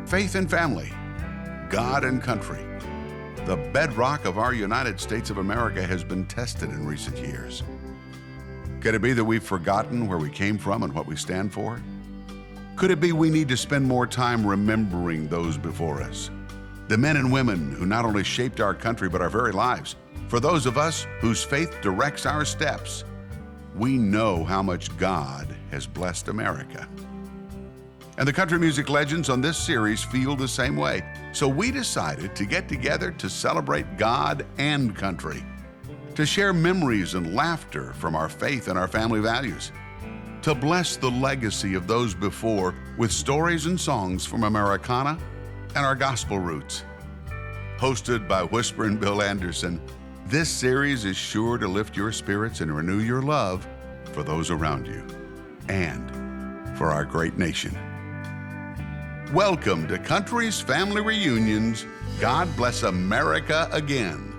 Faith and family, God and country. The bedrock of our United States of America has been tested in recent years. Could it be that we've forgotten where we came from and what we stand for? Could it be we need to spend more time remembering those before us? The men and women who not only shaped our country but our very lives. For those of us whose faith directs our steps, we know how much God has blessed America. And the country music legends on this series feel the same way. So we decided to get together to celebrate God and country, to share memories and laughter from our faith and our family values, to bless the legacy of those before with stories and songs from Americana and our gospel roots. Hosted by Whispering Bill Anderson, this series is sure to lift your spirits and renew your love for those around you and for our great nation. Welcome to Country's Family Reunions. God bless America again.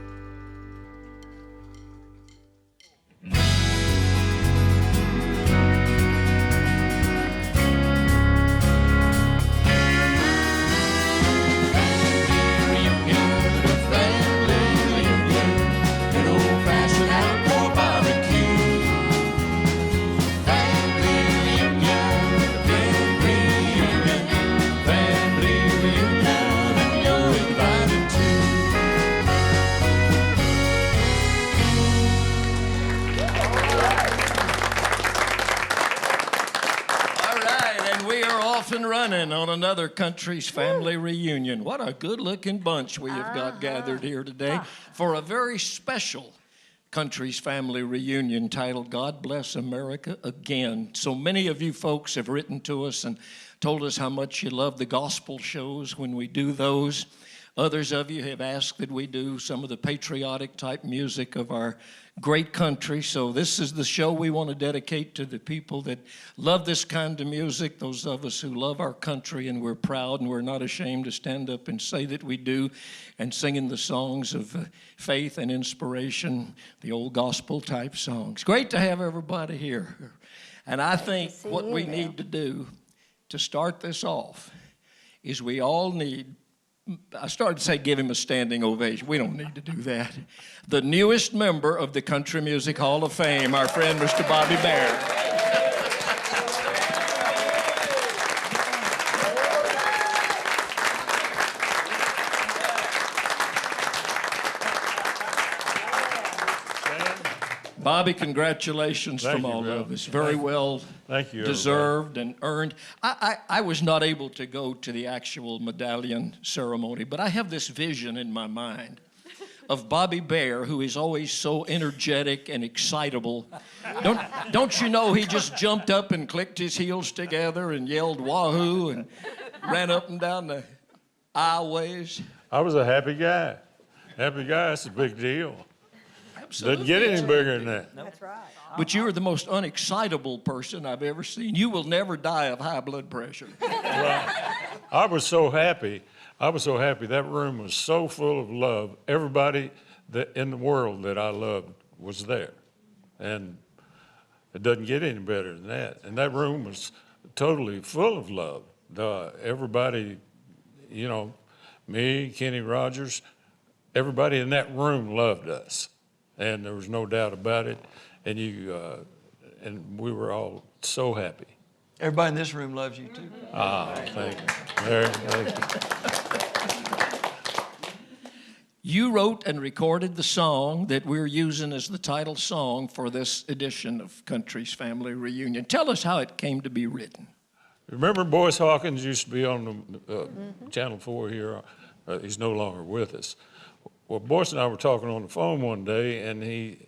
Running on another Country's Family Reunion. What a good-looking bunch we have got gathered here today for a very special Country's Family Reunion titled God Bless America Again. So many of you folks have written to us and told us how much you love the gospel shows when we do those. Others of you have asked that we do some of the patriotic type music of our great country. So this is the show we want to dedicate to the people that love this kind of music, those of us who love our country and we're proud and we're not ashamed to stand up and say that we do, and singing the songs of faith and inspiration, the old gospel type songs. Great to have everybody here. And I think what we need to do to start this off is we all need, I started to say give him a standing ovation. We don't need to do that. The newest member of the Country Music Hall of Fame, our friend Mr. Bobby Bare. Bobby, congratulations from all of us. Very well deserved and earned. I was not able to go to the actual medallion ceremony, but I have this vision in my mind of Bobby Bare, who is always so energetic and excitable. Don't you know he just jumped up and clicked his heels together and yelled wahoo and ran up and down the aisleways? I was a happy guy. Happy guy, that's a big deal. Absolutely. Doesn't get any bigger than that. That's right. But you are the most unexcitable person I've ever seen. You will never die of high blood pressure. Well, I was so happy. That room was so full of love. Everybody in the world that I loved was there. And it doesn't get any better than that. And that room was totally full of love. Everybody, you know, me, Kenny Rogers, everybody in that room loved us. And there was no doubt about it. And and we were all so happy. Everybody in this room loves you too. Thank you. Very, thank you. You wrote and recorded the song that we're using as the title song for this edition of Country's Family Reunion. Tell us how it came to be written. Remember Boyce Hawkins used to be on the Channel 4 here. He's no longer with us. Well, Boyce and I were talking on the phone one day, and we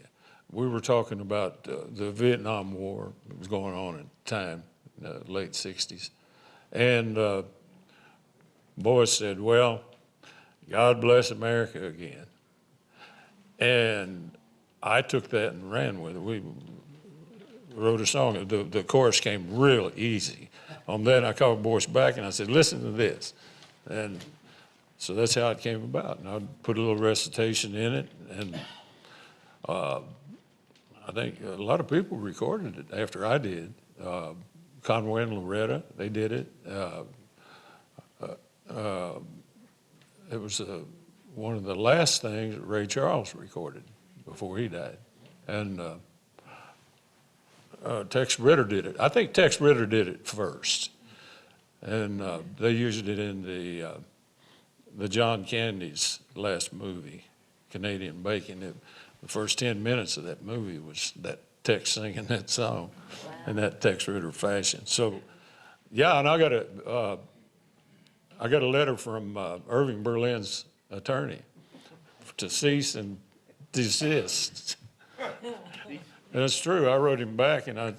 were talking about the Vietnam War that was going on at the time, late 60s. And Boyce said, well, God bless America again. And I took that and ran with it. We wrote a song. The chorus came real easy. On that, I called Boyce back, and I said, listen to this. And so that's how it came about. And I put a little recitation in it, and I think a lot of people recorded it after I did. Conway and Loretta, they did it. it was one of the last things that Ray Charles recorded before he died. And Tex Ritter did it. I think Tex Ritter did it first. And they used it in the John Candy's last movie, Canadian Bacon. The first 10 minutes of that movie was that Tex singing that song in that Tex Ritter fashion. So, yeah, and I got a letter from Irving Berlin's attorney to cease and desist. And it's true. I wrote him back, and I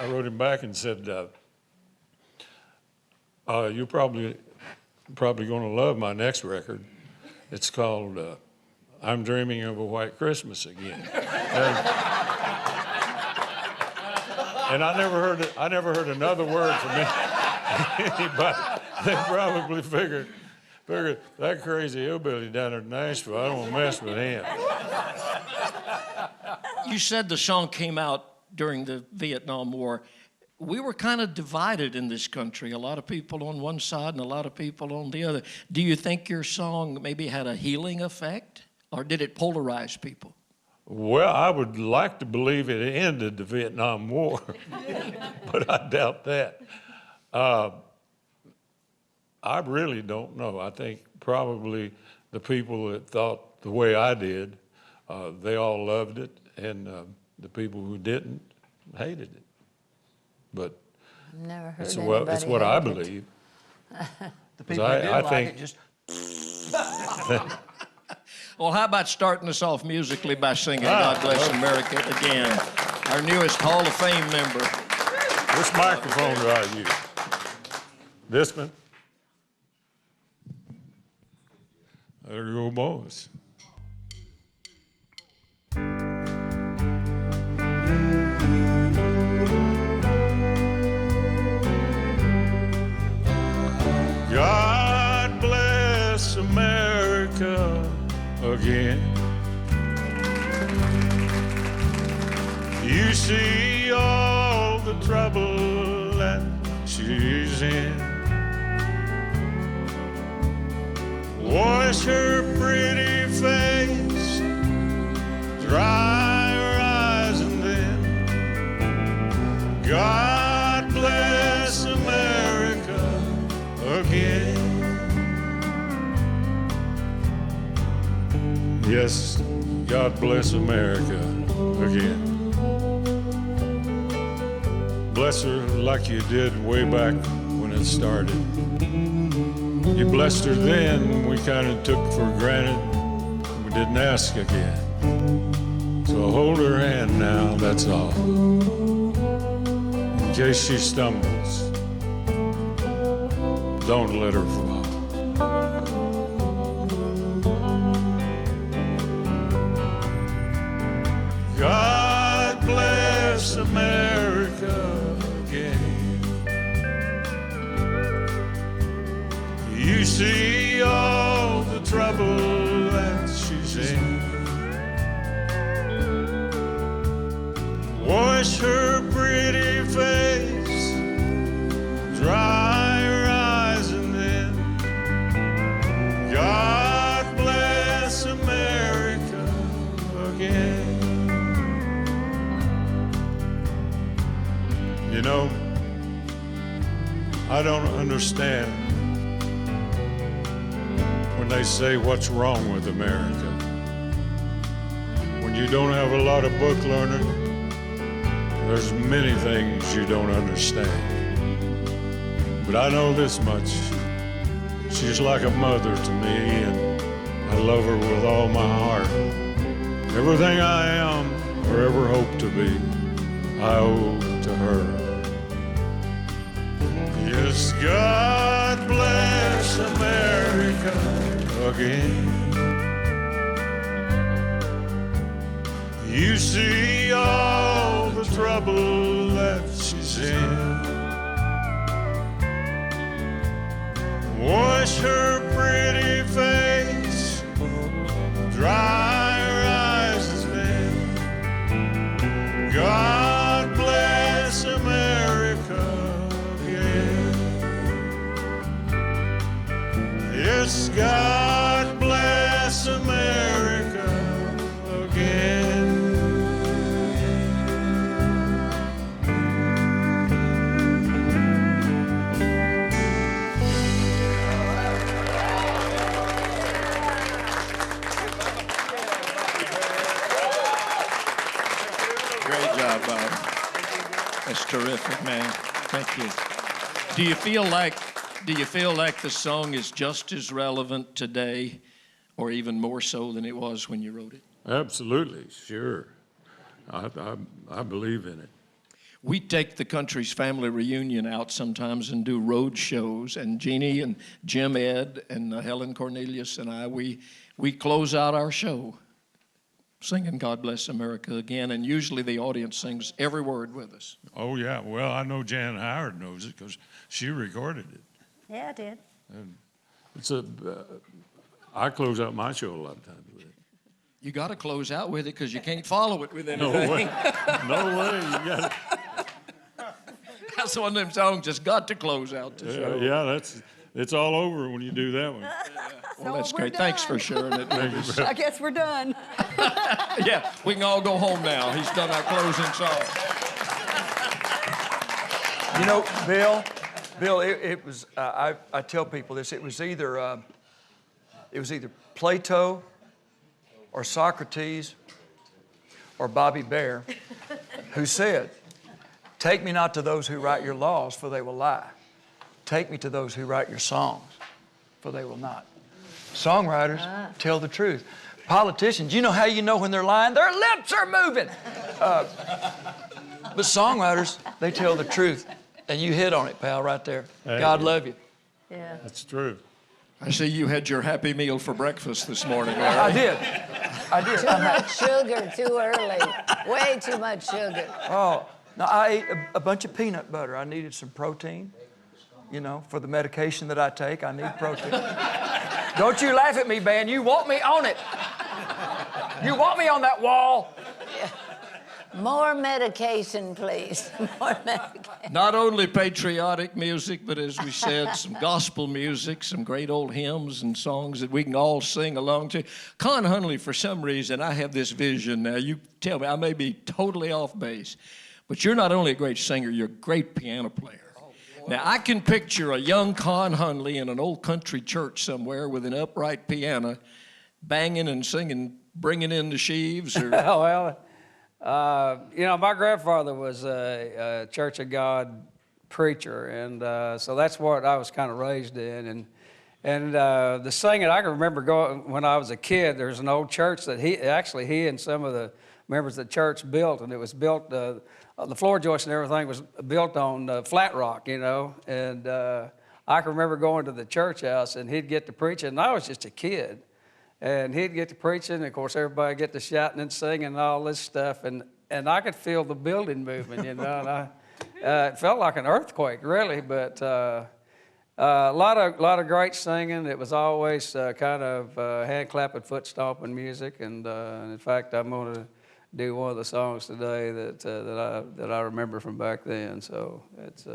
wrote him back and said, "You're probably going to love my next record. It's called I'm Dreaming of a White Christmas Again." And I never heard another word from anybody. They probably figured that crazy hillbilly down there in Nashville, I don't want to mess with him. You said the song came out during the Vietnam War. We were kind of divided in this country, a lot of people on one side and a lot of people on the other. Do you think your song maybe had a healing effect, or did it polarize people? Well, I would like to believe it ended the Vietnam War, but I doubt that. I really don't know. I think probably the people that thought the way I did, they all loved it, and the people who didn't hated it. But Never heard it's anybody what I hate it. believe. The people that did like think- it just, Well, how about starting us off musically by singing God Bless America again, our newest Hall of Fame member. Which microphone do I use? This one? There you go, boys. God bless America again. You see all the trouble that she's in. Wash her pretty face, dry her eyes, and then God bless America again. Yes, God bless America again. Bless her like you did way back when it started. You blessed her then, we kind of took for granted. We didn't ask again. So hold her hand now, that's all. In case she stumbles, don't let her fall. God bless America again. You see all the trouble that she's in. Wash her pretty face, dry her eyes, and then God bless America again. You know, I don't understand when they say what's wrong with America. When you don't have a lot of book learning, there's many things you don't understand. But I know this much. She's like a mother to me, and I love her with all my heart. Everything I am or ever hope to be, I owe to her. Yes, God bless America again. You see all the trouble that she's in. Wash her pretty face, dry her eyes, and then God bless America again. Yes, God bless America again. Great job, Bob. That's terrific, man. Thank you. Do you feel like the song is just as relevant today, or even more so than it was when you wrote it? Absolutely, sure. I believe in it. We take the country's family reunion out sometimes and do road shows, and Jeannie and Jim Ed and Helen Cornelius and I, we close out our show singing God Bless America Again, and usually the audience sings every word with us. Oh, yeah. Well, I know Jan Howard knows it because she recorded it. Yeah, I did. And I close out my show a lot of times with it. You got to close out with it because you can't follow it with anything. No way. No way. You got it. That's one of them songs that's got to close out the show. Yeah, it's all over when you do that one. Well, that's great. Thanks for sharing it. I guess we're done. Yeah, we can all go home now. He's done our closing song. You know, Bill, it was. I tell people this. It was either Plato, or Socrates, or Bobby Bear, who said, "Take me not to those who write your laws, for they will lie. Take me to those who write your songs, for they will not." Songwriters tell the truth. Politicians, you know how you know when they're lying? Their lips are moving. But songwriters, they tell the truth. And you hit on it, pal, right there. Hey, God love you. Yeah. That's true. I see you had your Happy Meal for breakfast this morning, Larry. I did. Too much sugar too early. Way too much sugar. Oh, no, I ate a bunch of peanut butter. I needed some protein. You know, for the medication that I take, I need protein. Don't you laugh at me, man. You want me on it. You want me on that wall. More medication, please. More medication. Not only patriotic music, but as we said, some gospel music, some great old hymns and songs that we can all sing along to. Con Hunley, for some reason, I have this vision. Now, you tell me, I may be totally off base, but you're not only a great singer, you're a great piano player. Now, I can picture a young Con Hunley in an old country church somewhere with an upright piano, banging and singing, bringing in the sheaves. Or... Well, you know, my grandfather was a Church of God preacher, and so that's what I was kind of raised in. And the singing, I can remember going when I was a kid. There's an old church that he and some of the members of the church built, and it was built. The floor joist and everything was built on flat rock, you know. And I can remember going to the church house, and he'd get to preaching, and I was just a kid. And he'd get to preaching, and of course, everybody get to shouting and singing and all this stuff. And I could feel the building moving, you know. And it felt like an earthquake, really. But a lot of great singing. It was always kind of hand clapping, foot stomping music. And in fact, I'm going to do one of the songs today that I remember from back then. So it's.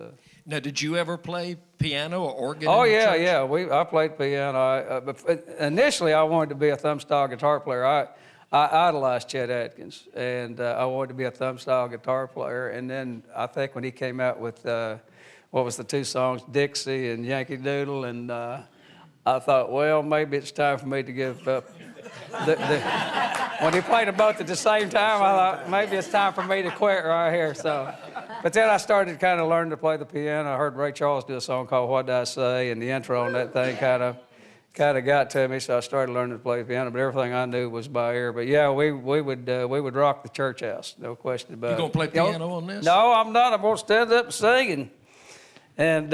Now, did you ever play piano or organ? Oh in the yeah, church? yeah. I played piano. Initially, I wanted to be a thumb style guitar player. I idolized Chet Atkins, and I wanted to be a thumb style guitar player. And then I think when he came out with what was the two songs, Dixie and Yankee Doodle, and I thought, well, maybe it's time for me to give up. When he played them both at the same time, I thought maybe it's time for me to quit right here. So, but then I started kind of learning to play the piano. I heard Ray Charles do a song called "What Did I Say," and the intro on that thing kind of got to me. So I started learning to play the piano. But everything I knew was by ear. But yeah, we would rock the church house, no question about it. You gonna play piano on this? No, I'm not. I'm gonna stand up and sing and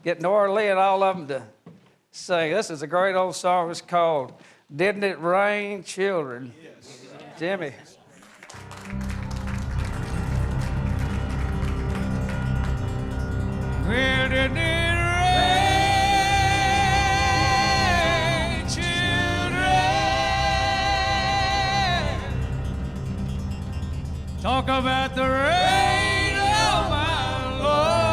get Nora Lee and all of them to sing. This is a great old song. It's called "Didn't It Rain, Children?" Yes. Jimmy. Well, didn't it rain, children? Talk about the rain, oh my Lord.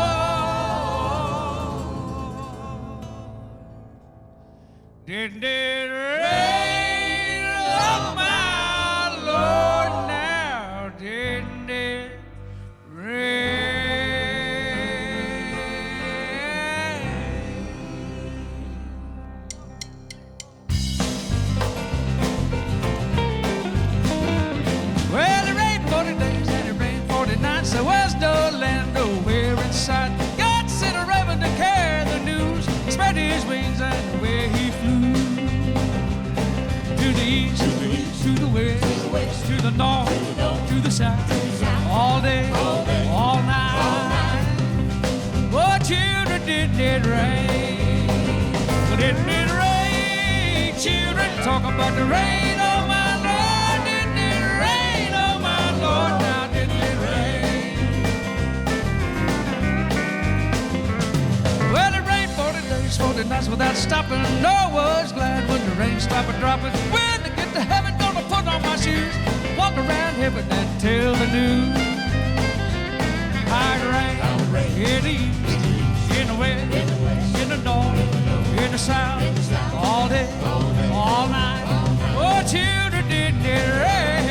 didn't it rain? Oh, my Lord, now, didn't it rain? Well, it rained 40 days and it rained 40 nights. There was no land nowhere in sight. God sent a raven to carry the news. He spread his wings and away he flew. To the east, to the west, to the north, to the south. All day, all night. Oh, children, didn't it rain? Well, didn't it rain? Children, talk about the rain. Oh, my Lord, didn't it rain? Oh, my Lord, now didn't it rain? Well, it rained 40 days, 40 nights without stopping. Noah's glad when the rain stopped dropping. When I get to heaven, gonna put on my shoes, walk around heaven and tell the news. High rain, in the east, in the west, in the north, in the south, all day, all night. Oh, children, didn't it rain?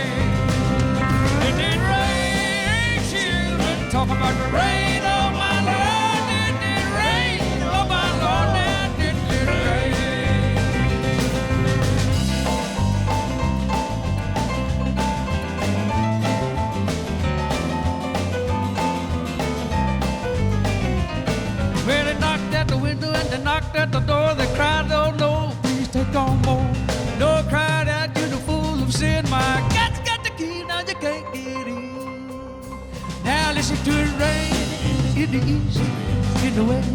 Didn't it rain? Children, talk about the rain. Oh, my Lord, didn't it rain? Oh, my Lord, now didn't it rain? Well, they knocked at the window and they knocked at the door. They cried, oh no, please take on more. Noah cried out, you're the fool of sin. My God's got the key, now you can't get in. Now listen to it rain in the east, in the west,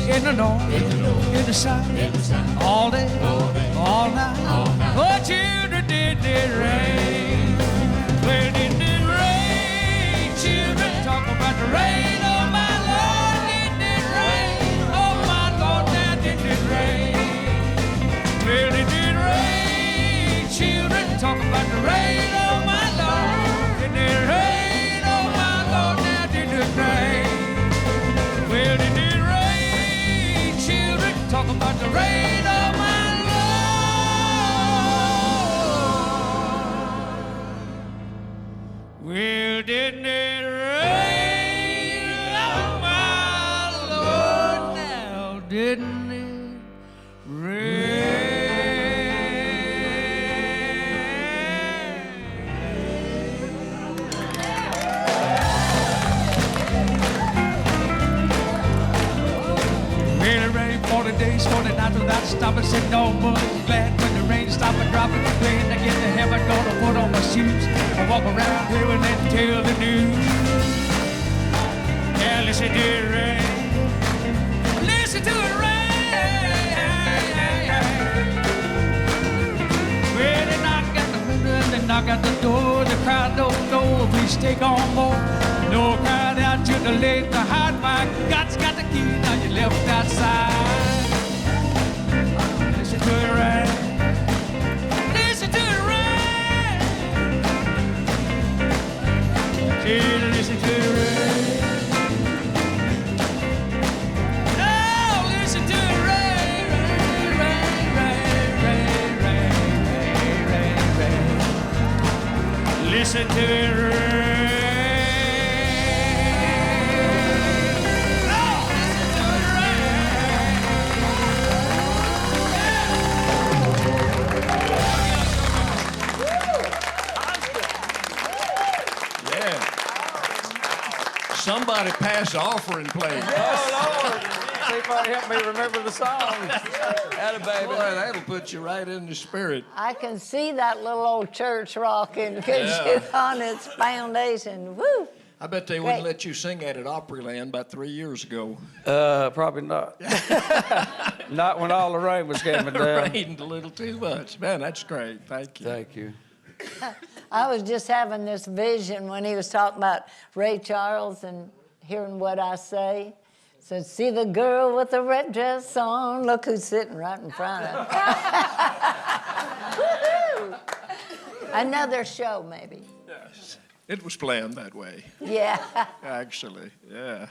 in the north, in the south, all day, all night. Oh, children, did it rain? Well, didn't it rain? Children, talk about the rain. Oh, my Lord, didn't it rain? Oh, my Lord, now didn't it rain? Well, didn't it rain? Children, talk about the rain. Oh, my Lord, didn't it rain? Oh, my Lord, now didn't it rain? Well, didn't it rain? Children, talk about the rain. Oh, my Lord. Well, didn't it rain? Oh, my Lord, now didn't it rain? Well, it rained 40 days, 40 nights without stopping. Said no one's glad when the rain stopped and dropping. When I get to heaven, gonna put on my shoes and walk around here and then tell the news. Yeah, listen to it rain. Listen to it rain. Well, they knock at the window and they knock at the door. The crowd don't know, please take on more. No cried out to the lake to hide. My God's got the key, now you left outside. Listen to it rain. Listen to it rain. Yeah, listen to it rain. Oh, listen to it rain, rain. Listen to it rain. Somebody pass the offering plate. Oh, Lord. Somebody help me remember the song. Atta baby. Boy, that'll put you right in the spirit. I can see that little old church rocking because it's on its foundation. Woo! I bet they wouldn't let you sing at Opryland about 3 years ago. Probably not. Not when all the rain was coming down. It rained a little too much. Man, that's great. Thank you. Thank you. I was just having this vision when he was talking about Ray Charles and hearing what I say. Said, see the girl with the red dress on. Look who's sitting right in front of her. Another show, maybe. Yes. It was planned that way, Yeah. actually. Yeah.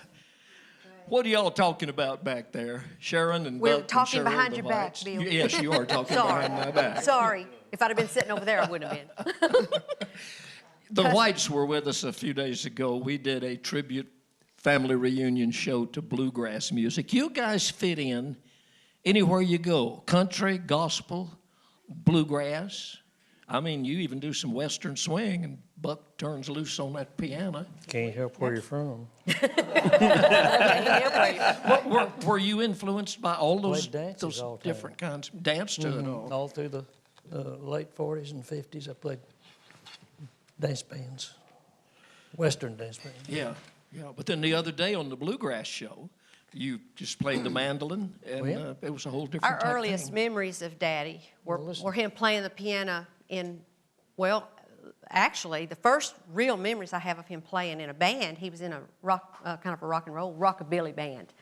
What are y'all talking about back there, Sharon and We're Buck talking and Cheryl, behind the your back, Whites? Bill. Yes, you are talking Sorry. behind my back. Sorry. If I'd have been sitting over there, I wouldn't have been. The Whites were with us a few days ago. We did a tribute family reunion show to bluegrass music. You guys fit in anywhere you go, country, gospel, bluegrass. I mean, you even do some western swing, and Buck turns loose on that piano. Can't help where you're from. Were you influenced by all those, Played dances those all the time. different kinds? Dance to it all? All through the late 40s and 50s, I played dance bands, Western dance bands. Yeah, yeah. But then the other day on the bluegrass show, you just played the mandolin, and it was a whole different Our type earliest thing. memories of Daddy were, Well, listen. were him playing the piano in, well, actually, the first real memories I have of him playing in a band, he was in a rock, kind of a rock and roll, rockabilly band.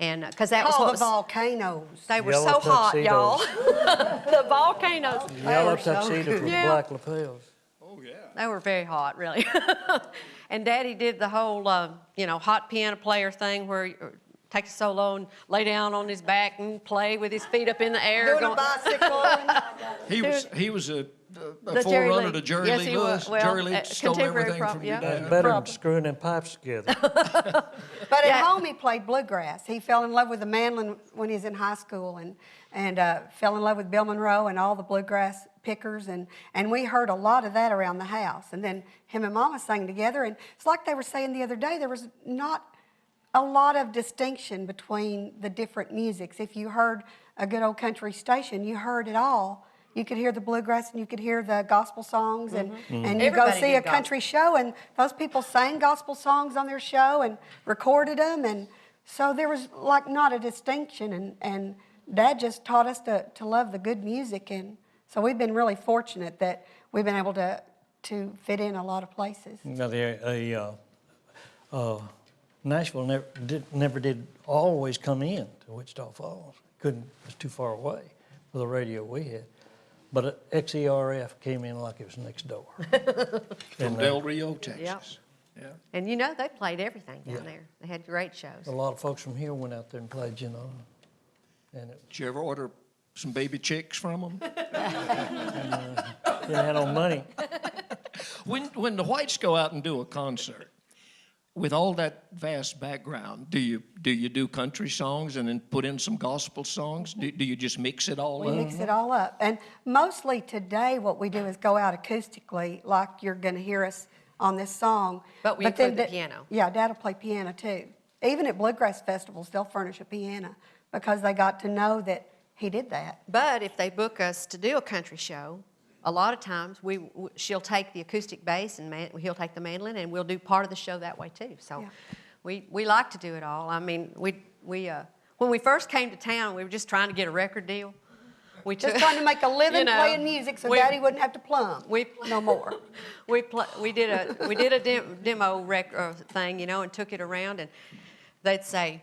And because that was Called what the was, volcanoes. they were Yellow so hot, y'all. tuxedos. The volcanoes. Yellow so tuxedos good. with Yeah. black lapels. They were very hot, really. And Daddy did the whole, hot piano player thing where he takes a solo and lay down on his back and play with his feet up in the air. Doing a going- bicycle. He was a The Jerry forerunner Lee. to Jerry Yes, Lee he was. Lewis. Well, Jerry Lee stole contemporary everything prop, from yeah. you, Dad. Better than Probably. screwing them pipes together. But at home, he played bluegrass. He fell in love with the mandolin when he was in high school, and fell in love with Bill Monroe and all the bluegrass pickers, and we heard a lot of that around the house. And then him and Mama sang together, and it's like they were saying the other day, there was not a lot of distinction between the different musics. If you heard a good old country station, you heard it all. You could hear the bluegrass and you could hear the gospel songs, and you go Everybody see did a country show, and those people sang gospel songs on their show and recorded them, and so there was like not a distinction, and Dad just taught us to love the good music, and so we've been really fortunate that we've been able to fit in a lot of places. Now, Nashville never did always come in to Wichita Falls. It was too far away for the radio we had. But XERF came in like it was next door. From Del Rio, Texas. Yep. Yeah. And they played everything down there. They had great shows. A lot of folks from here went out there and played, And Did you ever order some baby chicks from them? didn't have no money. When the Whites go out and do a concert, with all that vast background, do you do country songs and then put in some gospel songs? Do you just mix it all We up? mix it all up. And mostly today what we do is go out acoustically, like you're going to hear us on this song. But we then include the piano. Yeah, Dad will play piano too. Even at bluegrass festivals, they'll furnish a piano because they got to know that he did that. But if they book us to do a country show, a lot of times she'll take the acoustic bass and he'll take the mandolin, and we'll do part of the show that way too. So Yeah. we like to do it all. I mean, when we first came to town, we were just trying to get a record deal. We Just trying to make a living playing music so Daddy wouldn't have to plumb no more. We did a demo thing, and took it around, and they'd say,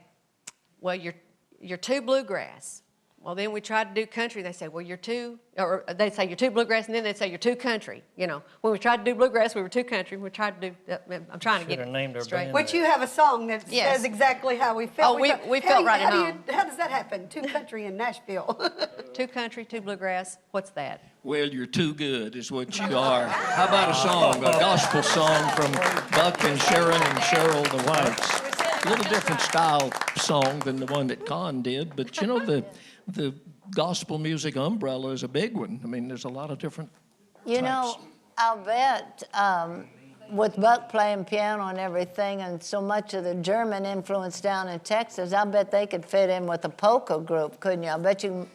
"Well, you're too bluegrass." Well, then we tried to do country. They say, "Well, you're too," or they'd say, "You're too bluegrass," and then they'd say, "You're too country." When we tried to do bluegrass, we were too country. We tried to do. I'm trying to get Should've named it our straight. band Which you have a song that Yes. says exactly how we felt. Oh, we felt right at home. How does that happen? Too country in Nashville. Too country, too bluegrass. What's that? Well, you're too good is what you are. How about a song, a gospel song from Buck and Sharon and Cheryl the Whites? A little different style song than the one that Con did, but the gospel music umbrella is a big one. I mean, there's a lot of different types. I'll bet with Buck playing piano and everything and so much of the German influence down in Texas, I'll bet they could fit in with a polka group, couldn't you? I bet you can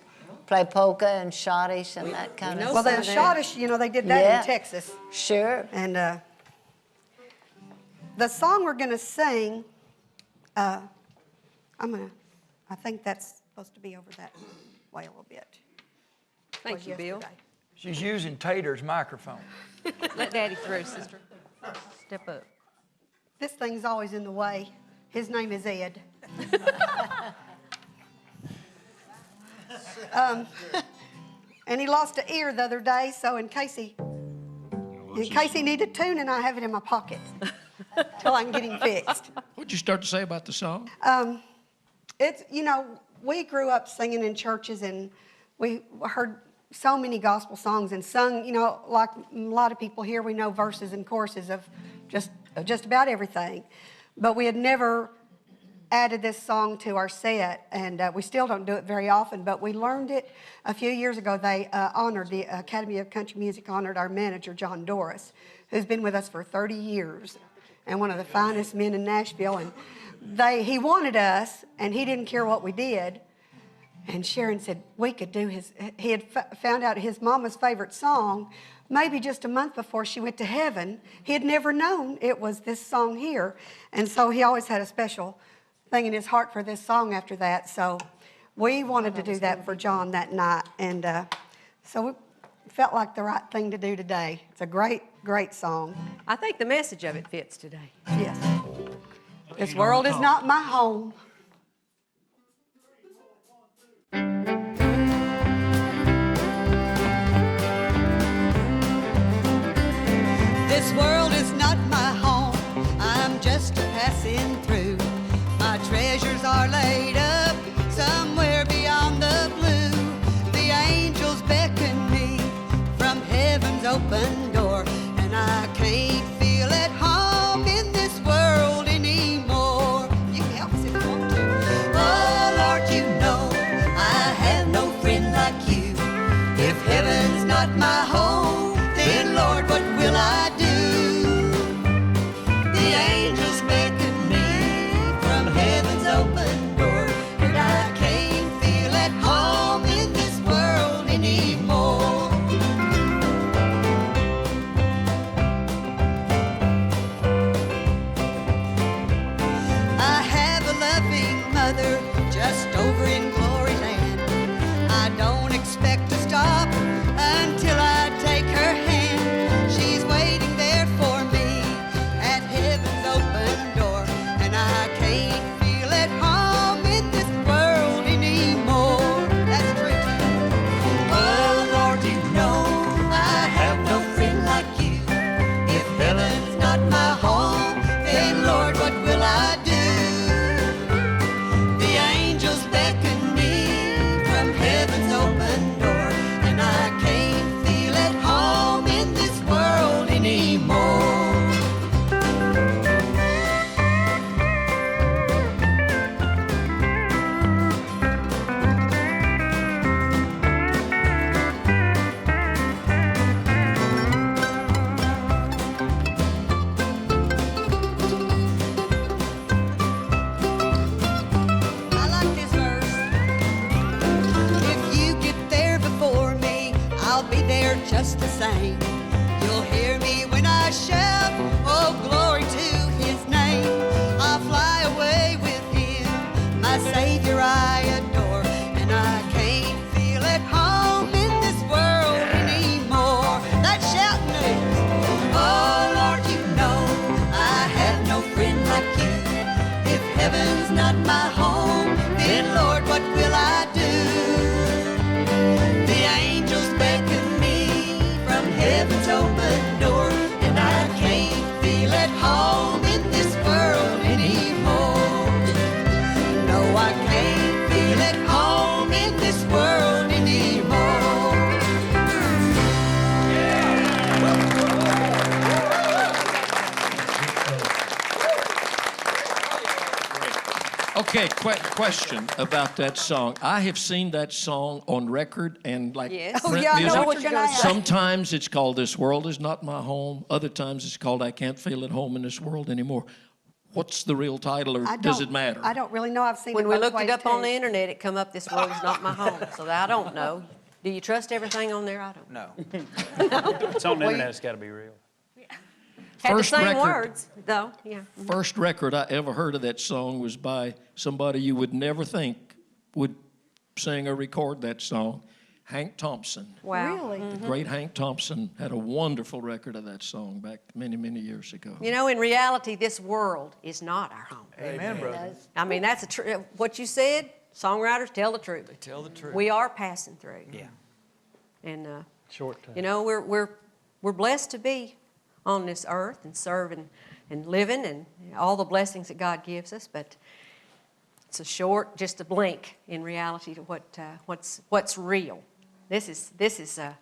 play polka and schottisch and that kind of Well, the Schottish, they did that in Texas. Sure. And the song we're going to sing, I think that's supposed to be over that way a little bit. Thank you, Bill. Yesterday. She's using Tater's microphone. Let Daddy through, sister. Step up. This thing's always in the way. His name is Ed. And he lost an ear the other day, so in case he needed tuning, I have it in my pocket till I can get him fixed. What'd you start to say about the song? It's, you know, we grew up singing in churches, and we heard so many gospel songs and sung, you know, like a lot of people here, we know verses and choruses of just about everything. But we had never added this song to our set, and we still don't do it very often, but we learned it a few years ago. They honored, the Academy of Country Music honored our manager, John Doris, who's been with us for 30 years and one of the finest men in Nashville. And he wanted us, and he didn't care what we did. And Sharon said we could do he had found out his mama's favorite song maybe just a month before she went to heaven. He had never known it was this song here. And so he always had a special thing in his heart for this song after that. So we wanted to do that for John that night. And so it felt like the right thing to do today. It's a great, great song. I think the message of it fits today. Yes. This world is not my home. This world is not my home, I'm just a passing through. My treasures are laid up somewhere beyond the blue. The angels beckon me from heaven's open door, and I can't feel at home in this world anymore. You can help us if you want to. Oh Lord, you know I have no friend like you. If heaven's not my home, then Lord, what will I do? The angels beckon me from heaven's open door, and I can't feel at home in this world anymore. I have a loving mother just over in glory land. I don't expect to stop until I take her hand. She's waiting there for me at heaven's open door, and I can't feel at home in this world anymore. That's true too. Oh Lord, you know I have no friend like you. If heaven's not my home, then Lord, what will I do? The angels beckon me from heaven's open door, and I can't feel at home in this world anymore. I like this verse. If you get there before me, I'll be there just the same. You'll hear me when I shout, oh glory to his name. I'll fly away with him, my Savior I adore, and I can't feel at home in this world anymore. That's shouting it. Oh Lord, you know I have no friend like you. If heaven's not my home, then Lord, what will I do? The angels beckon me from heaven's open door, and I can't feel at home in this world anymore. No, I can't feel at home in this world anymore. Okay, question about that song. I have seen that song on record and like Yes. Oh, print yeah, I know music. what you're gonna ask. Sometimes it's called This World Is Not My Home. Other times it's called I Can't Feel at Home in This World Anymore. What's the real title, or does it matter? I don't really know. I've seen When it we both looked it ways, up on too. the internet, it come up, this world is not my home. So I don't know. Do you trust everything on there? I don't know. No. It's on the internet, it's got to be real. Had the First same record. words, though, yeah. First record I ever heard of that song was by somebody you would never think would sing or record that song, Hank Thompson. Wow. Really? The great Hank Thompson had a wonderful record of that song back many, many years ago. You know, in reality, this world is not our home. Amen, brother. I mean, that's what you said. Songwriters tell the truth. They tell the truth. We are passing through. Yeah. And Short time. you know, we're blessed to be on this earth and serve and living and all the blessings that God gives us, but it's just a blink in reality to what's real. This is a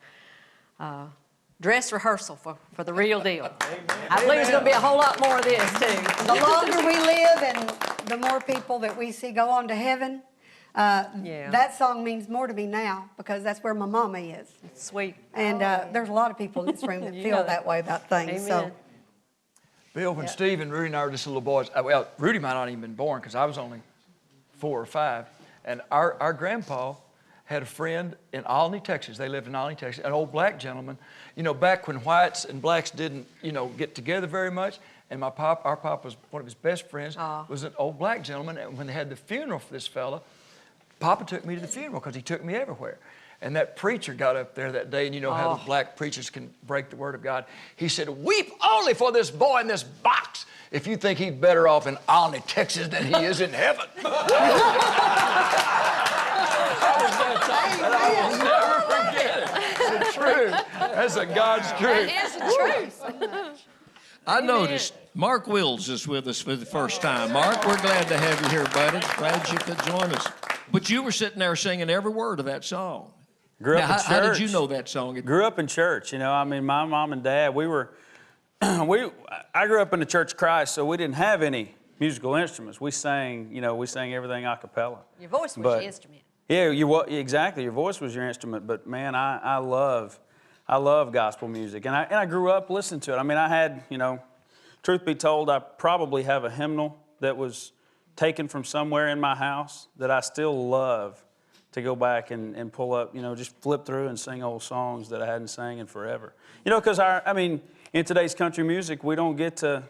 dress rehearsal for the real deal. Amen. I believe there's going to be a whole lot more of this too. The longer we live and the more people that we see go on to heaven, that song means more to me now because that's where my mama is. It's sweet. And there's a lot of people in this room that feel that way about things. Amen. So, Bill, when Steve and Rudy and I were just little boys, well, Rudy might not even been born because I was only 4 or 5, and our grandpa had a friend in Alney, Texas. They lived in Alney, Texas, an old black gentleman. You know, back when whites and blacks didn't, get together very much, and our pop was one of his best friends, was an old black gentleman, and when they had the funeral for this fella, Papa took me to the funeral because he took me everywhere. And that preacher got up there that day, and you know how the black preachers can break the word of God. He said, "Weep only for this boy in this box if you think he's better off in Alney, Texas than he is in heaven." I'll never forget it. It's the truth. That's a God's truth. That is the truth. I noticed Mark Wills is with us for the first time. Mark, we're glad to have you here, buddy. Glad you could join us. But you were sitting there singing every word of that song. Grew up in church. How did you know that song? Grew up in church. I mean, my mom and dad, I grew up in the Church of Christ, so we didn't have any musical instruments. We sang everything a cappella. Your voice was your instrument. Yeah, exactly. Your voice was your instrument. But man, I love gospel music, and I grew up listening to it. I mean, I had, truth be told, I probably have a hymnal that was taken from somewhere in my house that I still love to go back and pull up, just flip through and sing old songs that I hadn't sang in forever. Because in today's country music, we don't get to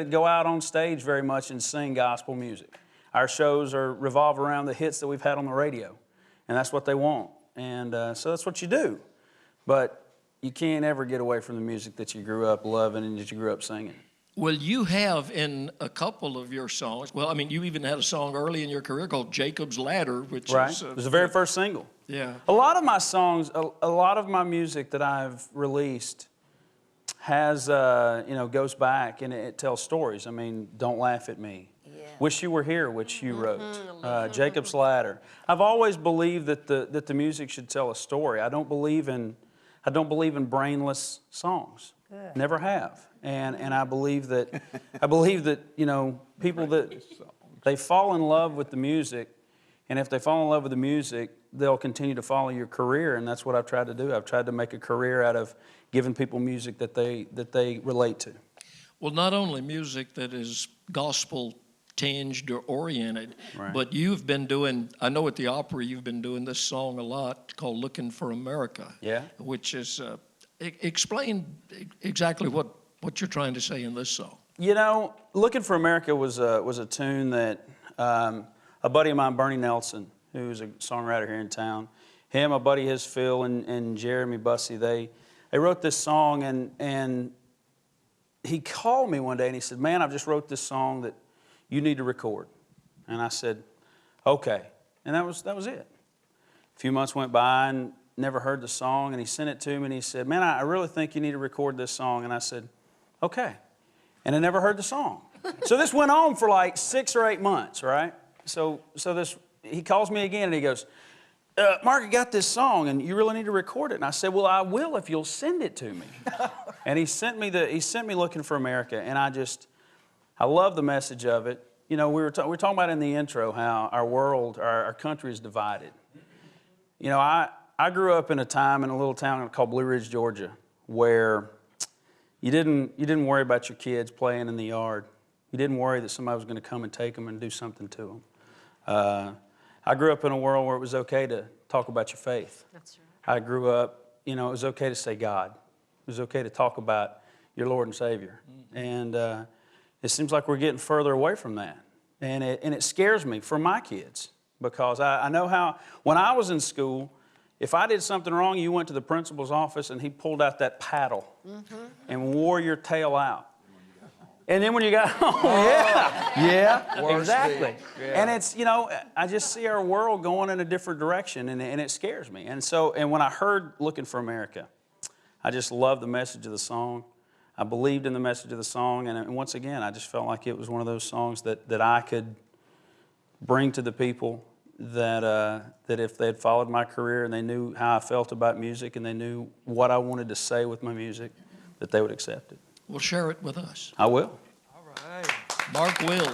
go out on stage very much and sing gospel music. Our shows revolve around the hits that we've had on the radio, and that's what they want. And so that's what you do. But you can't ever get away from the music that you grew up loving and that you grew up singing. Well, you have in a couple of your songs, you even had a song early in your career called Jacob's Ladder, which is... It was the very first single. Yeah. A lot of my songs, a lot of my music that I've released has, goes back and it tells stories. I mean, Don't Laugh at Me. Yeah. Wish You Were Here, which you wrote. Jacob's Ladder. I've always believed that the music should tell a story. I don't believe in brainless songs. Good. Never have. And I believe that people that they fall in love with the music, and if they fall in love with the music, they'll continue to follow your career, and that's what I've tried to do. I've tried to make a career out of giving people music that they relate to. Well, not only music that is gospel tinged or oriented, but you've been doing, I know at the opera you've been doing this song a lot called Looking for America. Yeah. Which is, explain exactly what you're trying to say in this song. Looking for America was a tune that a buddy of mine, Bernie Nelson, who's a songwriter here in town, him, a buddy of his, Phil, and Jeremy Bussey, they wrote this song, and he called me one day and he said, "Man, I've just wrote this song that you need to record." And I said, "Okay." And that was it. A few months went by and never heard the song, and he sent it to me and he said, "Man, I really think you need to record this song." And I said, "Okay." And I never heard the song. So this went on for like 6 or 8 months, right? So he calls me again and he goes, "Mark, I got this song and you really need to record it." And I said, "Well, I will if you'll send it to me." And he sent me Looking for America, and I love the message of it. We were talking about in the intro how our world, our country is divided. I grew up in a time in a little town called Blue Ridge, Georgia, where you didn't worry about your kids playing in the yard. You didn't worry that somebody was going to come and take them and do something to them. I grew up in a world where it was okay to talk about your faith. That's right. I grew up, it was okay to say God. It was okay to talk about your Lord and Savior. Mm-hmm. And it seems like we're getting further away from that. And it scares me for my kids, because I know how, when I was in school, if I did something wrong, you went to the principal's office and he pulled out that paddle and wore your tail out. And then when you got home, exactly. Yeah. And it's, I just see our world going in a different direction, and it scares me. And when I heard Looking for America, I just love the message of the song. I believed in the message of the song, and once again, I just felt like it was one of those songs that I could bring to the people that if they had followed my career and they knew how I felt about music and they knew what I wanted to say with my music, that they would accept it. Well, share it with us. I will. All right. Mark Wills.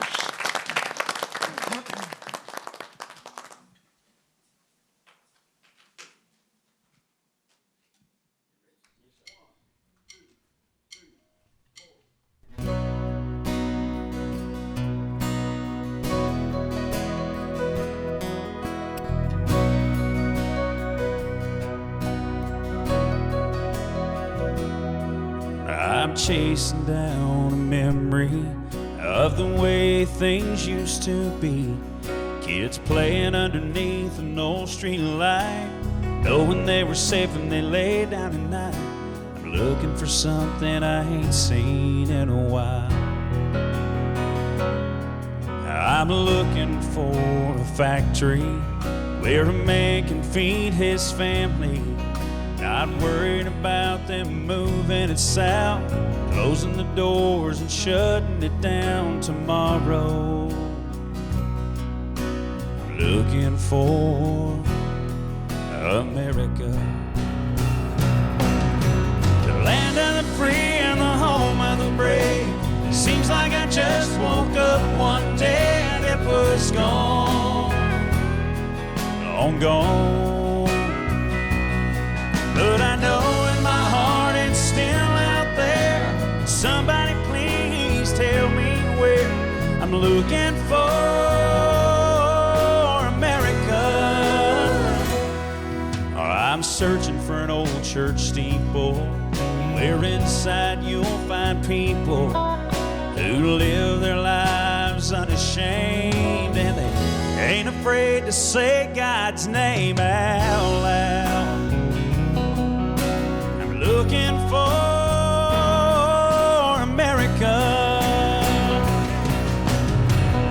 I'm chasing down a memory of the way things used to be. Kids playing underneath an old street light, knowing they were safe when they lay down at night. I'm looking for something I ain't seen in a while. I'm looking for a factory where a man can feed his family, not worried about them moving it south, closing the doors and shutting it down tomorrow. Looking for America, the land of the free and the home of the brave. Seems like I just woke up one day and it was gone, long gone. But I know in my heart it's still out there. Somebody please tell me where. I'm looking for America. I'm searching for an old church steeple where inside you'll find people who live their lives unashamed, and they ain't afraid to say God's name out loud. Looking for America,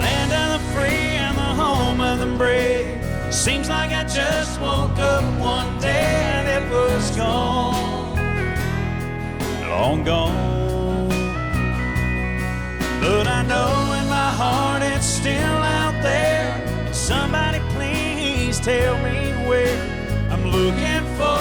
land of the free and the home of the brave. Seems like I just woke up one day and it was gone, long gone. But I know in my heart it's still out there. Somebody please tell me where. I'm looking for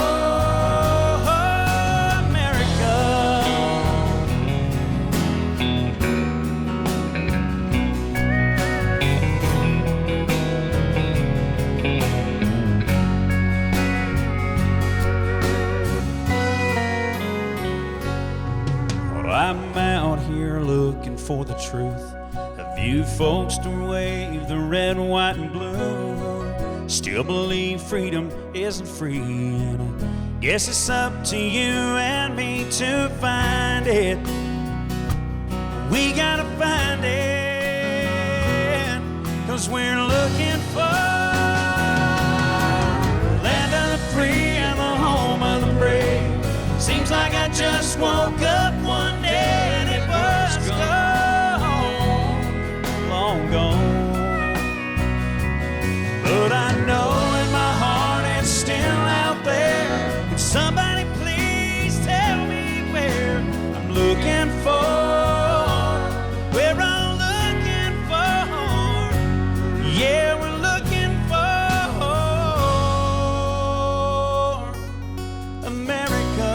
I'm out here looking for the truth. A few folks to wave the red, white, and blue. Still believe freedom isn't free, and I guess it's up to you and me to find it. We gotta find it, 'cause we're looking for land of the free and the home of the brave. Seems like I just woke up one day and it was gone, long gone. But I know in my heart it's still out there. Can somebody please tell me where I'm looking for? Where I'm looking for? Yeah, we're looking for America.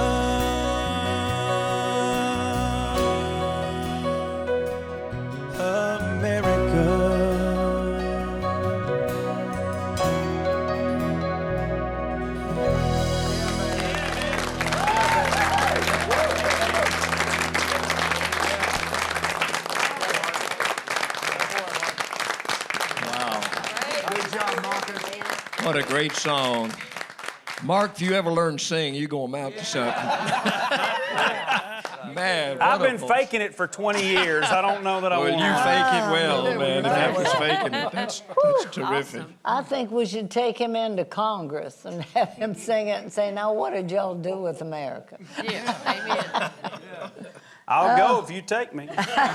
What a great song. Mark, if you ever learn to sing, you're going to amount to something. Man, I've been faking it for 20 years. I don't know that I want to. Well, you fake it well, man. If I was faking it, that's terrific. Awesome. I think we should take him into Congress and have him sing it and say, now what did y'all do with America? Yeah, amen. I'll go if you take me.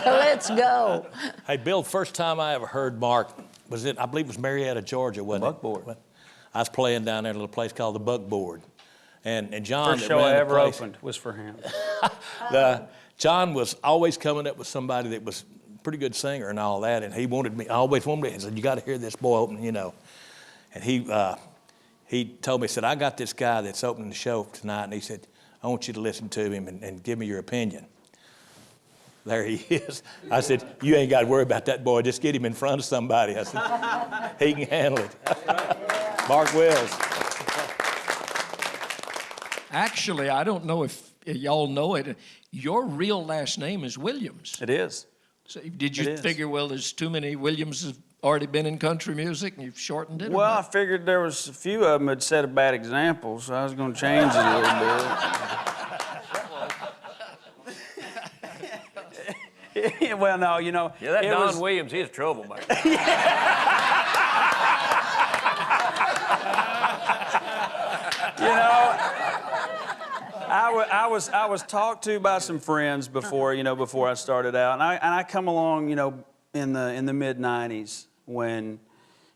Let's go. Hey, Bill, first time I ever heard Mark was I believe it was Marietta, Georgia, wasn't it? Buckboard. I was playing down there at a little place called the Buckboard. And John, First that show ran I the ever place, opened was for him. John was always coming up with somebody that was a pretty good singer and all that, and he always wanted me, he said, you got to hear this boy open, you know. And he told me, he said, I got this guy that's opening the show tonight, and he said, I want you to listen to him and give me your opinion. There he is. I said, you ain't got to worry about that boy. Just get him in front of somebody. I said, he can handle it. Mark Wells. Actually, I don't know if y'all know it. Your real last name is Williams. It is. So did you figure, well, there's too many Williams already been in country music and you've shortened it? Well, I figured there was a few of them that set a bad example, so I was going to change it a little bit. Well, no, you know. Yeah, that Don Williams, he's a troublemaker. You know, I was talked to by some friends before, you know, before I started out, and I come along, you know, in the mid '90s when,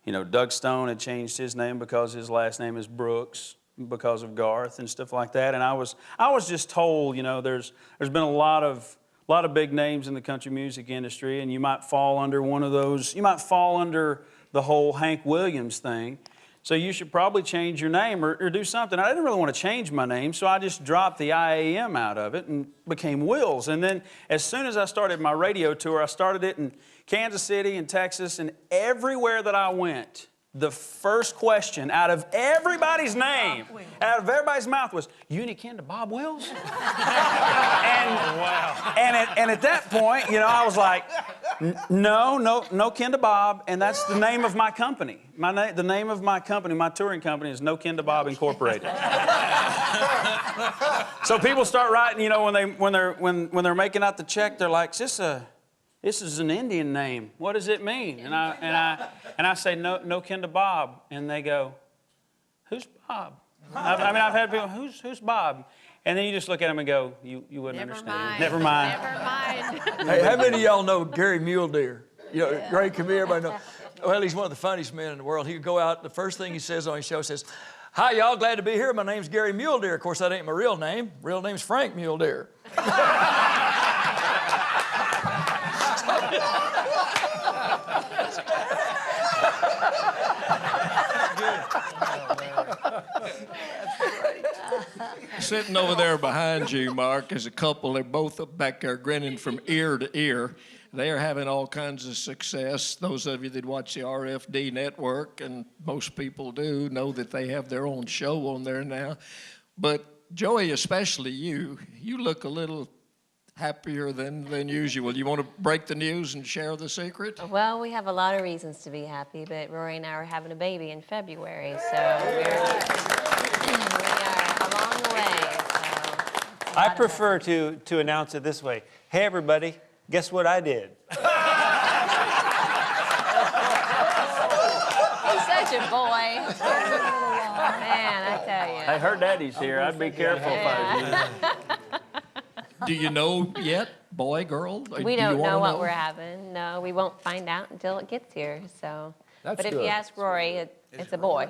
you know, Doug Stone had changed his name because his last name is Brooks because of Garth and stuff like that, and I was just told, you know, there's been a lot of big names in the country music industry, and you might fall under one of those. You might fall under the whole Hank Williams thing. So you should probably change your name or do something. I didn't really want to change my name, so I just dropped the IAM out of it and became Wills. And then as soon as I started my radio tour, I started it in Kansas City and Texas, and everywhere that I went, the first question out of everybody's name, out of everybody's mouth was, you any kin to Bob Wills? And at that point, you know, I was like, no kin to Bob, and that's the name of my company. The name of my company, my touring company, is No Kin to Bob Incorporated. So people start writing, you know, when they're making out the check, they're like, this is an Indian name. What does it mean? And I say no kin to Bob, and they go, who's Bob? I've had people, who's Bob? And then you just look at them and go, you wouldn't understand. Never mind. Hey, how many of y'all know Gary Mule Deer? You know, great comedian, everybody know. Well, he's one of the funniest men in the world. He would go out, the first thing he says on his show says, hi, y'all, glad to be here. My name's Gary Mule Deer. Of course, that ain't my real name. Real name's Frank Mule Deer. Sitting over there behind you, Mark, is a couple. They're both back there grinning from ear to ear. They are having all kinds of success. Those of you that watch the RFD network, and most people do, know that they have their own show on there now. But Joey, especially you look a little happier than usual. You want to break the news and share the secret? Well, we have a lot of reasons to be happy, but Rory and I are having a baby in February, so we are a long way. So I prefer to announce it this way. Hey, everybody, guess what I did? He's such a boy. Man, I tell you. Hey, her daddy's here. I'd be careful if I was you. Do you know yet, boy, girl? We don't know what we're having. No, we won't find out until it gets here. So, but if you ask Rory, it's a boy.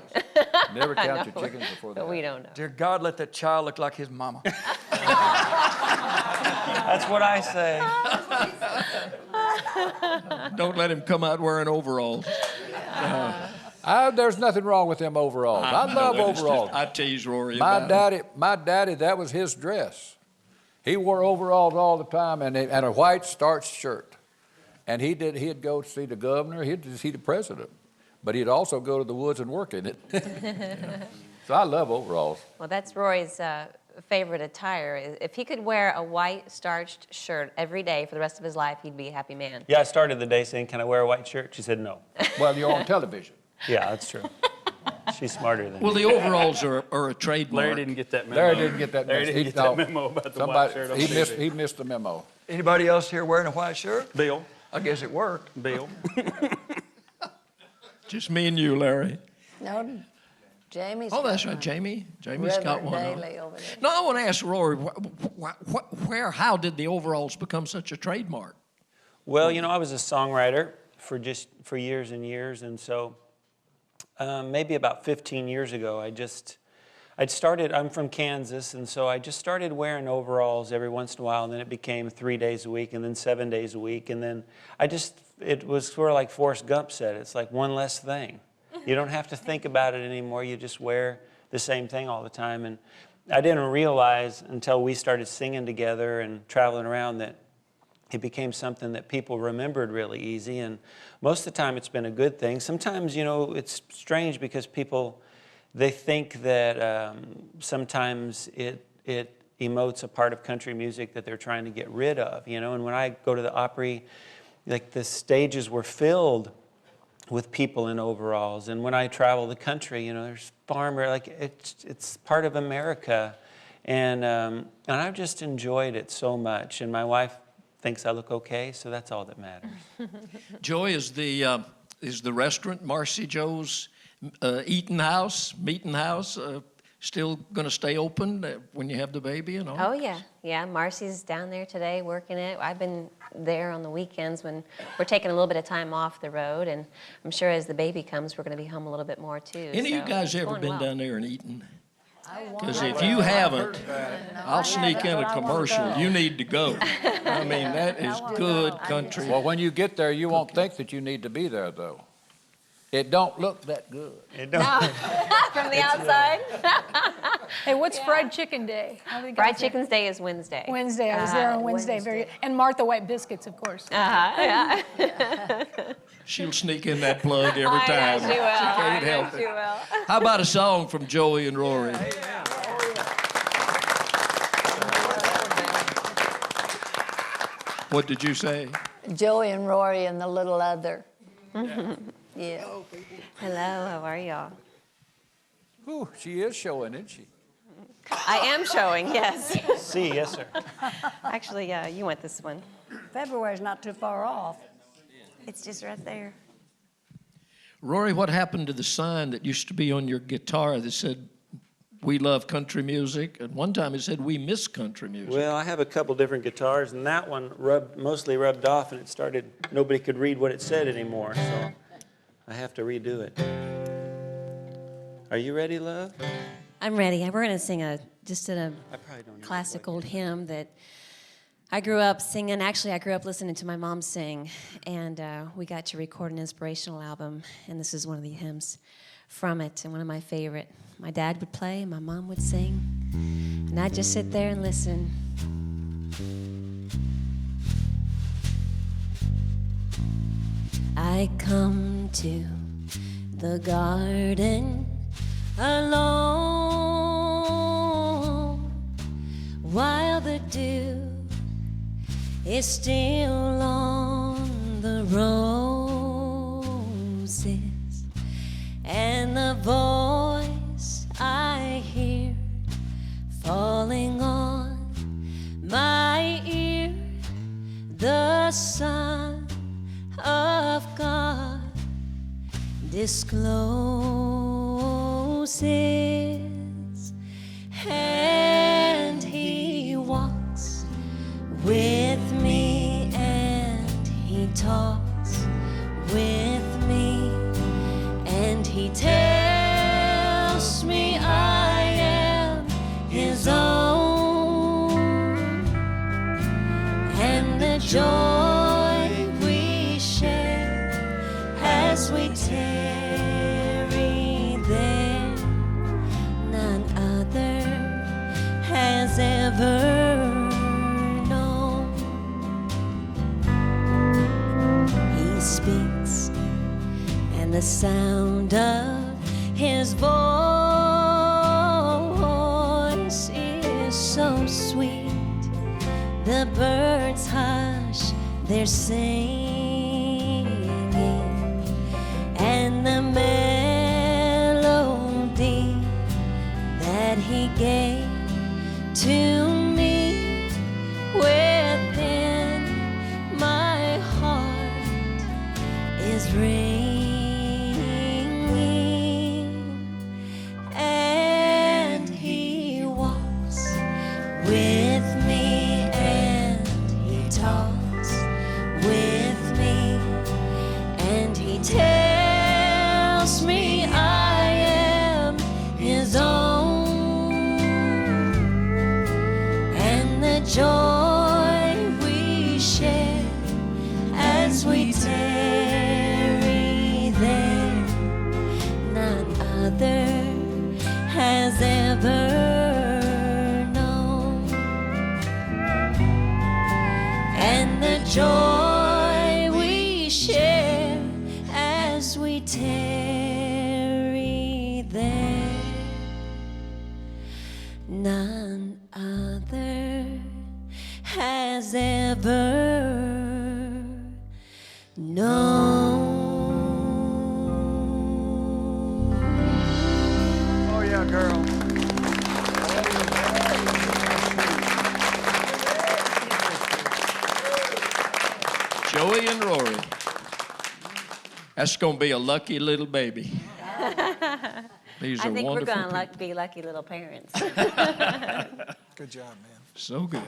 Never count your chickens before But that. we don't know. Dear God, let that child look like his mama. That's what I say. Don't let him come out wearing overalls. There's nothing wrong with them overalls. I love overalls. I tease Rory My about it. daddy, that was his dress. He wore overalls all the time and a white starched shirt. And he'd go to see the governor, he'd see the president. But he'd also go to the woods and work in it. So I love overalls. Well, that's Rory's favorite attire. If he could wear a white starched shirt every day for the rest of his life, he'd be a happy man. Yeah, I started the day saying, can I wear a white shirt? She said no. Well, you're on television. Yeah, that's true. She's smarter than Well, me. the overalls are a trademark. Larry didn't get that memo. Larry didn't get that memo. Larry didn't get that memo about the white shirt on TV. He missed the memo. Anybody else here wearing a white shirt? Bill. I guess it worked. Bill. Just me and you, Larry. No, Jamie's Oh, that's got right, one. Jamie. Jamie's got one on. Dailey over there. No, I want to ask Rory, how did the overalls become such a trademark? Well, you know, I was a songwriter for years and years, and so maybe about 15 years ago, I'm from Kansas, and so I just started wearing overalls every once in a while, and then it became 3 days a week, and then 7 days a week, and then it was sort of like Forrest Gump said, it's like one less thing. You don't have to think about it anymore, you just wear the same thing all the time. And I didn't realize until we started singing together and traveling around that it became something that people remembered really easy, and most of the time it's been a good thing. Sometimes, you know, it's strange because people, they think that sometimes it emotes a part of country music that they're trying to get rid of, you know. And when I go to the Opry, like the stages were filled with people in overalls, and when I travel the country, you know, there's farmer, like it's part of America, and I've just enjoyed it so much, and my wife thinks I look okay, so that's all that matters. Joey, is the restaurant Marcy Joe's meeting house still going to stay open when you have the baby and all? Oh, yeah. Yeah, Marcy's down there today working it. I've been there on the weekends when we're taking a little bit of time off the road, and I'm sure as the baby comes, we're going to be home a little bit more, too. Any of you guys ever been down there and eaten? Because if you haven't, I'll sneak in a commercial. You need to go. I mean, that is good country. Well, when you get there, you won't think that you need to be there, though. It don't look that good. It don't. No. From the outside? Hey, what's Fried Chicken Day? Fried Chicken's Day is Wednesday. Wednesday. I was there on Wednesday. Very, and Martha White biscuits, of course. Yeah. She'll sneak in that plug every time. She will. She can't help it. How about a song from Joey and Rory? What did you say? Joey and Rory and the little other. Yeah. Hello, how are y'all? Ooh, she is showing, isn't she? I am showing, yes. See, yes, sir. Actually, you want this one. February's not too far off. It's just right there. Rory, what happened to the sign that used to be on your guitar that said, "We love country music"? And one time it said, "We miss country music." Well, I have a couple different guitars, and that one mostly rubbed off, and it started, nobody could read what it said anymore, so I have to redo it. Are you ready, love? I'm ready. We're going to sing a classic old hymn that I grew up singing. Actually, I grew up listening to my mom sing, and we got to record an inspirational album, and this is one of the hymns from it, and one of my favorite. My dad would play, my mom would sing, and I'd just sit there and listen. I come to the garden alone while the dew is still on the roses, and the voice I hear falling on my ear, the Son of God discloses, and He walks with me, and He talks with me, and He tells me I am His own, and the joy we share as we tarry there, none other has ever known. He speaks, and the sound of His voice is so sweet. The birds hush their singing, and the melody that He gave to me within my heart is ringing, and He walks with me, and He talks with me, and He tells me I am His own, ever known, and the joy we share as we tarry there, none other has ever known. Oh, yeah, girl. Joey and Rory. That's going to be a lucky little baby. These are I think we're wonderful going people. to be lucky little parents. Good job, man. So good.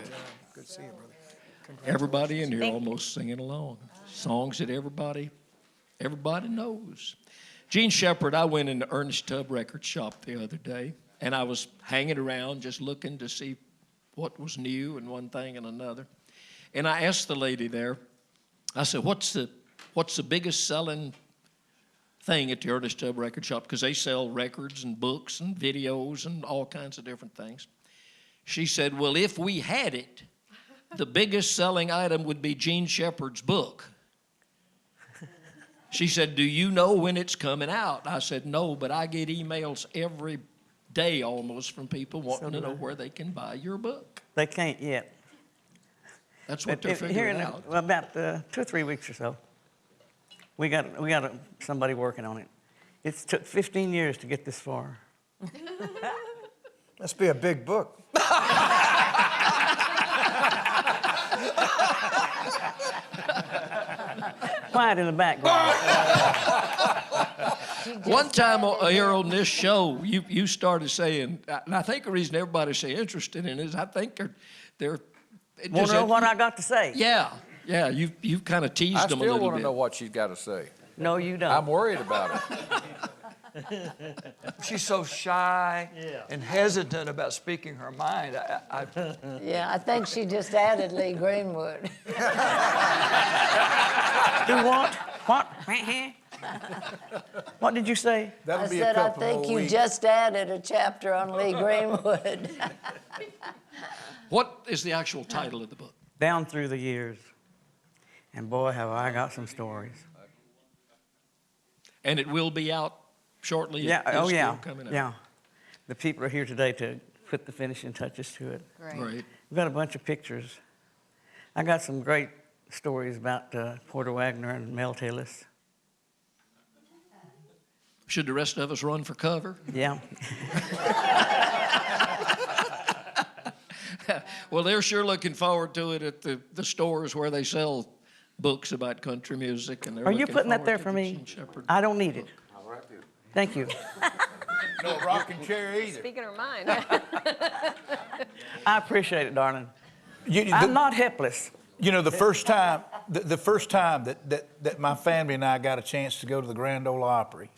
Good to see you, brother. Everybody in here Thank you. almost singing along. Songs that everybody knows. Gene Shepard, I went into Ernest Tubb record shop the other day, and I was hanging around just looking to see what was new and one thing and another. And I asked the lady there, I said, what's the biggest selling thing at the Ernest Tubb record shop? Because they sell records and books and videos and all kinds of different things. She said, well, if we had it, the biggest selling item would be Gene Shepard's book. She said, do you know when it's coming out? I said, no, but I get emails every day almost from people wanting to know where they can buy your book. They can't yet. That's what But they're figuring here out. in about 2 or 3 weeks or so, we got somebody working on it. It's took 15 years to get this far. Must be a big book. Quiet in the background. One time here on this show, you started saying, and I think the reason everybody's so interested in it is I think they're Want to know what I got to say? Yeah, you've kind of teased them a little bit. I still want to know what she's got to say. No, you don't. I'm worried about it. She's so shy and hesitant about speaking her mind. Yeah, I think she just added Lee Greenwood. Do what? What? What did you say? I said, I think you just added a chapter on Lee Greenwood. What is the actual title of the book? Down Through the Years. And boy, have I got some stories. And it will be out shortly? Yeah, It's still yeah, coming out. yeah. The people are here today to put the finishing touches to it. Great. Right. We've got a bunch of pictures. I got some great stories about Porter Wagner and Mel Tillis. Should the rest of us run for cover? Yeah. Well, they're sure looking forward to it at the stores where they sell books about country music. And Are you putting that there for me? I don't need it. Thank you. No rocking chair either. Speaking her mind. I appreciate it, darling. I'm not helpless. You know, the first time that my family and I got a chance to go to the Grand Ole Opry,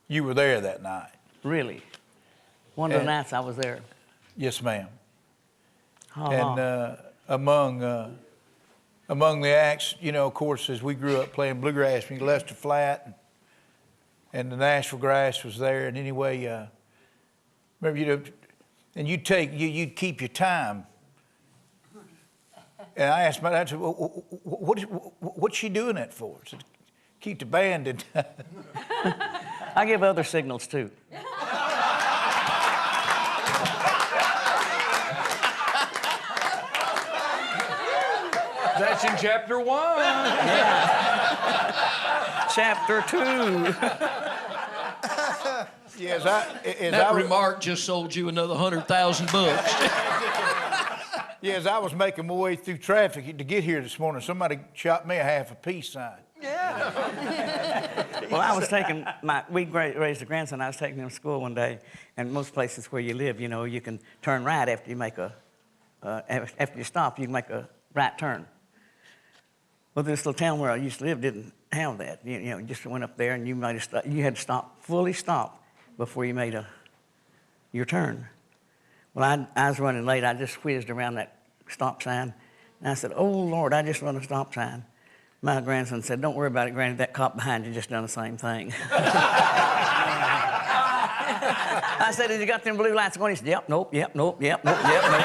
you were there that night. Really? One of the nights I was there. Yes, ma'am. Uh-huh. And among the acts, you know, of course, as we grew up playing bluegrass, we Lester Flatt and the Nashville Grass was there. And anyway, remember, you know, and you'd keep your time. And I asked my dad, I said, well, what's she doing that for? I said, keep the band in time. I give other signals too. That's in chapter 1. Yeah. Chapter 2. Yes, that remark just sold you another 100,000 books. Yeah, as I was making my way through traffic to get here this morning, somebody shot me a half a peace sign. Well, I was taking we raised a grandson. I was taking him to school one day, and most places where you live, you know, you can turn right after you make after you stop, you can make a right turn. Well, this little town where I used to live didn't have that. You know, you just went up there and you had to fully stop before you made your turn. Well, I was running late. I just whizzed around that stop sign, and I said, "Oh Lord, I just run a stop sign." My grandson said, "Don't worry about it, Granny. That cop behind you just done the same thing." I said, "Has he got them blue lights going?" He said, "Yep, nope, yep, nope, yep, nope, yep, nope."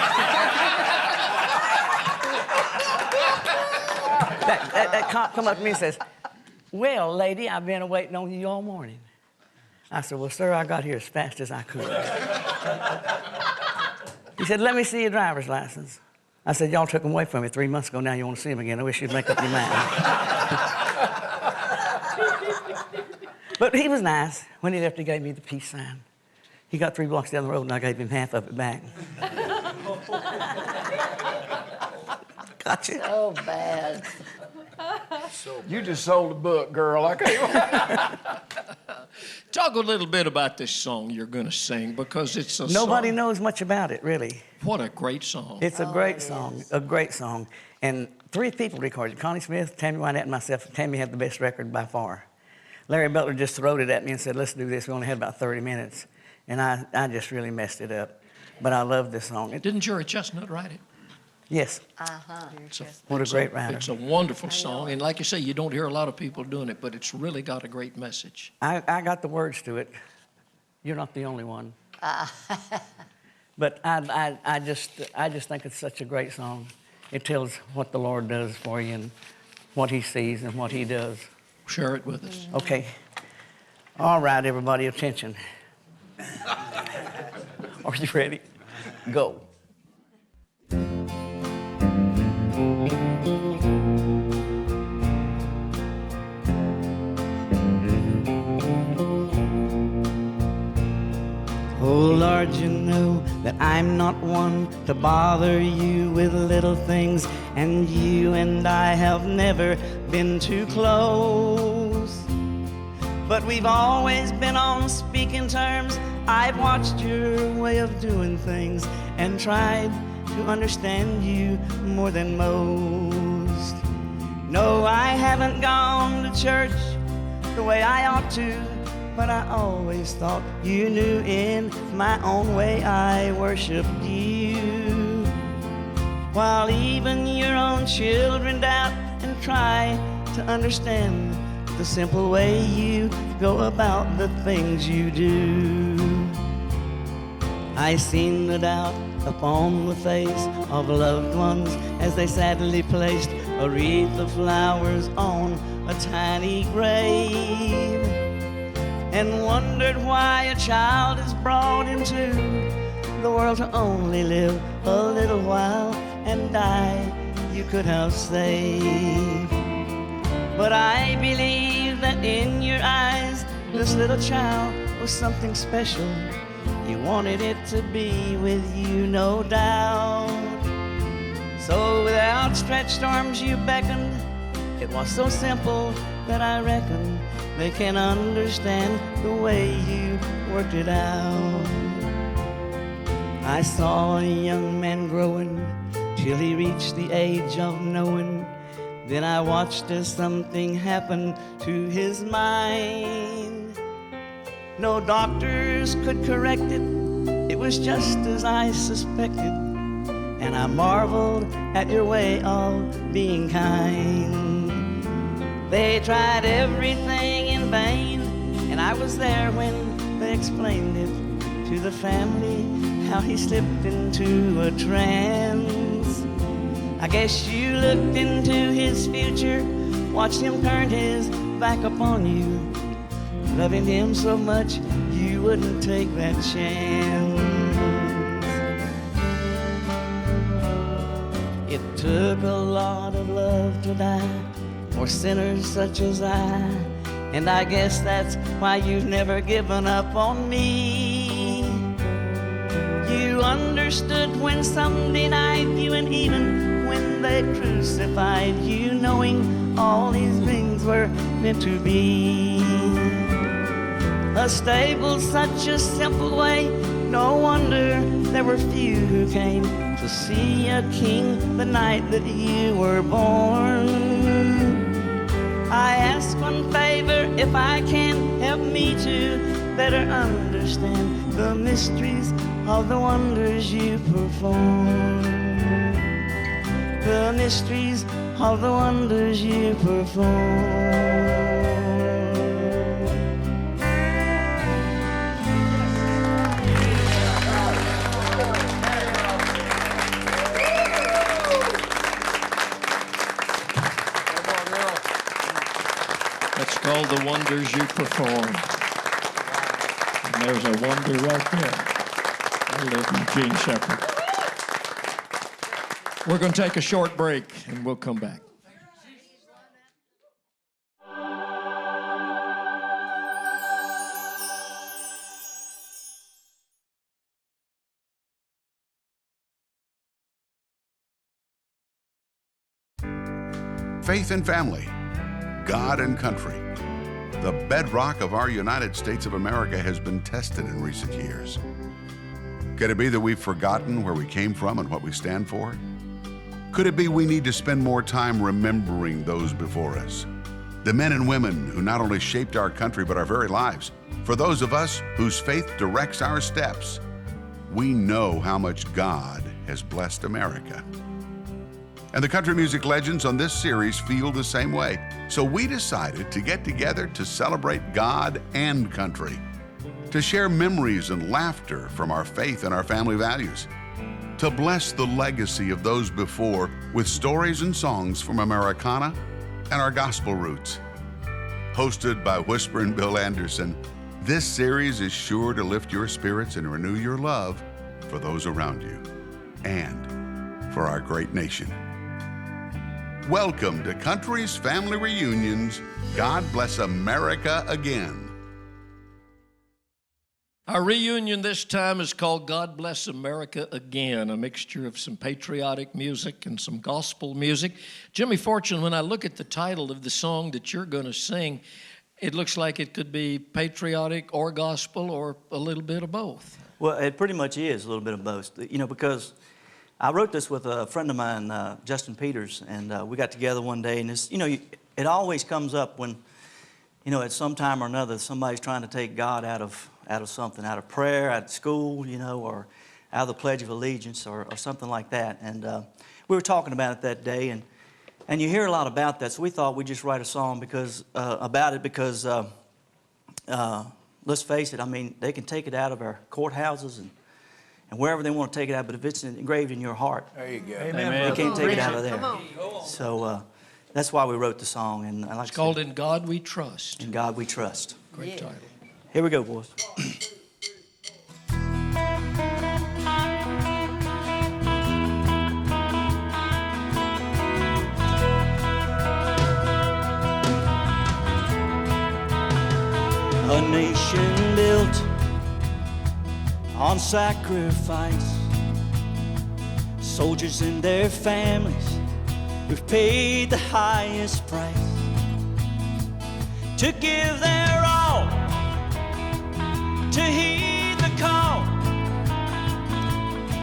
that cop come up to me and says, "Well, lady, I've been waiting on you all morning." I said, "Well, sir, I got here as fast as I could." He said, "Let me see your driver's license." I said, "Y'all took him away from me 3 months ago. Now you want to see him again. I wish you'd make up your mind." But he was nice. When he left, he gave me the peace sign. He got 3 blocks down the road, and I gave him half of it back. Gotcha. So bad. You just sold a book, girl. I can't. Talk a little bit about this song you're going to sing, because it's a Nobody song. knows much about it, really. What a great song. It's a great song, a great song. And 3 people recorded it, Connie Smith, Tammy Wynette, and myself. Tammy had the best record by far. Larry Butler just thrown it at me and said, "Let's do this." We only had about 30 minutes. And I just really messed it up. But I love this song. Didn't Joey Chestnut write it? Yes. What a great writer. It's a wonderful song. And like you say, you don't hear a lot of people doing it, but it's really got a great message. I got the words to it. You're not the only one. But I just think it's such a great song. It tells what the Lord does for you and what he sees and what he does. Share it with us. Okay. All right, everybody, attention. Are you ready? Go. Oh Lord, you know that I'm not one to bother you with little things, and you and I have never been too close. But we've always been on speaking terms. I've watched your way of doing things and tried to understand you more than most. No, I haven't gone to church the way I ought to, but I always thought you knew in my own way I worshiped you. While even your own children doubt and try to understand the simple way you go about the things you do. I seen the doubt upon the face of loved ones as they sadly placed a wreath of flowers on a tiny grave, and wondered why a child is brought into the world to only live a little while and die. You could have saved. But I believe that in your eyes this little child was something special. You wanted it to be with you, no doubt. So with outstretched arms you beckoned. It was so simple that I reckon they can understand the way you worked it out. I saw a young man growing till he reached the age of knowing. Then I watched as something happened to his mind. No doctors could correct it. It was just as I suspected. And I marveled at your way of being kind. They tried everything in vain, and I was there when they explained it to the family, how he slipped into a trance. I guess you looked into his future, watched him turn his back upon you, loving him so much you wouldn't take that chance. It took a lot of love to die for sinners such as I, and I guess that's why you've never given up on me. You understood when some denied you, and even when they crucified you, knowing all these things were meant to be. A stable, such a simple way, no wonder there were few who came to see a king the night that you were born. I ask one favor, if I can, help me to better understand the mysteries of the wonders you perform. The mysteries of the wonders you perform. wonders you perform. And there's a wonder right there. I live in Gene Shepard. We're going to take a short break, and we'll come back. Faith and family, God and country. The bedrock of our United States of America has been tested in recent years. Could it be that we've forgotten where we came from and what we stand for? Could it be we need to spend more time remembering those before us? The men and women who not only shaped our country but our very lives. For those of us whose faith directs our steps, we know how much God has blessed America. And the country music legends on this series feel the same way. So we decided to get together to celebrate God and country, to share memories and laughter from our faith and our family values, to bless the legacy of those before with stories and songs from Americana and our gospel roots. Hosted by Whisperin' Bill Anderson, this series is sure to lift your spirits and renew your love for those around you and for our great nation. Welcome to Country's Family Reunions. God bless America again. Our reunion this time is called God Bless America Again, a mixture of some patriotic music and some gospel music. Jimmy Fortune, when I look at the title of the song that you're going to sing, it looks like it could be patriotic or gospel or a little bit of both. Well, it pretty much is a little bit of both, because I wrote this with a friend of mine, Justin Peters, and we got together one day, and it's, it always comes up when, at some time or another, somebody's trying to take God out of something, out of prayer, out of school, or out of the Pledge of Allegiance or something like that. And we were talking about it that day, and you hear a lot about that, so we thought we'd just write a song about it because let's face it, they can take it out of our courthouses and wherever they want to take it out, but if it's engraved in your heart, there you go. Amen. You can't take it out of there. So that's why we wrote the song. And I like it's called In God We Trust. In God We Trust. Great title. Here we go, boys. A nation built on sacrifice, soldiers and their families who've paid the highest price to give their all, to heed the call,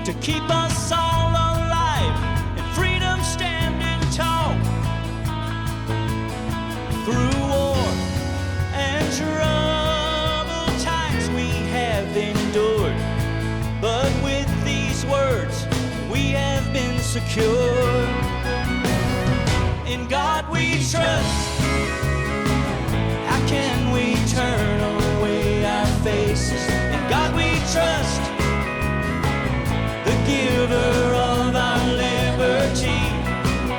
to keep us all alive and freedom standing tall. Through war and troubled times we have endured, but with these words we have been secure. In God we trust. How can we turn away our faces? In God we trust, the giver of our liberty.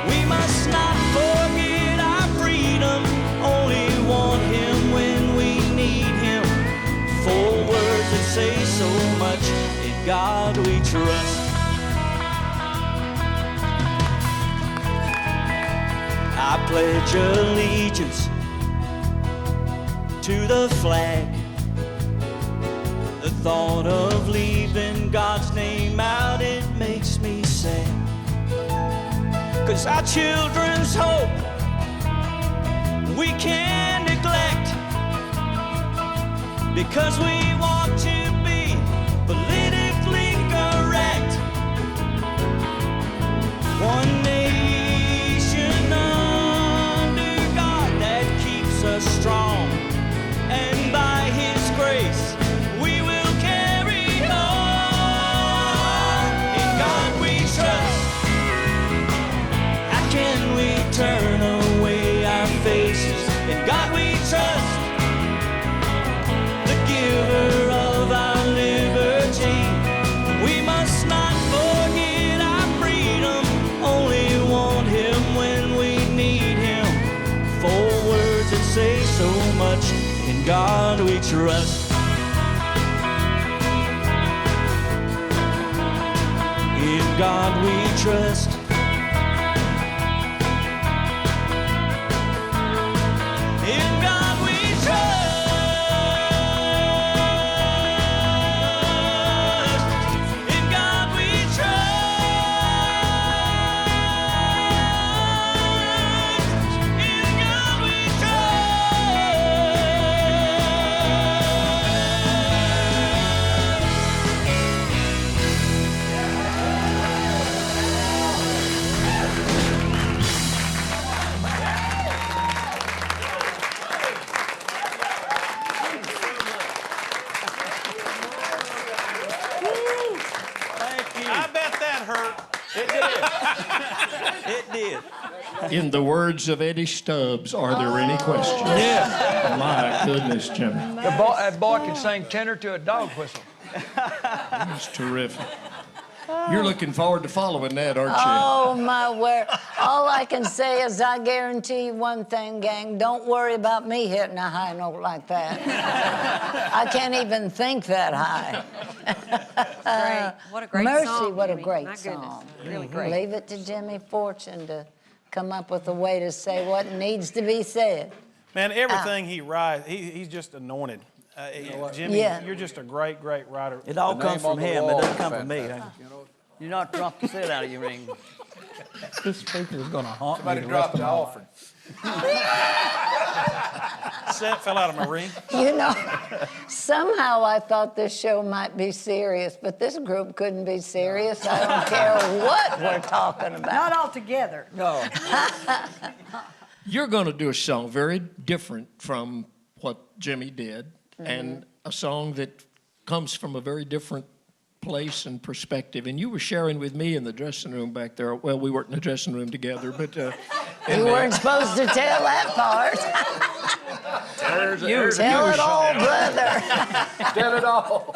We must not forget our freedom, only want Him when we need Him. 4 words that say so much. In God we trust. I pledge allegiance to the flag. The thought of leaving God's name out, it makes me sad. 'Cause our children's hope we can't neglect, because we want to be politically correct. One nation under God that keeps us strong, and by His grace we will carry on. In God we trust. How can we turn away our faces? In God we trust, the giver trust. In God we trust. In God we trust. In God we trust. In God we I bet that hurt. It did. In the words of Eddie Stubbs, are there any questions? Yeah. My goodness, Jimmy. That boy can sing tenor to a dog whistle. That's terrific. You're looking forward to following that, aren't you? Oh, my word. All I can say is I guarantee you one thing, gang. Don't worry about me hitting a high note like that. I can't even think that high. Great. What a great Mercy, song, what a Jimmy. great My goodness. song. Really great. Leave it to Jimmy Fortune to come up with a way to say what needs to be said. Man, everything he writes, he's just anointed. Jimmy, Yeah. you're just a great, great writer. It all comes from him. It doesn't come from me. You're not dropped the set out of your ring. This speaker's going to haunt Somebody me the rest dropped of the my offering. Set fell out of my ring. You know, somehow I thought this show might be serious, but this group couldn't be serious. I don't care what we're talking about. Not all together. No. You're going to do a song very different from what Jimmy did, and a song that comes from a very different place and perspective. And you were sharing with me in the dressing room back there. Well, we weren't in the dressing room together, but You weren't supposed to tell that part. You Tell it all, brother. Tell it all.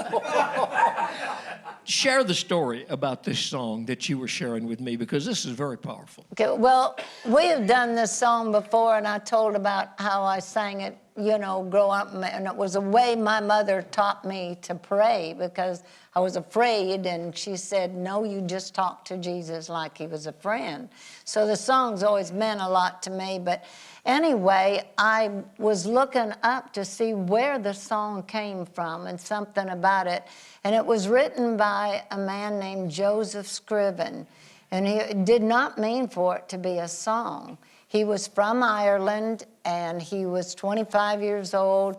Share the story about this song that you were sharing with me, because this is very powerful. Okay, well, we have done this song before, and I told about how I sang it, you know, grow up, and it was a way my mother taught me to pray, because I was afraid, and she said, no, you just talk to Jesus like he was a friend. So the song's always meant a lot to me, but anyway, I was looking up to see where the song came from and something about it, and it was written by a man named Joseph Scriven, and he did not mean for it to be a song. He was from Ireland, and he was 25 years old,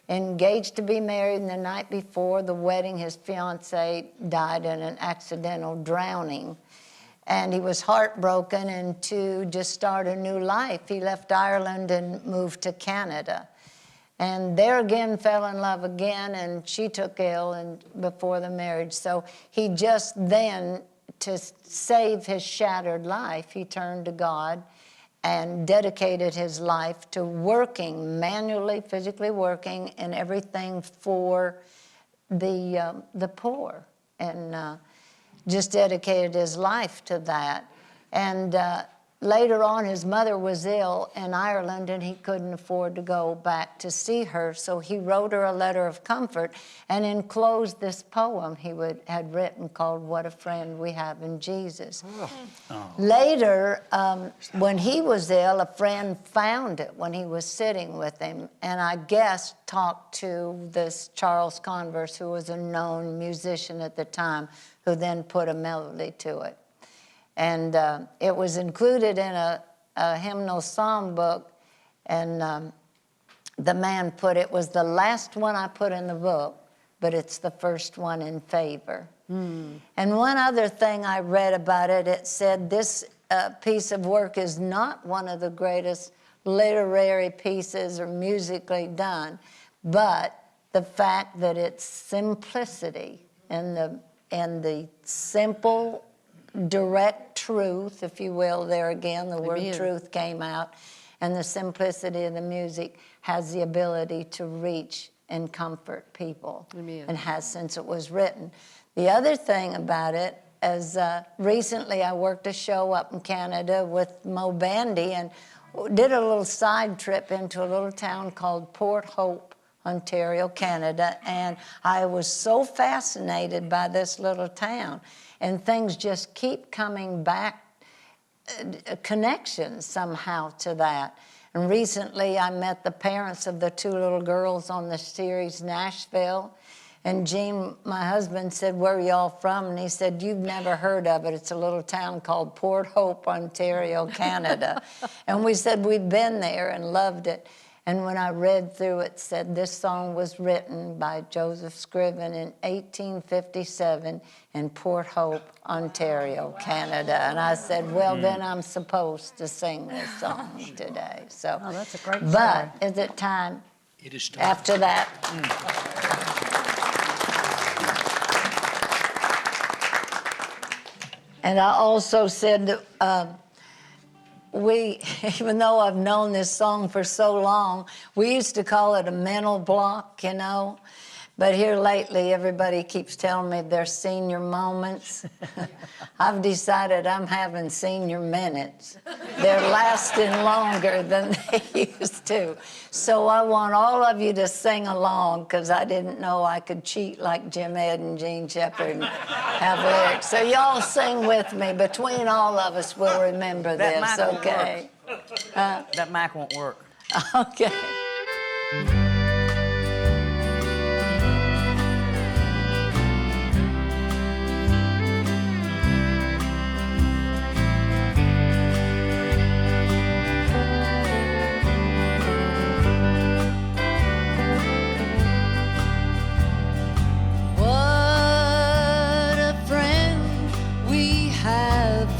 engaged to be married, and the night before the wedding, his fiancée died in an accidental drowning. And he was heartbroken, and to just start a new life, he left Ireland and moved to Canada. And there again fell in love again, and she took ill and before the marriage. So he just then, to save his shattered life, he turned to God and dedicated his life to working, manually, physically working, and everything for the poor. And just dedicated his life to that. And later on, his mother was ill in Ireland, and he couldn't afford to go back to see her, so he wrote her a letter of comfort and enclosed this poem he had written called What a Friend We Have in Jesus. Oh. Later, when he was ill, a friend found it when he was sitting with him, and I guess talked to this Charles Converse, who was a known musician at the time, who then put a melody to it. And it was included in a hymnal psalm book, and the man put it was the last one I put in the book, but it's the first one in favor. And one other thing I read about it, it said this piece of work is not one of the greatest literary pieces or musically done, but the fact that its simplicity and the simple, direct truth, if you will, there again, the word truth came out, and the simplicity of the music has the ability to reach and comfort people. Amen. And has since it was written. The other thing about it is recently I worked a show up in Canada with Mo Bandy and did a little side trip into a little town called Port Hope, Ontario, Canada, and I was so fascinated by this little town, and things just keep coming back, connections somehow to that. And recently I met the parents of the 2 little girls on the series Nashville, and Gene, my husband, said, "Where are y'all from?" And he said, "You've never heard of it. It's a little town called Port Hope, Ontario, Canada." And we said we'd been there and loved it. And when I read through it, said this song was written by Joseph Scriven in 1857 in Port Hope, Ontario, Canada. And I said, well, then I'm supposed to sing this song today. So, oh, that's a great but is it time? It is time. After that. And I also said that even though I've known this song for so long, we used to call it a mental block, you know. But here lately, everybody keeps telling me their senior moments. I've decided I'm having senior minutes. They're lasting longer than they used to. So I want all of you to sing along, because I didn't know I could cheat like Jim Ed and Gene Shepard and have lyrics. So y'all sing with me. Between all of us, we'll remember this, okay? That mic won't work. Okay.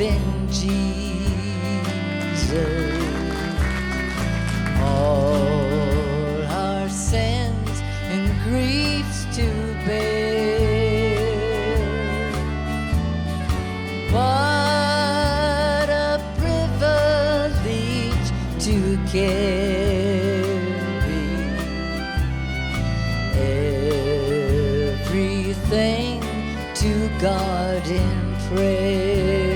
In Jesus, all our sins and griefs to bear. What a privilege to carry everything to God in prayer.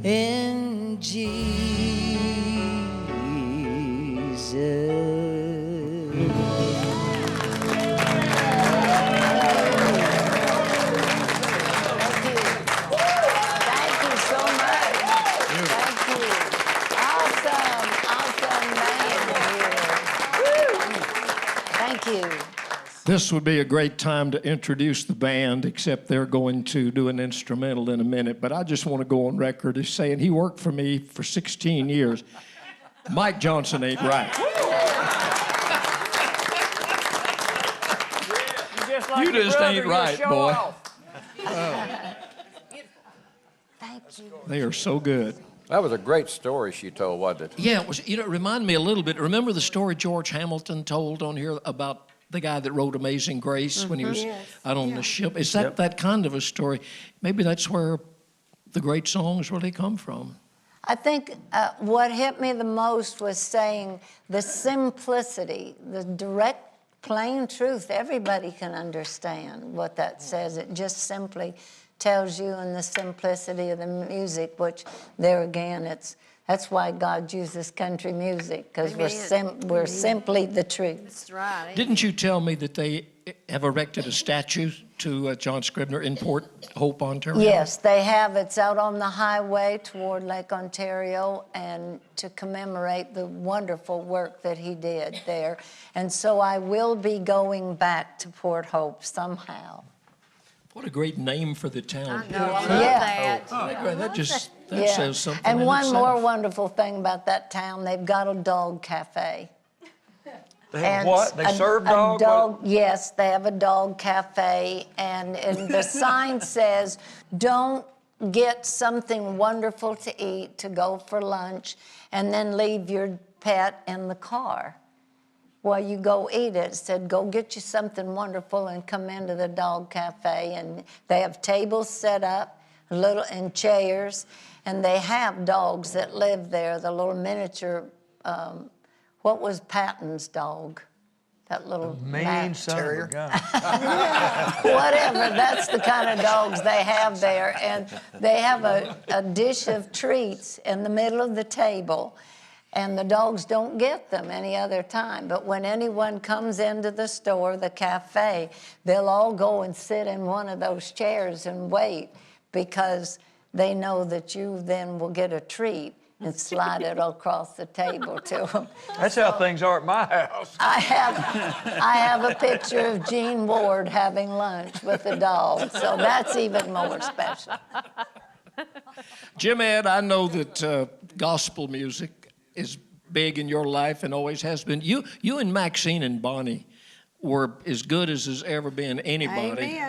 In Thank you. This would be a great time to introduce the band, except they're going to do an instrumental in a minute. But I just want to go on record as saying he worked for me for 16 years. Mike Johnson ain't right. You just ain't right, boy. Thank you. They are so good. That was a great story she told, wasn't it? Yeah, it was. You know, it reminded me a little bit. Remember the story George Hamilton told on here about the guy that wrote Amazing Grace when he was out on the ship? Is that that kind of a story? Maybe that's where the great songs really come from. I think what hit me the most was saying the simplicity, the direct, plain truth. Everybody can understand what that says. It just simply tells you in the simplicity of the music, which there again, that's why God uses country music, because we're simply the truth. That's right. Didn't you tell me that they have erected a statue to John Scribner in Port Hope, Ontario? Yes, they have. It's out on the highway toward Lake Ontario, and to commemorate the wonderful work that he did there. And so I will be going back to Port Hope somehow. What a great name for the town. I know, I love that. That says something. And in one itself. more wonderful thing about that town, they've got a dog cafe. They have what? They serve dog? Yes, they have a dog cafe, and the sign says, don't get something wonderful to eat to go for lunch and then leave your pet in the car while you go eat it. It said, go get you something wonderful and come into the dog cafe. And they have tables set up, and chairs, and they have dogs that live there, the little miniature, what was Patton's dog? That little mean terrier. Whatever, that's the kind of dogs they have there. And they have a dish of treats in the middle of the table, and the dogs don't get them any other time. But when anyone comes into the store, the cafe, they'll all go and sit in one of those chairs and wait, because they know that you then will get a treat and slide it across the table to them. That's how things are at my house. I have a picture of Gene Ward having lunch with the dog, so that's even more special. Jim Ed, I know that gospel music is big in your life and always has been. You and Maxine and Bonnie were as good as has ever been anybody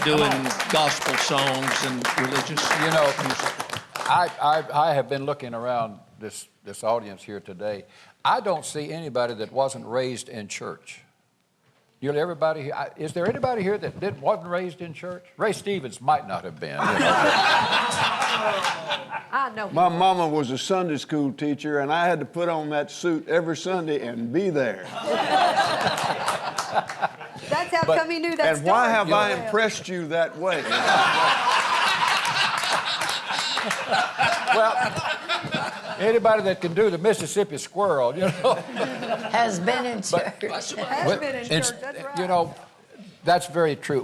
doing gospel songs and religious music. I have been looking around this audience here today. I don't see anybody that wasn't raised in church. Everybody here, is there anybody here that wasn't raised in church? Ray Stevens might not have been. I know. My mama was a Sunday school teacher, and I had to put on that suit every Sunday and be there. That's how come he knew that And why have I impressed you that way? Well, anybody that can do the Mississippi squirrel, has been in church. Has been in church, that's right. That's very true.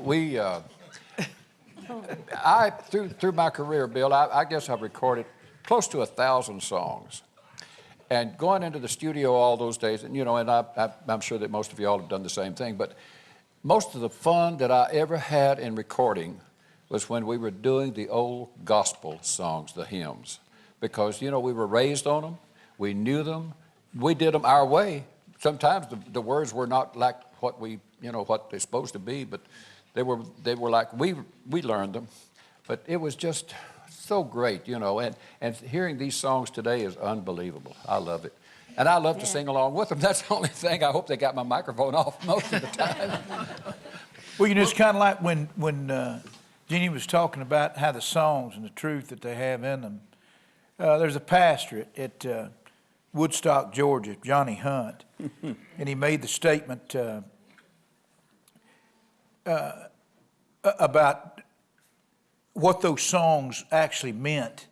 Through my career, Bill, I guess I've recorded close to 1,000 songs. And going into the studio all those days, and I'm sure that most of you all have done the same thing, but most of the fun that I ever had in recording was when we were doing the old gospel songs, the hymns. Because, we were raised on them, we knew them, we did them our way. Sometimes the words were not like what what they're supposed to be, but they were like we learned them. But it was just so great, and hearing these songs today is unbelievable. I love it. And I love to sing along with them. That's the only thing. I hope they got my microphone off most of the time. Well, it's kind of like when Jeannie was talking about how the songs and the truth that they have in them. There's a pastor at Woodstock, Georgia, Johnny Hunt, and he made the statement about what those songs actually meant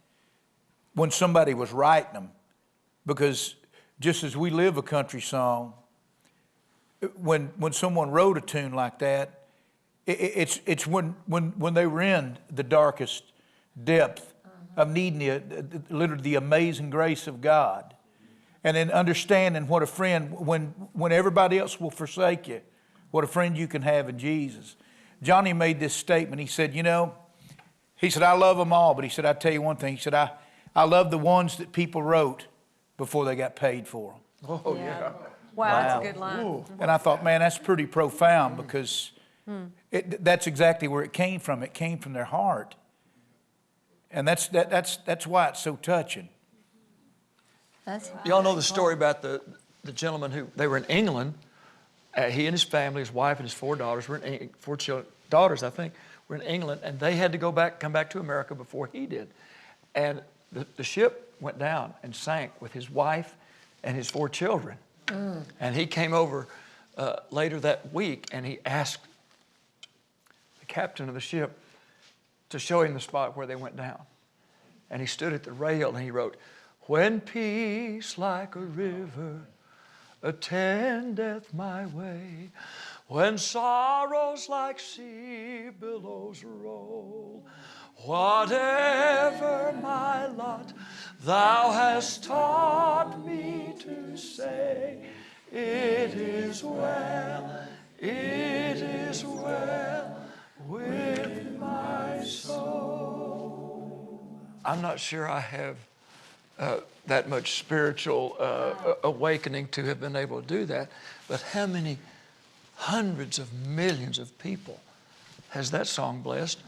when somebody was writing them. Because just as we live a country song, when someone wrote a tune like that, it's when they were in the darkest depth of needing literally the amazing grace of God. And then understanding what a friend, when everybody else will forsake you, what a friend you can have in Jesus. Johnny made this statement. He said, he said, I love them all, but he said, I tell you one thing. He said, I love the ones that people wrote before they got paid for them. Oh, yeah. Wow, that's a good line. Ooh. And I thought, man, that's pretty profound because that's exactly where it came from. It came from their heart. And that's why it's so touching. Y'all know the story about the gentleman they were in England. He and his family, his wife and his 4 daughters, four daughters, I think, were in England, and they had to come back to America before he did. And the ship went down and sank with his wife and his 4 children. And he came over later that week, and he asked the captain of the ship to show him the spot where they went down. And he stood at the rail and he wrote, "When peace like a river attendeth my way, when sorrows like sea billows roll, whatever my lot, thou hast taught me to say, it is well with my soul." I'm not sure I have that much spiritual awakening to have been able to do that, but how many hundreds of millions of people has that song blessed?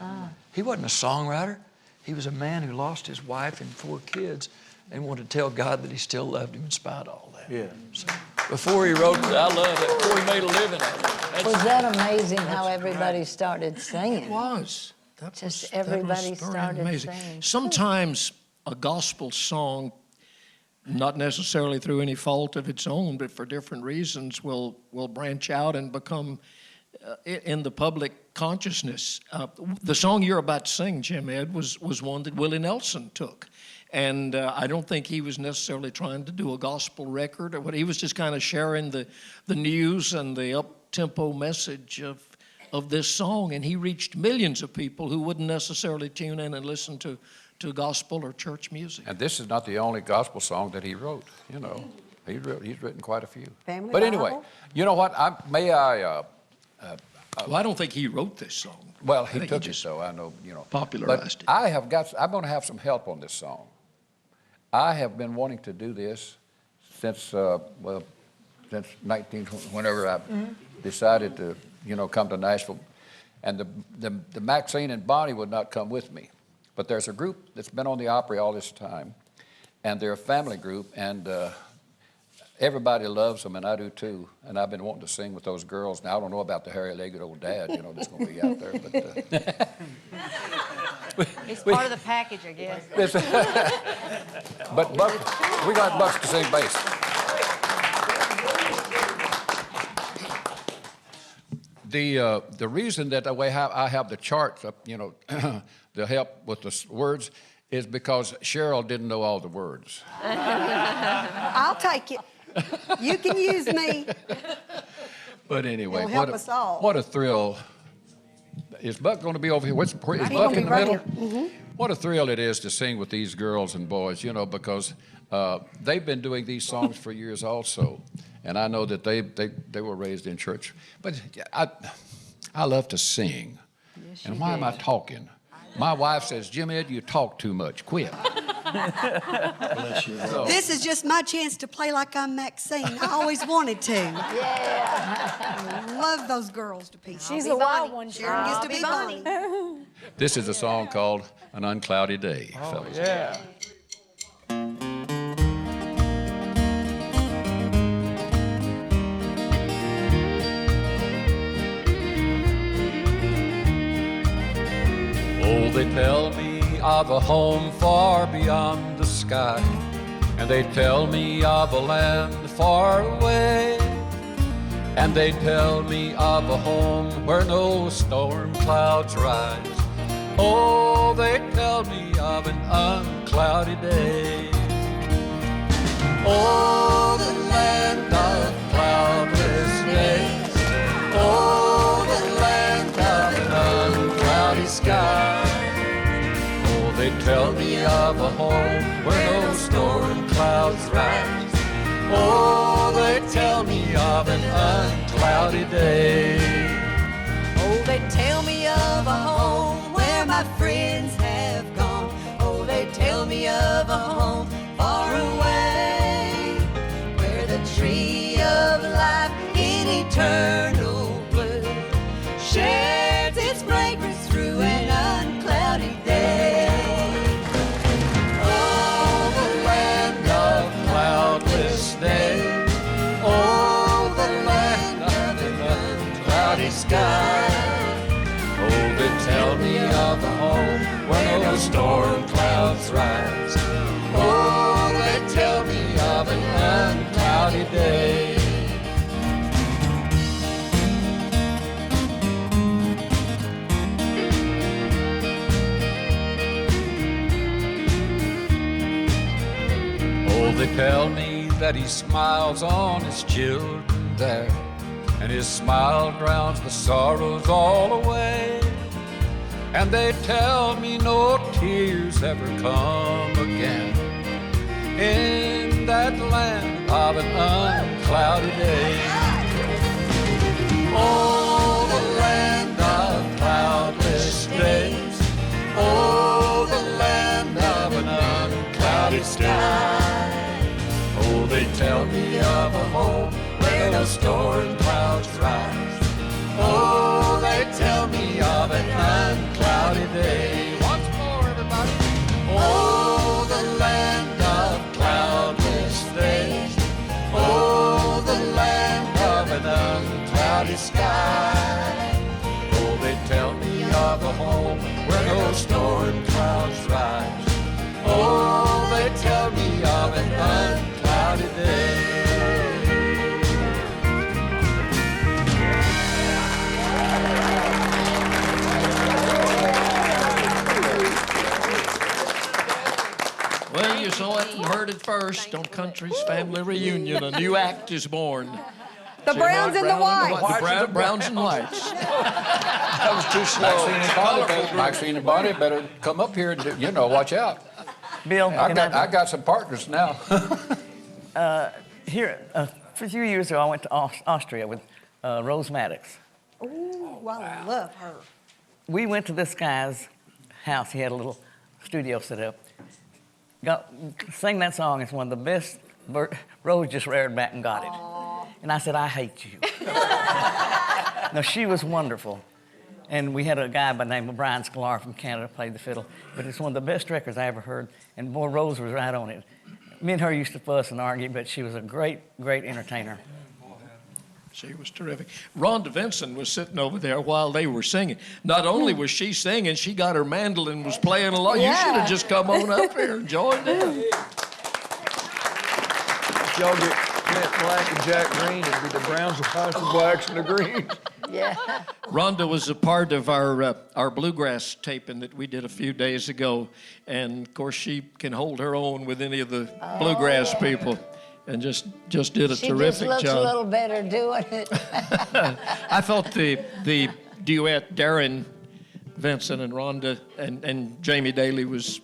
He wasn't a songwriter. He was a man who lost his wife and 4 kids and wanted to tell God that he still loved him in spite of all that. Yeah. So before he wrote, I love it, before he made a living at it. Was that amazing how everybody started singing? It was. Everybody started amazing. singing. Sometimes a gospel song, not necessarily through any fault of its own, but for different reasons, will branch out and become in the public consciousness. The song you're about to sing, Jim Ed, was one that Willie Nelson took. And I don't think he was necessarily trying to do a gospel record or what. He was just kind of sharing the news and the up-tempo message of this song. And he reached millions of people who wouldn't necessarily tune in and listen to gospel or church music. And this is not the only gospel song that he wrote, He's written quite a few. Family but anyway, Bible? you know what? Well, I don't think he wrote this song. Well, he took it, so I know, popularized it. But I'm going to have some help on this song. I have been wanting to do this since whenever I decided to, come to Nashville. And the Maxine and Bonnie would not come with me. But there's a group that's been on the Opry all this time, and they're a family group, and everybody loves them, and I do too. And I've been wanting to sing with those girls. Now, I don't know about the hairy-legged old dad, that's going to be out there. But It's part of the package, I guess. but we got Bucks to sing bass. The reason that I have the charts up, to help with the words, is because Cheryl didn't know all the words. I'll take it. You can use me. But anyway, It'll help us all. What a thrill. Is Buck going to be over here? Is Buck in the right middle? here. What a thrill it is to sing with these girls and boys, because they've been doing these songs for years also. And I know that they were raised in church. But I love to sing. Yes, and why am I talking? My wife says, "Jim Ed, you talk too much. Quit." Bless you. This is just my chance to play like I'm Maxine. I always wanted to. Yeah. Love those girls to pieces. She's the wild one. Sharon gets to be Bonnie. This is a song called "An Uncloudy Day," fellas. Yeah. Oh, they tell me of a home far beyond the sky, and they tell me of a land far away, and they tell me of a home where no storm clouds rise. Oh, they tell me of an uncloudy day. Oh, the land of cloudless days. Oh, the land of an uncloudy sky. Oh, they tell me of a home where no storm clouds rise. Oh, they tell tell me of an uncloudy day. Oh, they tell me of a home where my friends have gone. Oh, they tell me of a home far away, where the tree of life in eternal bloom shares its fragrance through an uncloudy day. Oh, the land of cloudless days. Oh, the land of an uncloudy sky. Oh, they tell me of a home where no storm clouds rise. Oh, they tell me of an uncloudy day. Oh, they tell me that he smiles on his children there, and his smile drowns the sorrows all away. And they tell me no tears ever come again in that land of an uncloudy day. Oh, the land of cloudless days. Oh, the land of an uncloudy sky. Oh, they tell me of a home where no storm clouds rise. Oh, they tell me of an uncloudy day. Once more, everybody. Oh, the land of cloudless days. Oh, the land of an uncloudy sky. Oh, they tell me of a home where no storm clouds rise. Oh, they tell me of an uncloudy day. Well, you saw it and heard it first on Country's Family Reunion. A new act is born. The browns and the whites. The browns and whites. That was too slow. Maxine and Bonnie better come up here and watch out. Bill, I got some partners now. Here, a few years ago, I went to Austria with Rose Maddox. Ooh, I love her. We went to this guy's house. He had a little studio set up. Sang that song. It's one of the best. Rose just reared back and got it. And I said, I hate you. No, she was wonderful. And we had a guy by the name of Brian Sklar from Canada played the fiddle. But it's one of the best records I ever heard. And boy, Rose was right on it. Me and her used to fuss and argue, but she was a great, great entertainer. She was terrific. Rhonda Vincent was sitting over there while they were singing. Not only was she singing, she got her mandolin and was playing along. Yeah. You should have just come on up here and joined in. If y'all get Clint Black and Jack Green, it'd be the Browns, the Whites, the Blacks, and the Greens. Yeah. Rhonda was a part of our bluegrass taping that we did a few days ago. And, of course, she can hold her own with any of the bluegrass people. And just did a terrific job. She just looks a little better doing it. I thought the duet, Darren Vincent and Rhonda and Jamie Dailey was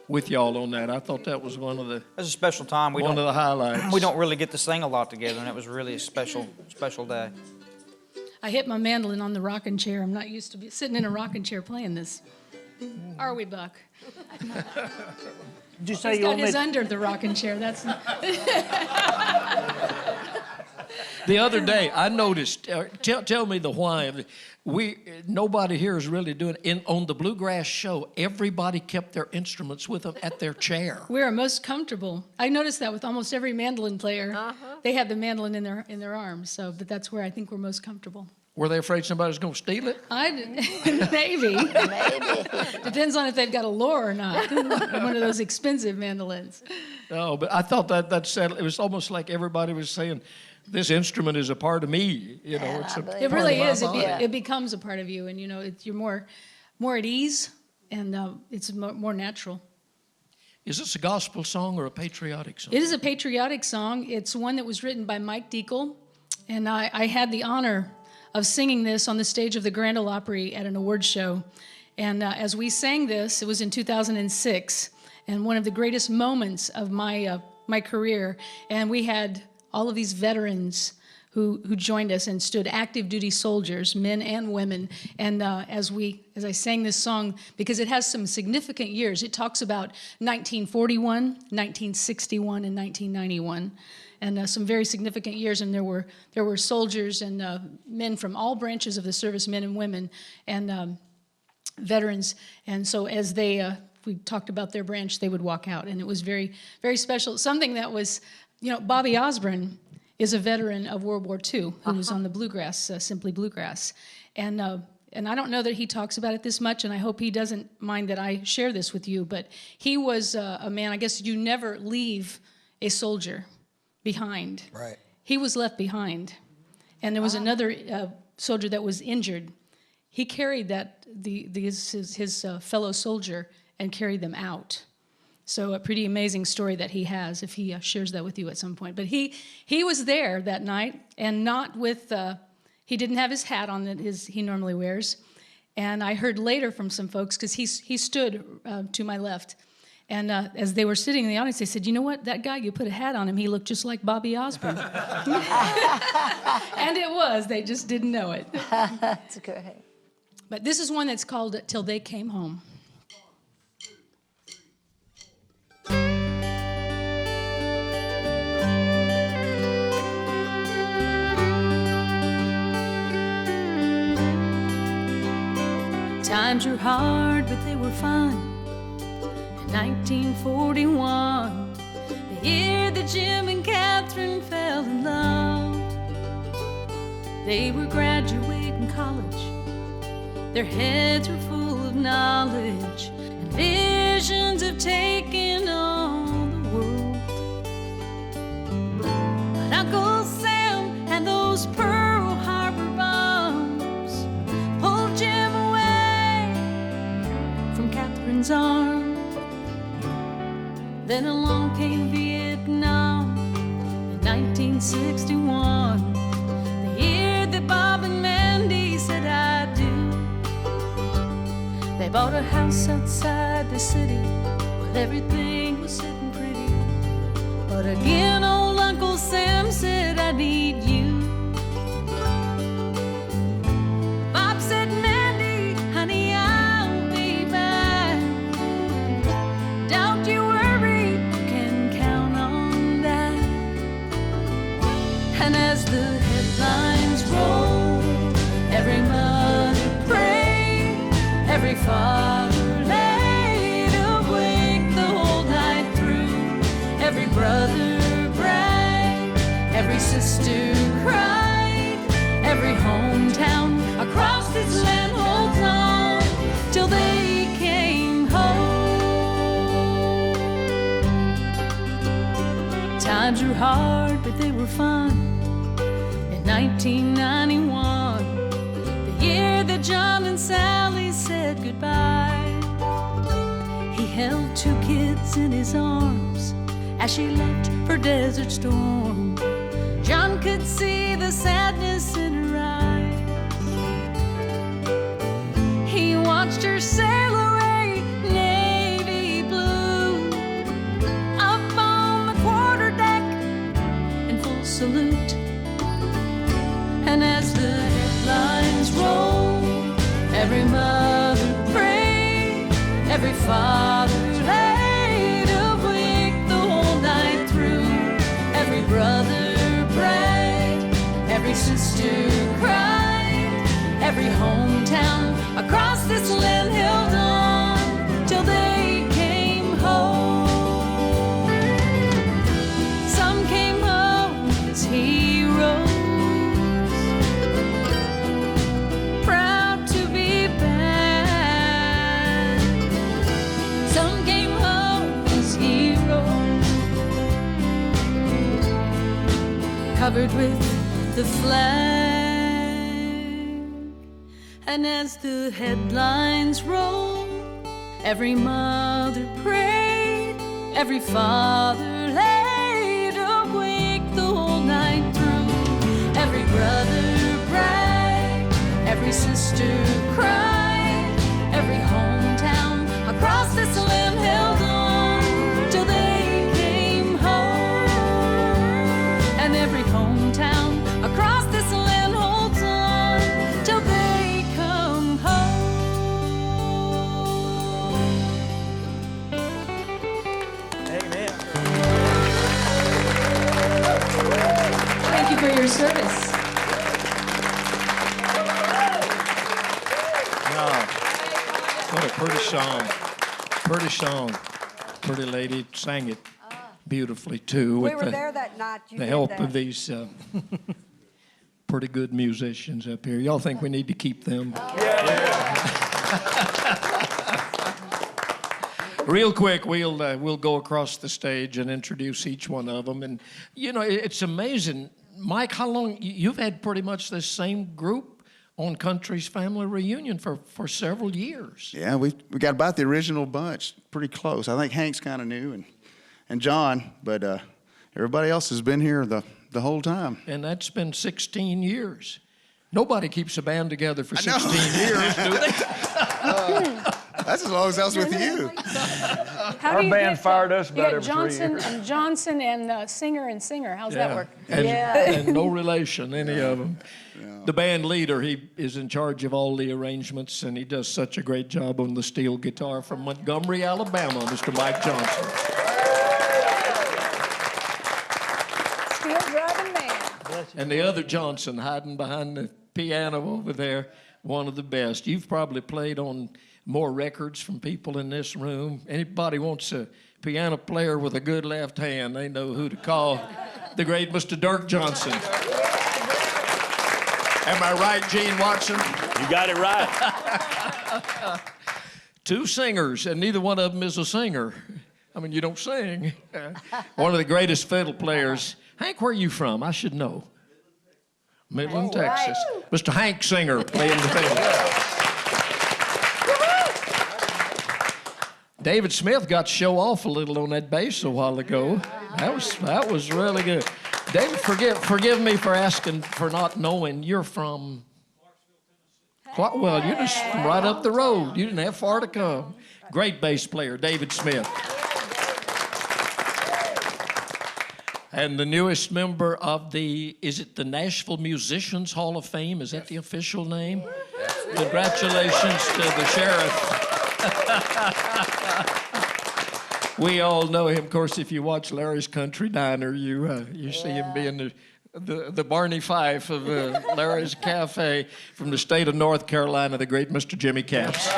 with y'all on that. I thought that was one of the... It was a special time. One of the highlights. We don't really get to sing a lot together, and it was really a special day. I hit my mandolin on the rocking chair. I'm not used to sitting in a rocking chair playing this. Are we, Buck? Did you say He's you got want me his under the rocking chair. That's. The other day, I noticed. Tell me the why of it. Nobody here is really doing it. On the bluegrass show, everybody kept their instruments with them at their chair. We are most comfortable. I noticed that with almost every mandolin player. They have the mandolin in their arms. So, but that's where I think we're most comfortable. Were they afraid somebody's going to steal it? Maybe. Depends on if they've got a lure or not. One of those expensive mandolins. No, but I thought that said it was almost like everybody was saying, "This instrument is a part of me." You know, it's a It part really of my is. body. It becomes a part of you, and you're more at ease, and it's more natural. Is this a gospel song or a patriotic song? It is a patriotic song. It's one that was written by Mike Deacle, and I had the honor of singing this on the stage of the Grand Ole Opry at an award show. And as we sang this, it was in 2006, and one of the greatest moments of my career. And we had all of these veterans who joined us and stood active duty soldiers, men and women. And as I sang this song, because it has some significant years, it talks about 1941, 1961, and 1991. And some very significant years, and there were soldiers and men from all branches of the service, men and women, and veterans. And so as we talked about their branch, they would walk out, and it was very, very special. Something that was, Bobby Osborne is a veteran of World War II who was on the bluegrass, Simply Bluegrass, and I don't know that he talks about it this much, and I hope he doesn't mind that I share this with you. But he was a man. I guess you never leave a soldier behind. Right. He was left behind, and there was another soldier that was injured. He carried his fellow soldier and carried them out. So a pretty amazing story that he has, if he shares that with you at some point. But he was there that night, and not with. He didn't have his hat on that he normally wears, and I heard later from some folks because he stood to my left. And as they were sitting in the audience, they said, "You know what? That guy, you put a hat on him, he looked just like Bobby Osborne." And it was. They just didn't know it. That's great. But this is one that's called "Till They Came Home." Times were hard, but they were fun. 1941, the year that Jim and Catherine fell in love. They were graduating college, their heads were full of knowledge, and visions of taking on the world. But Uncle Sam and those Pearl Harbor bombs pulled Jim away from Catherine's arms. Then along came Vietnam in 1961, the year that Bob and Mandy said I do. They bought a house outside the city where everything was sitting pretty. But again, old Uncle Sam said, "I need you." Bob said, "Mandy, honey, I'll be back. Don't you worry, count on that." And as the headlines roll, every mother prayed, every father laid awake the whole night through, every brother bragged, every sister cried, every hometown across this land holds on till they came home. Times were hard, but they were fun. In 1991, the year that John and Sally said goodbye, he held 2 kids in his arms as she left for Desert Storm. John could see the sadness in her eyes. He watched her sail away, navy blue, up on the quarterdeck in full salute. And as the headlines roll, every mother prayed, every father laid awake the whole night through, every brother bragged, every sister cried, every hometown across this land held on till they came home. Some came home as heroes, proud to be back. Some came home as heroes, covered with the flag. And as the headlines roll, every mother prayed, every father laid awake the whole night through, every brother bragged, every sister cried, every hometown across this land held on till they came home. And every for your service. What a pretty song. Pretty song. Pretty lady sang it beautifully, too. We with were there that night. You the did help that. of these pretty good musicians up here. Y'all think we need to keep them? Real quick, we'll go across the stage and introduce each one of them. And, you know, it's amazing. Mike, how long? You've had pretty much this same group on Country's Family Reunion for several years. Yeah, we got about the original bunch, pretty close. I think Hank's kind of new and John, but everybody else has been here the whole time. And that's been 16 years. Nobody keeps a band together for 16 years, do they? That's as long as I was with you. How Our do you band get, fired us you about get every 3 Johnson years. and Johnson and singer and singer. How's that work? And no relation, any of them. The band leader, he is in charge of all the arrangements, and he does such a great job on the steel guitar from Montgomery, Alabama, Mr. Mike Johnson. Steel driving man. And the other Johnson hiding behind the piano over there, one of the best. You've probably played on more records from people in this room. Anybody wants a piano player with a good left hand, they know who to call. The great Mr. Dirk Johnson. Am I right, Gene Watson? You got it right. 2 singers, and neither one of them is a singer. I mean, you don't sing. One of the greatest fiddle players. Hank, where are you from? I should know. Midland, Texas. Mr. Hank Singer playing the fiddle. David Smith got to show off a little on that bass a while ago. That was really good. David, forgive me for asking, for not knowing. You're from? Well, you're just right up the road. You didn't have far to come. Great bass player, David Smith. And the newest member of is it the Nashville Musicians Hall of Fame? Is that the official name? Congratulations to the sheriff. We all know him. Of course, if you watch Larry's Country Diner, you see him being the Barney Fife of Larry's Cafe from the state of North Carolina, the great Mr. Jimmy Capps.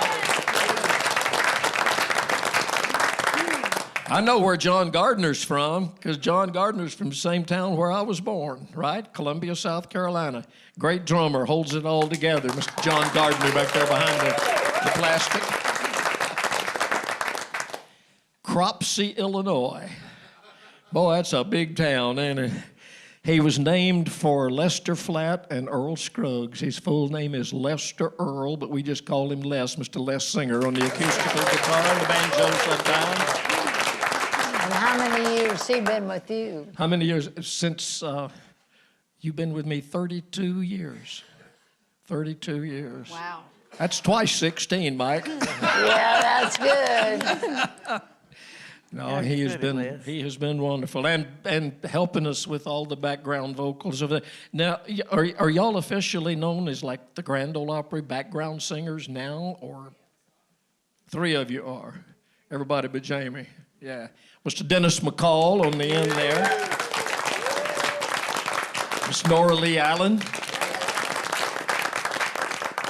I know where John Gardner's from, because John Gardner's from the same town where I was born, right? Columbia, South Carolina. Great drummer, holds it all together. Mr. John Gardner back there behind the plastic. Cropsey, Illinois. Boy, that's a big town, ain't it? He was named for Lester Flatt and Earl Scruggs. His full name is Lester Earl, but we just call him Les, Mr. Les Singer on the acoustical guitar and the banjo sometimes. And how many years has he been with you? How many years? Since you've been with me 32 years. 32 years. Wow. That's twice 16, Mike. Yeah, that's good. No, That's he has good, been Les. wonderful and helping us with all the background vocals of it. Now, are y'all officially known as like the Grand Ole Opry background singers now, or 3 of you are? Everybody but Jamie. Yeah. Mr. Dennis McCall on the end there. Miss Nora Lee Allen.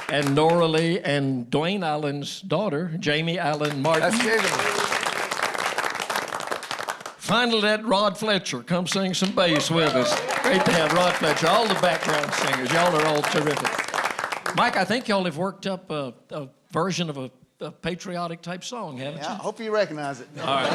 And Nora Lee and Dwayne Allen's daughter, Jamie Allen Martin. That's Finally, that Rod Fletcher. Come sing some bass with us. Great to have Rod Fletcher. All the background singers. Y'all are all terrific. Mike, I think y'all have worked up a version of a patriotic type song, haven't you? I hope you recognize it. All right.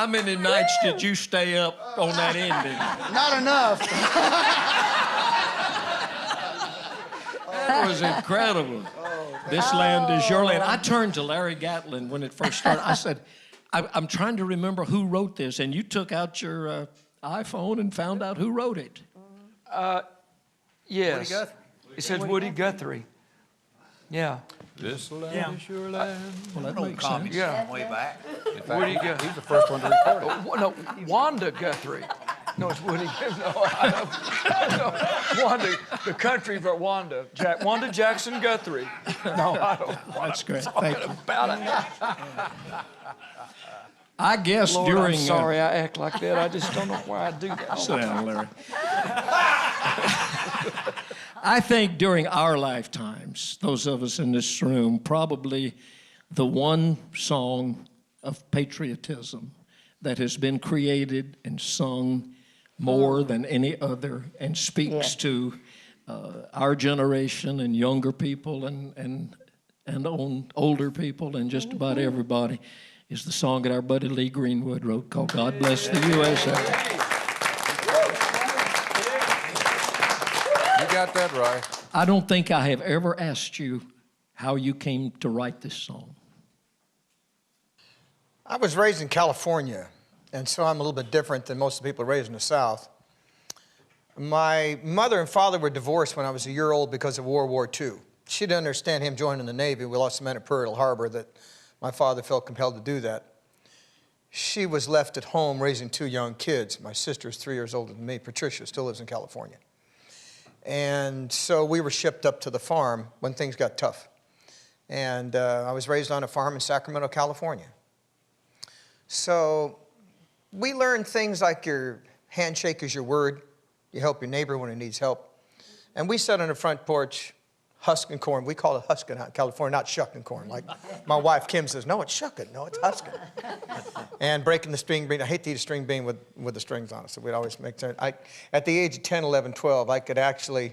How many nights did you stay up on that ending? Not enough. That was incredible. This land is your land. I turned to Larry Gatlin when it first started. I said, I'm trying to remember who wrote this, and you took out your iPhone and found out who wrote it. Yes. Woody Guthrie. It says Woody Guthrie. Yeah. This land Yeah. is your land. Well, that makes sense. Yeah. Way back. In fact, Woody Guthrie. he's the first one to record it. No, Wanda Guthrie. No, it's Woody. No, Wanda, the country for Wanda. Wanda Jackson Guthrie. No, I don't. That's great. Thank Thank you. about it. I guess Lord, during. I'm sorry I act like that. I just don't know why I do that. Sit down, Larry. I think during our lifetimes, those of us in this room, probably the one song of patriotism that has been created and sung more than any other and speaks to our generation and younger people and older people and just about everybody is the song that our buddy Lee Greenwood wrote called God Bless the USA. You got that right. I don't think I have ever asked you how you came to write this song. I was raised in California, and so I'm a little bit different than most of the people raised in the South. My mother and father were divorced when I was a year old because of World War II. She didn't understand him joining the Navy. We lost the men at Pearl Harbor that my father felt compelled to do that. She was left at home raising 2 young kids. My sister is 3 years older than me. Patricia still lives in California. And so we were shipped up to the farm when things got tough. And I was raised on a farm in Sacramento, California. So we learned things like your handshake is your word. You help your neighbor when he needs help. And we sat on the front porch husking corn. We call it husking out in California, not shucking corn. Like my wife Kim says, no, it's shucking. No, it's husking. And breaking the string bean. I hate to eat a string bean with the strings on it, so we'd always make sense. At the age of 10, 11, 12, I could actually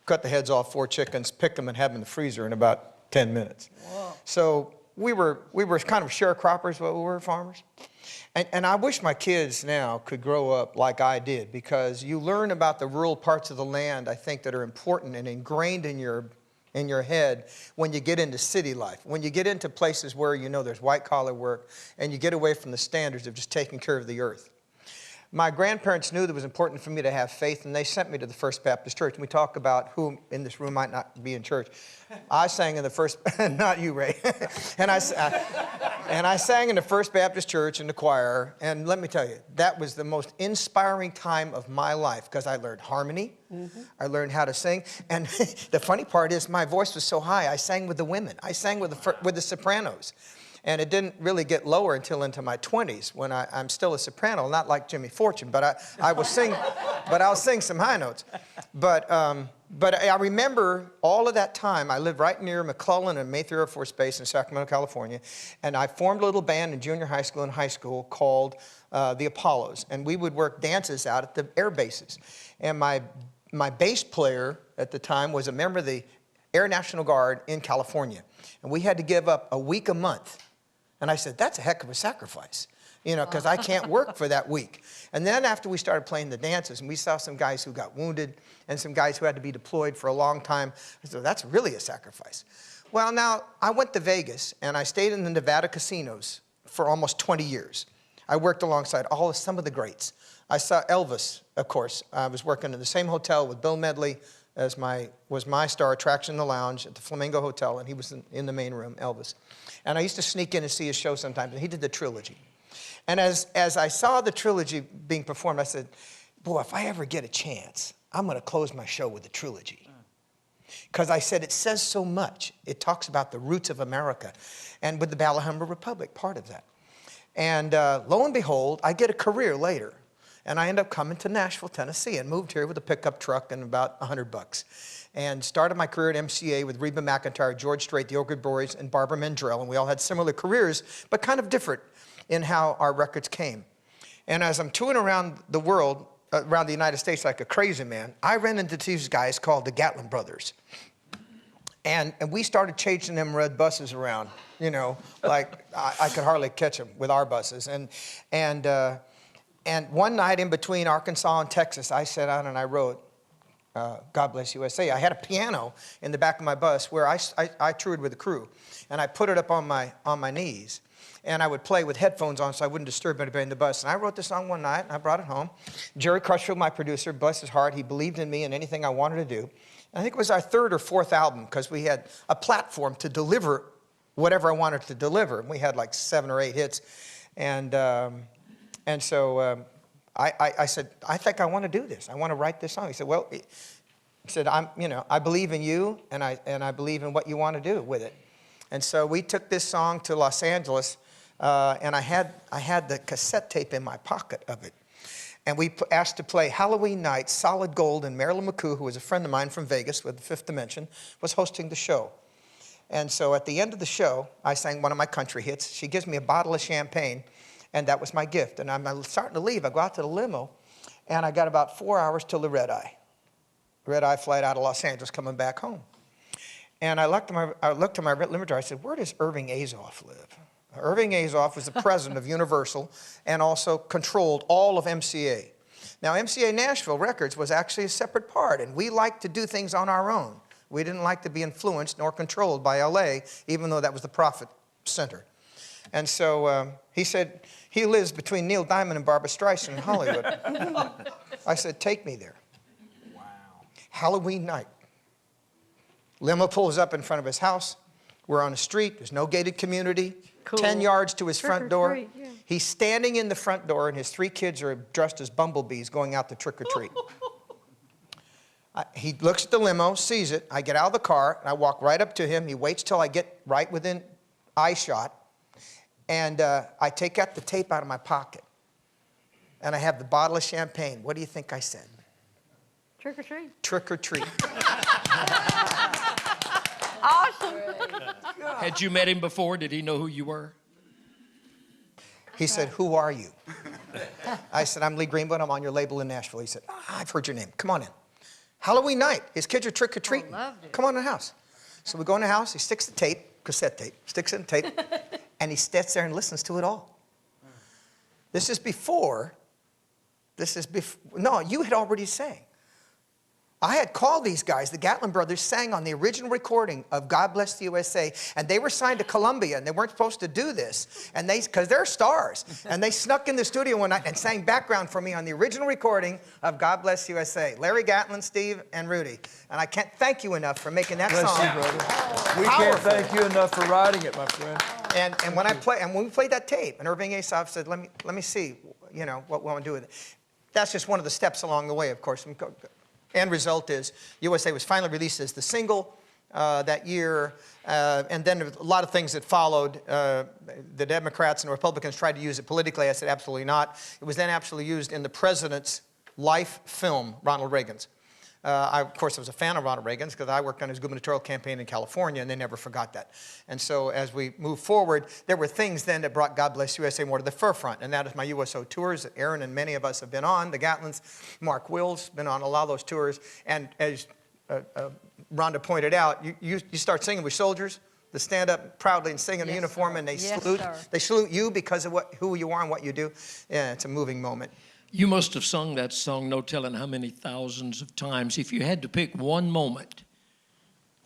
cut the heads off 4 chickens, pick them, and have them in the freezer in about 10 minutes. Whoa. So we were kind of sharecroppers, but we were farmers. And I wish my kids now could grow up like I did, because you learn about the rural parts of the land, I think, that are important and ingrained in your head when you get into city life. When you get into places where you know there's white-collar work and you get away from the standards of just taking care of the earth. My grandparents knew that it was important for me to have faith, and they sent me to the First Baptist Church. And we talk about who in this room might not be in church. I sang in the First, not you, Ray. and I sang in the First Baptist Church in the choir. And let me tell you, that was the most inspiring time of my life, because I learned harmony. Mm-hmm. I learned how to sing. And the funny part is my voice was so high, I sang with the women. I sang with the sopranos. And it didn't really get lower until into my 20s, when I'm still a soprano, not like Jimmy Fortune, but I will sing, but I'll sing some high notes. But I remember all of that time. I lived right near McClellan and Mayfair Air Force Base in Sacramento, California, and I formed a little band in junior high school and high school called the Apollos, and we would work dances out at the air bases. And my bass player at the time was a member of the Air National Guard in California, and we had to give up a week a month. And I said, that's a heck of a sacrifice, you know, because I can't work for that week. And then after we started playing the dances, and we saw some guys who got wounded and some guys who had to be deployed for a long time, I said, that's really a sacrifice. Well, now, I went to Vegas, and I stayed in the Nevada casinos for almost 20 years. I worked alongside some of the greats. I saw Elvis, of course. I was working in the same hotel with Bill Medley as was my star attraction in the lounge at the Flamingo Hotel, and he was in the main room, Elvis. And I used to sneak in and see his show sometimes, and he did the trilogy. And as I saw the trilogy being performed, I said, boy, if I ever get a chance, I'm going to close my show with the trilogy. Because I said, it says so much. It talks about the roots of America, and with the Alhambra Republic, part of that. And lo and behold, I get a career later. And I ended up coming to Nashville, Tennessee, and moved here with a pickup truck and about $100. And started my career at MCA with Reba McEntire, George Strait, the Ogre Boys, and Barbara Mandrell. And we all had similar careers, but kind of different in how our records came. And as I'm touring around the world, around the United States like a crazy man, I ran into these guys called the Gatlin brothers. And we started chasing them red buses around, you know, like I could hardly catch them with our buses. And one night in between Arkansas and Texas, I sat down and I wrote, God Bless USA. I had a piano in the back of my bus where I toured with the crew. And I put it up on my knees. And I would play with headphones on so I wouldn't disturb anybody in the bus. And I wrote the song one night and I brought it home. Jerry Crutchfield, my producer, bless his heart, he believed in me and anything I wanted to do. I think it was our third or fourth album because we had a platform to deliver whatever I wanted to deliver. And we had like 7 or 8 hits. And so I said, I think I want to do this. I want to write this song. He said, well, he said, I believe in you and I believe in what you want to do with it. And so we took this song to Los Angeles and I had the cassette tape in my pocket of it. And we asked to play Halloween Night, Solid Gold, and Marilyn McCoo, who was a friend of mine from Vegas with the Fifth Dimension, was hosting the show. And so at the end of the show, I sang one of my country hits. She gives me a bottle of champagne, and that was my gift. And I'm starting to leave. I go out to the limo, and I got about 4 hours till the red-eye. Red-eye flight out of Los Angeles coming back home. And I looked at my limo driver. I said, where does Irving Azoff live? Irving Azoff was the president of Universal and also controlled all of MCA. Now, MCA Nashville Records was actually a separate part, and we liked to do things on our own. We didn't like to be influenced nor controlled by LA, even though that was the profit center. And so he said, he lives between Neil Diamond and Barbra Streisand in Hollywood. I said, take me there. Wow. Halloween night. Limo pulls up in front of his house. We're on a street. There's no gated community. Cool. 10 yards to his front door. Yeah. He's standing in the front door, and his 3 kids are dressed as bumblebees going out to trick or treat. He looks at the limo, sees it. I get out of the car, and I walk right up to him. He waits till I get right within eye shot, and I take out the tape out of my pocket, and I have the bottle of champagne. What do you think I said? Trick or treat. Trick or treat. Awesome. Had you met him before? Did he know who you were? He said, who are you? I said, I'm Lee Greenwood. I'm on your label in Nashville. He said, I've heard your name. Come on in. Halloween night. His kids are trick-or-treating. Come on in the house. So we go in the house. He sticks the tape, cassette tape, sticks it in the tape, and he sits there and listens to it all. This is before, no, you had already sang. I had called these guys, the Gatlin brothers sang on the original recording of God Bless the USA, and they were signed to Columbia, and they weren't supposed to do this, and because they're stars, and they snuck in the studio one night and sang background for me on the original recording of God Bless the USA. Larry Gatlin, Steve, and Rudy. And I can't thank you enough for making that Bless song. you, brother. We can't thank you enough for writing it, my friend. And when we played that tape, and Irving Azoff said, let me see, what we want to do with it. That's just one of the steps along the way, of course. End result is USA was finally released as the single that year, and then a lot of things that followed. The Democrats and Republicans tried to use it politically. I said absolutely not. It was then absolutely used in the president's life film, Ronald Reagan's. Of course, I was a fan of Ronald Reagan's because I worked on his gubernatorial campaign in California, and they never forgot that. And so as we move forward, there were things then that brought God Bless USA more to the forefront, and that is my USO tours that Aaron and many of us have been on, the Gatlins. Mark Will's been on a lot of those tours. And as Rhonda pointed out, you start singing with soldiers that stand up proudly and sing in a uniform, and they salute you because of who you are and what you do. Yeah, it's a moving moment. You must have sung that song no telling how many thousands of times. If you had to pick one moment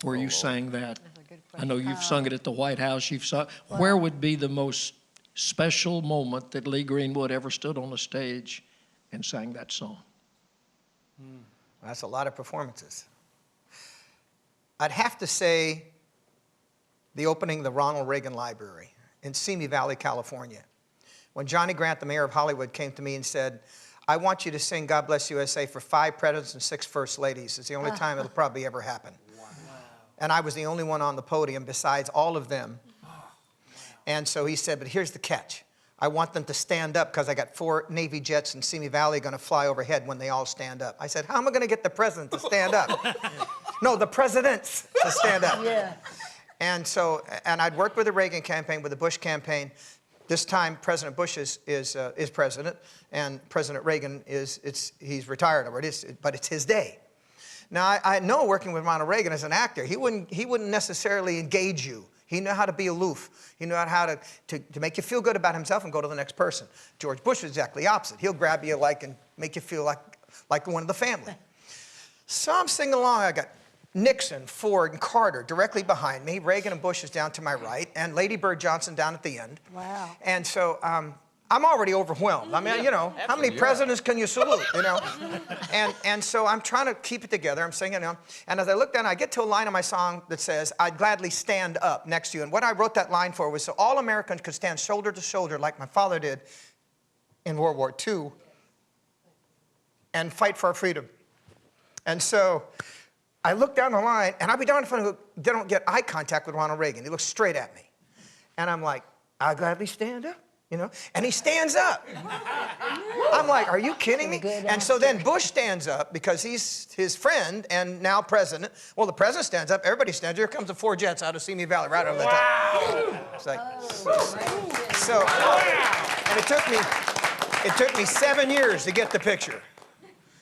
where you sang that, I know you've sung it at the White House, where would be the most special moment that Lee Greenwood ever stood on a stage and sang that song? That's a lot of performances. I'd have to say the opening of the Ronald Reagan Library in Simi Valley, California. When Johnny Grant, the mayor of Hollywood, came to me and said, I want you to sing God Bless USA for 5 presidents and 6 first ladies. It's the only time it'll probably ever happen. Wow. And I was the only one on the podium besides all of them. Wow. And so he said, but here's the catch. I want them to stand up because I got 4 Navy jets in Simi Valley going to fly overhead when they all stand up. I said, how am I going to get the president to stand up? No, the presidents to stand up. Yeah. And so, and I'd worked with the Reagan campaign, with the Bush campaign. This time, President Bush is president, and President Reagan he's retired already, but it's his day. Now, I know working with Ronald Reagan as an actor, he wouldn't necessarily engage you. He knew how to be aloof. He knew how to make you feel good about himself and go to the next person. George Bush was exactly the opposite. He'll grab you and make you feel like one of the family. So I'm singing along. I got Nixon, Ford, and Carter directly behind me. Reagan and Bush is down to my right, and Lady Bird Johnson down at the end. Wow. And so I'm already overwhelmed. I mean, how many presidents can you salute, And so I'm trying to keep it together. I'm singing, and as I look down, I get to a line of my song that says, I'd gladly stand up next to you. And what I wrote that line for was so all Americans could stand shoulder to shoulder like my father did in World War II and fight for our freedom. And so I look down the line, and I'll be darned if I don't get eye contact with Ronald Reagan. He looks straight at me. And I'm like, I'll gladly stand up. And he stands up. I'm like, are you kidding me? And so then Bush stands up because he's his friend and now president. Well, the president stands up, everybody stands up. Here comes the 4 jets out of Simi Valley right over the top. It's like, so, and it took me 7 years to get the picture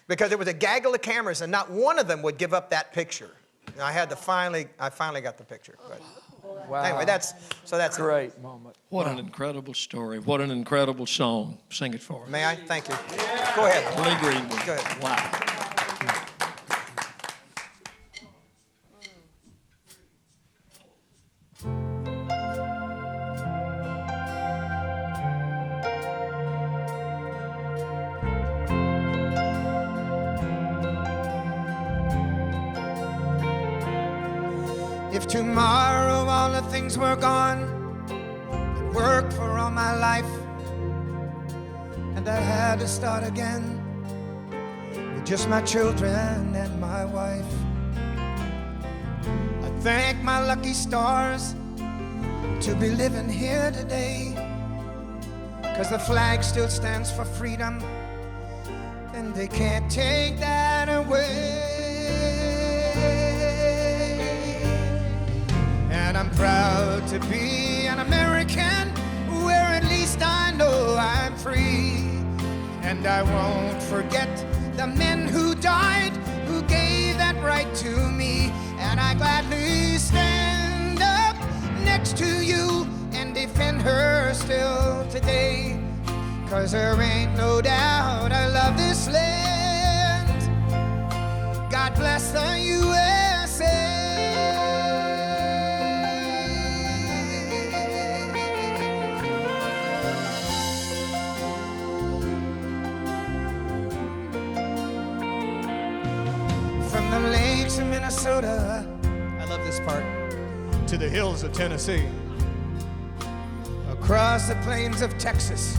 because there was a gaggle of cameras and not one of them would give up that picture. And I finally got the picture. But. Wow. Anyway, that's great moment. What an incredible story. What an incredible song. Sing it for us. May I? Thank you. Go ahead. Lee Greenwood. Go ahead. Wow. If tomorrow all the things were gone that worked for all my life, and I had to start again with just my children and my wife, I thank my lucky stars to be living here today, 'cause the flag still stands for freedom, and they can't take that away. And I'm proud to be an American, where at least I know I'm free. And I won't forget the men who died, who gave that right to me. And I gladly stand up next to you and defend her still today. 'Cause there ain't no doubt I love this land. God bless the USA. From the lakes of Minnesota, I love this part, to the hills of Tennessee, across the plains of Texas,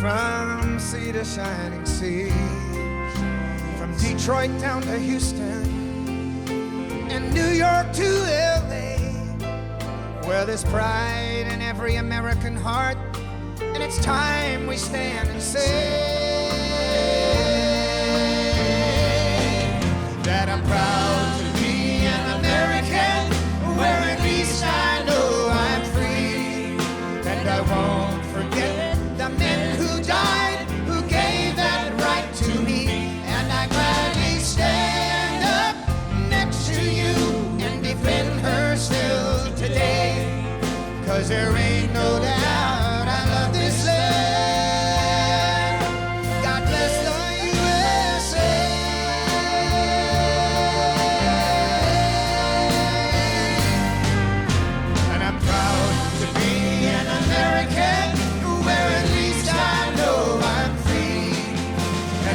from sea to shining sea, from Detroit down to Houston, and New York to LA, where there's pride in every American heart, and it's time we stand and say that I'm proud to be an American, where at least I know I'm free. And I won't forget the men who died, who gave that right to me. And I gladly stand up next to you and defend her still today. 'Cause there ain't no doubt I love this land. God bless the USA.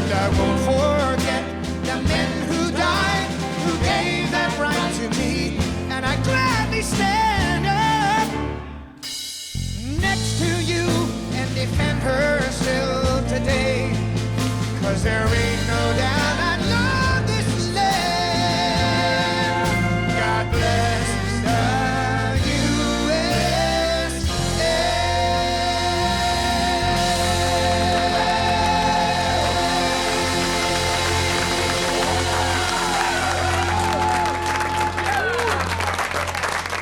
I won't forget the men who died, who gave that right to me. And I gladly stand up next to you and defend her still today. 'Cause there ain't no doubt I love this land. God bless the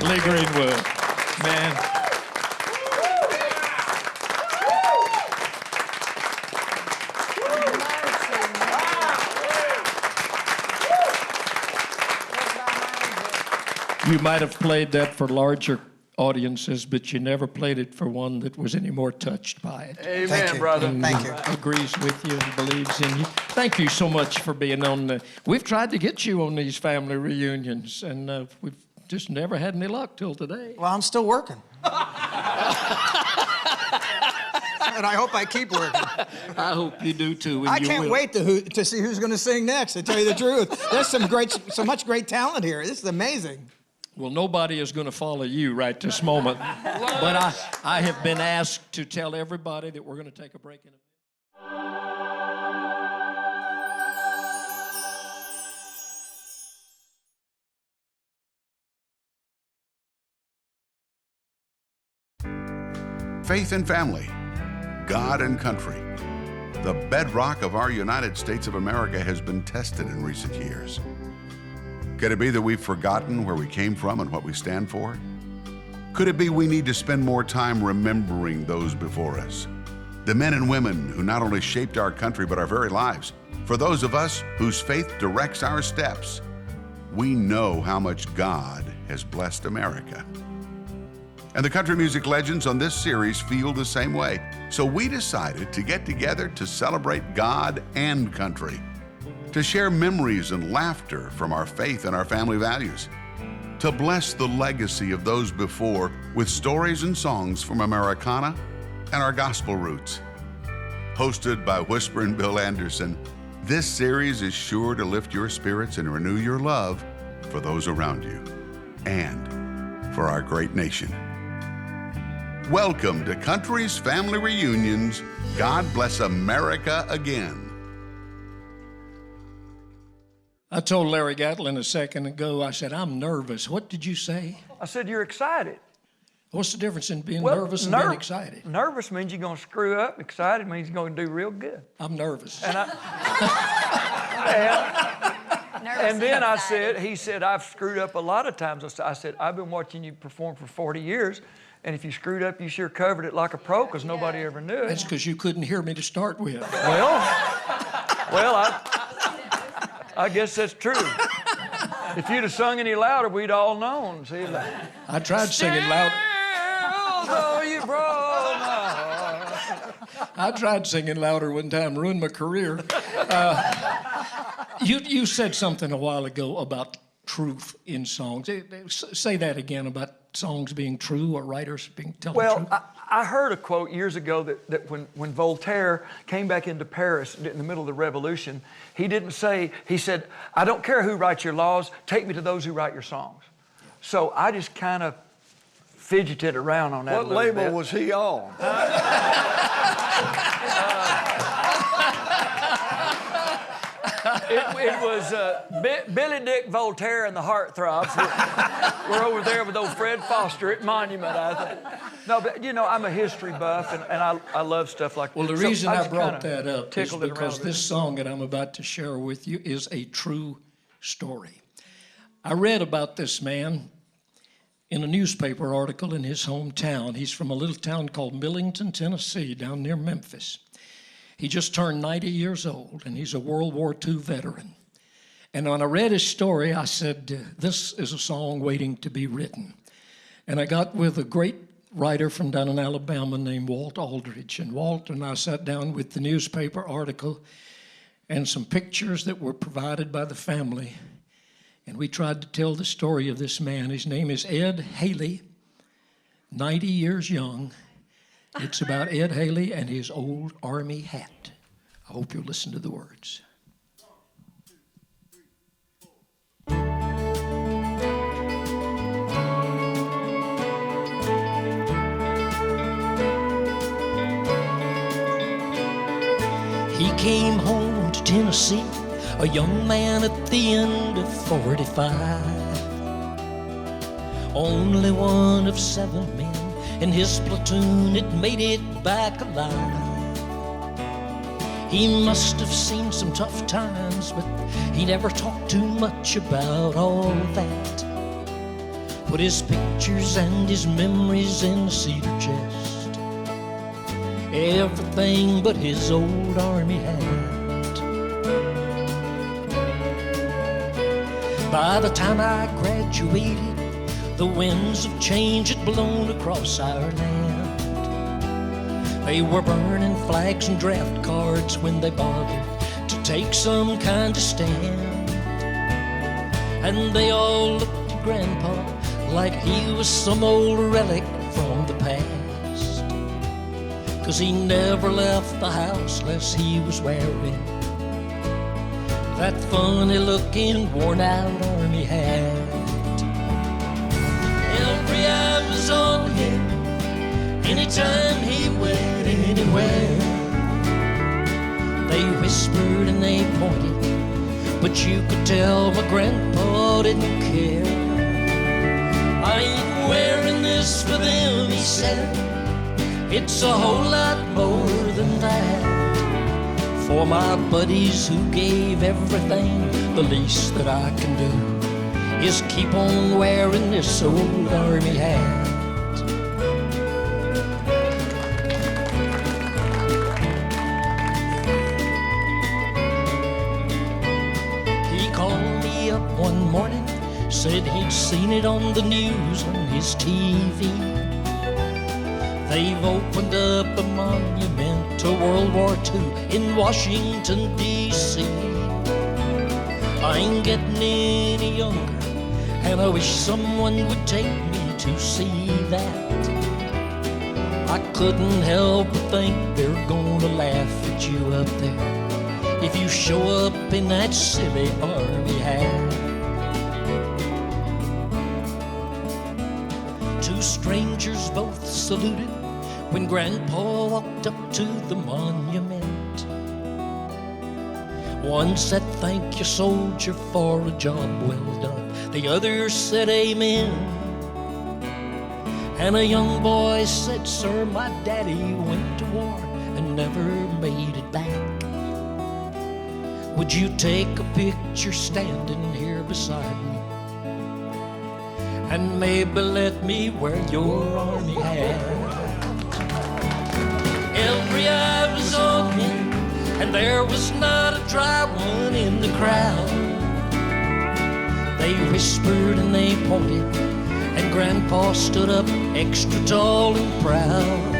Lee Greenwood, man. You might have played that for larger audiences, but you never played it for one that was any more touched by it. Amen, Thank you. Brother. And Thank you. Agrees with you and believes in you. Thank you so much for being on the... We've tried to get you on these family reunions, and we've just never had any luck till today. Well, I'm still working. And I hope I keep working. I hope you do too. And I you can't will. wait to see who's going to sing next, to tell you the truth. There's so much great talent here. This is amazing. Well, nobody is going to follow you right this moment. But I have been asked to tell everybody that we're going to take a break in a Faith and family, God and country. The bedrock of our United States of America has been tested in recent years. Could it be that we've forgotten where we came from and what we stand for? Could it be we need to spend more time remembering those before us? The men and women who not only shaped our country but our very lives. For those of us whose faith directs our steps, we know how much God has blessed America. And the country music legends on this series feel the same way. So we decided to get together to celebrate God and country, to share memories and laughter from our faith and our family values, to bless the legacy of those before with stories and songs from Americana and our gospel roots. Hosted by Whisperin' Bill Anderson, this series is sure to lift your spirits and renew your love for those around you and for our great nation. Welcome to Country's Family Reunions. God bless America again. I told Larry Gatlin a second ago, I said, I'm nervous. What did you say? I said, you're excited. What's the difference in being nervous and being excited? Nervous means you're going to screw up. Excited means you're going to do real good. I'm nervous. And then I said, he said, I've screwed up a lot of times. I said, I've been watching you perform for 40 years. And if you screwed up, you sure covered it like a pro because nobody ever knew it. That's because you couldn't hear me to start with. Well, I guess that's true. If you'd have sung any louder, we'd all known. See, like, I tried singing louder. Though you broke my heart. I tried singing louder one time, ruined my career. You said something a while ago about truth in songs. Say that again about songs being true or writers telling the truth. I heard a quote years ago that when Voltaire came back into Paris in the middle of the Revolution, he didn't say, he said, I don't care who writes your laws, take me to those who write your songs. So I just kind of fidgeted around on that. What label was he on? It was Billy Dick Voltaire and the Heartthrobs. We're over there with old Fred Foster at Monument, I think. No, but you know, I'm a history buff, and I love stuff like that. Well, the reason I brought that up is it because around this song that I'm about to share with you is a true story. I read about this man in a newspaper article in his hometown. He's from a little town called Millington, Tennessee, down near Memphis. He just turned 90 years old, and he's a World War II veteran. And when I read his story, I said, this is a song waiting to be written. And I got with a great writer from down in Alabama named Walt Aldridge. And Walt and I sat down with the newspaper article and some pictures that were provided by the family. And we tried to tell the story of this man. His name is Ed Haley, 90 years young. It's about Ed Haley and his old army hat. I hope you'll listen to the words. He came home to Tennessee, a young man at the end of 45. Only one of 7 men in his platoon that made it back alive. He must have seen some tough times, but he never talked too much about all that. Put his pictures and his memories in the cedar chest, everything but his old army hat. By the time I graduated, The winds of change had blown across our land. They were burning flags and draft cards when they bothered to take some kind of stand. And they all looked at Grandpa like he was some old relic from the past. 'Cause he never left the house lest he was wearing that funny-looking, worn-out army hat. Every eye was on him anytime he went anywhere. They whispered and they pointed, but you could tell my grandpa didn't care. I ain't wearing this for them, he said. It's a whole lot more than that. For my buddies who gave everything, the least that I can do is keep on wearing this old army hat. He called me up one morning, said he'd seen it on the news on his TV. They've opened up a monument to World War II in Washington, D.C. I ain't getting any younger, and I wish someone would take me to see that. I couldn't help but think they're gonna laugh at you up there if you show up in that silly army hat. Two strangers both saluted when Grandpa walked up to the monument. One said, "Thank you, soldier, for a job well done." The other said, "Amen." And a young boy said, "Sir, my daddy went to war and never made it back. Would you take a picture standing here beside me? And maybe let me wear your army hat." Every eye was on him, and there was not a dry one in the crowd. They whispered and they pointed, and Grandpa stood up extra tall and proud.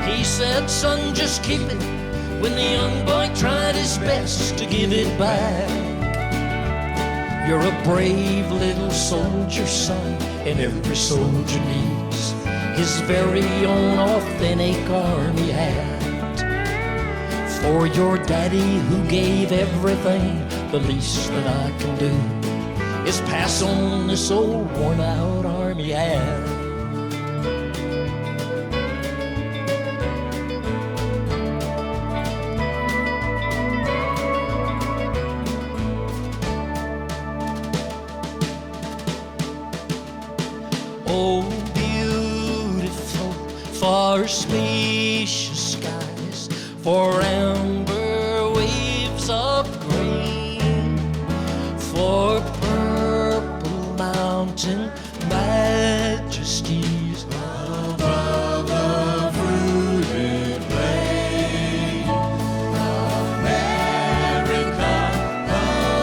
He said, "Son, just keep it," when the young boy tried his best to give it back. "You're a brave little soldier, son, and every soldier needs his very own authentic army hat. For your daddy who gave everything, the least that I can do is pass on this old worn-out army hat." Oh, beautiful, far spacious skies, for amber waves of green, for purple mountain majesties above the fruited plain. America,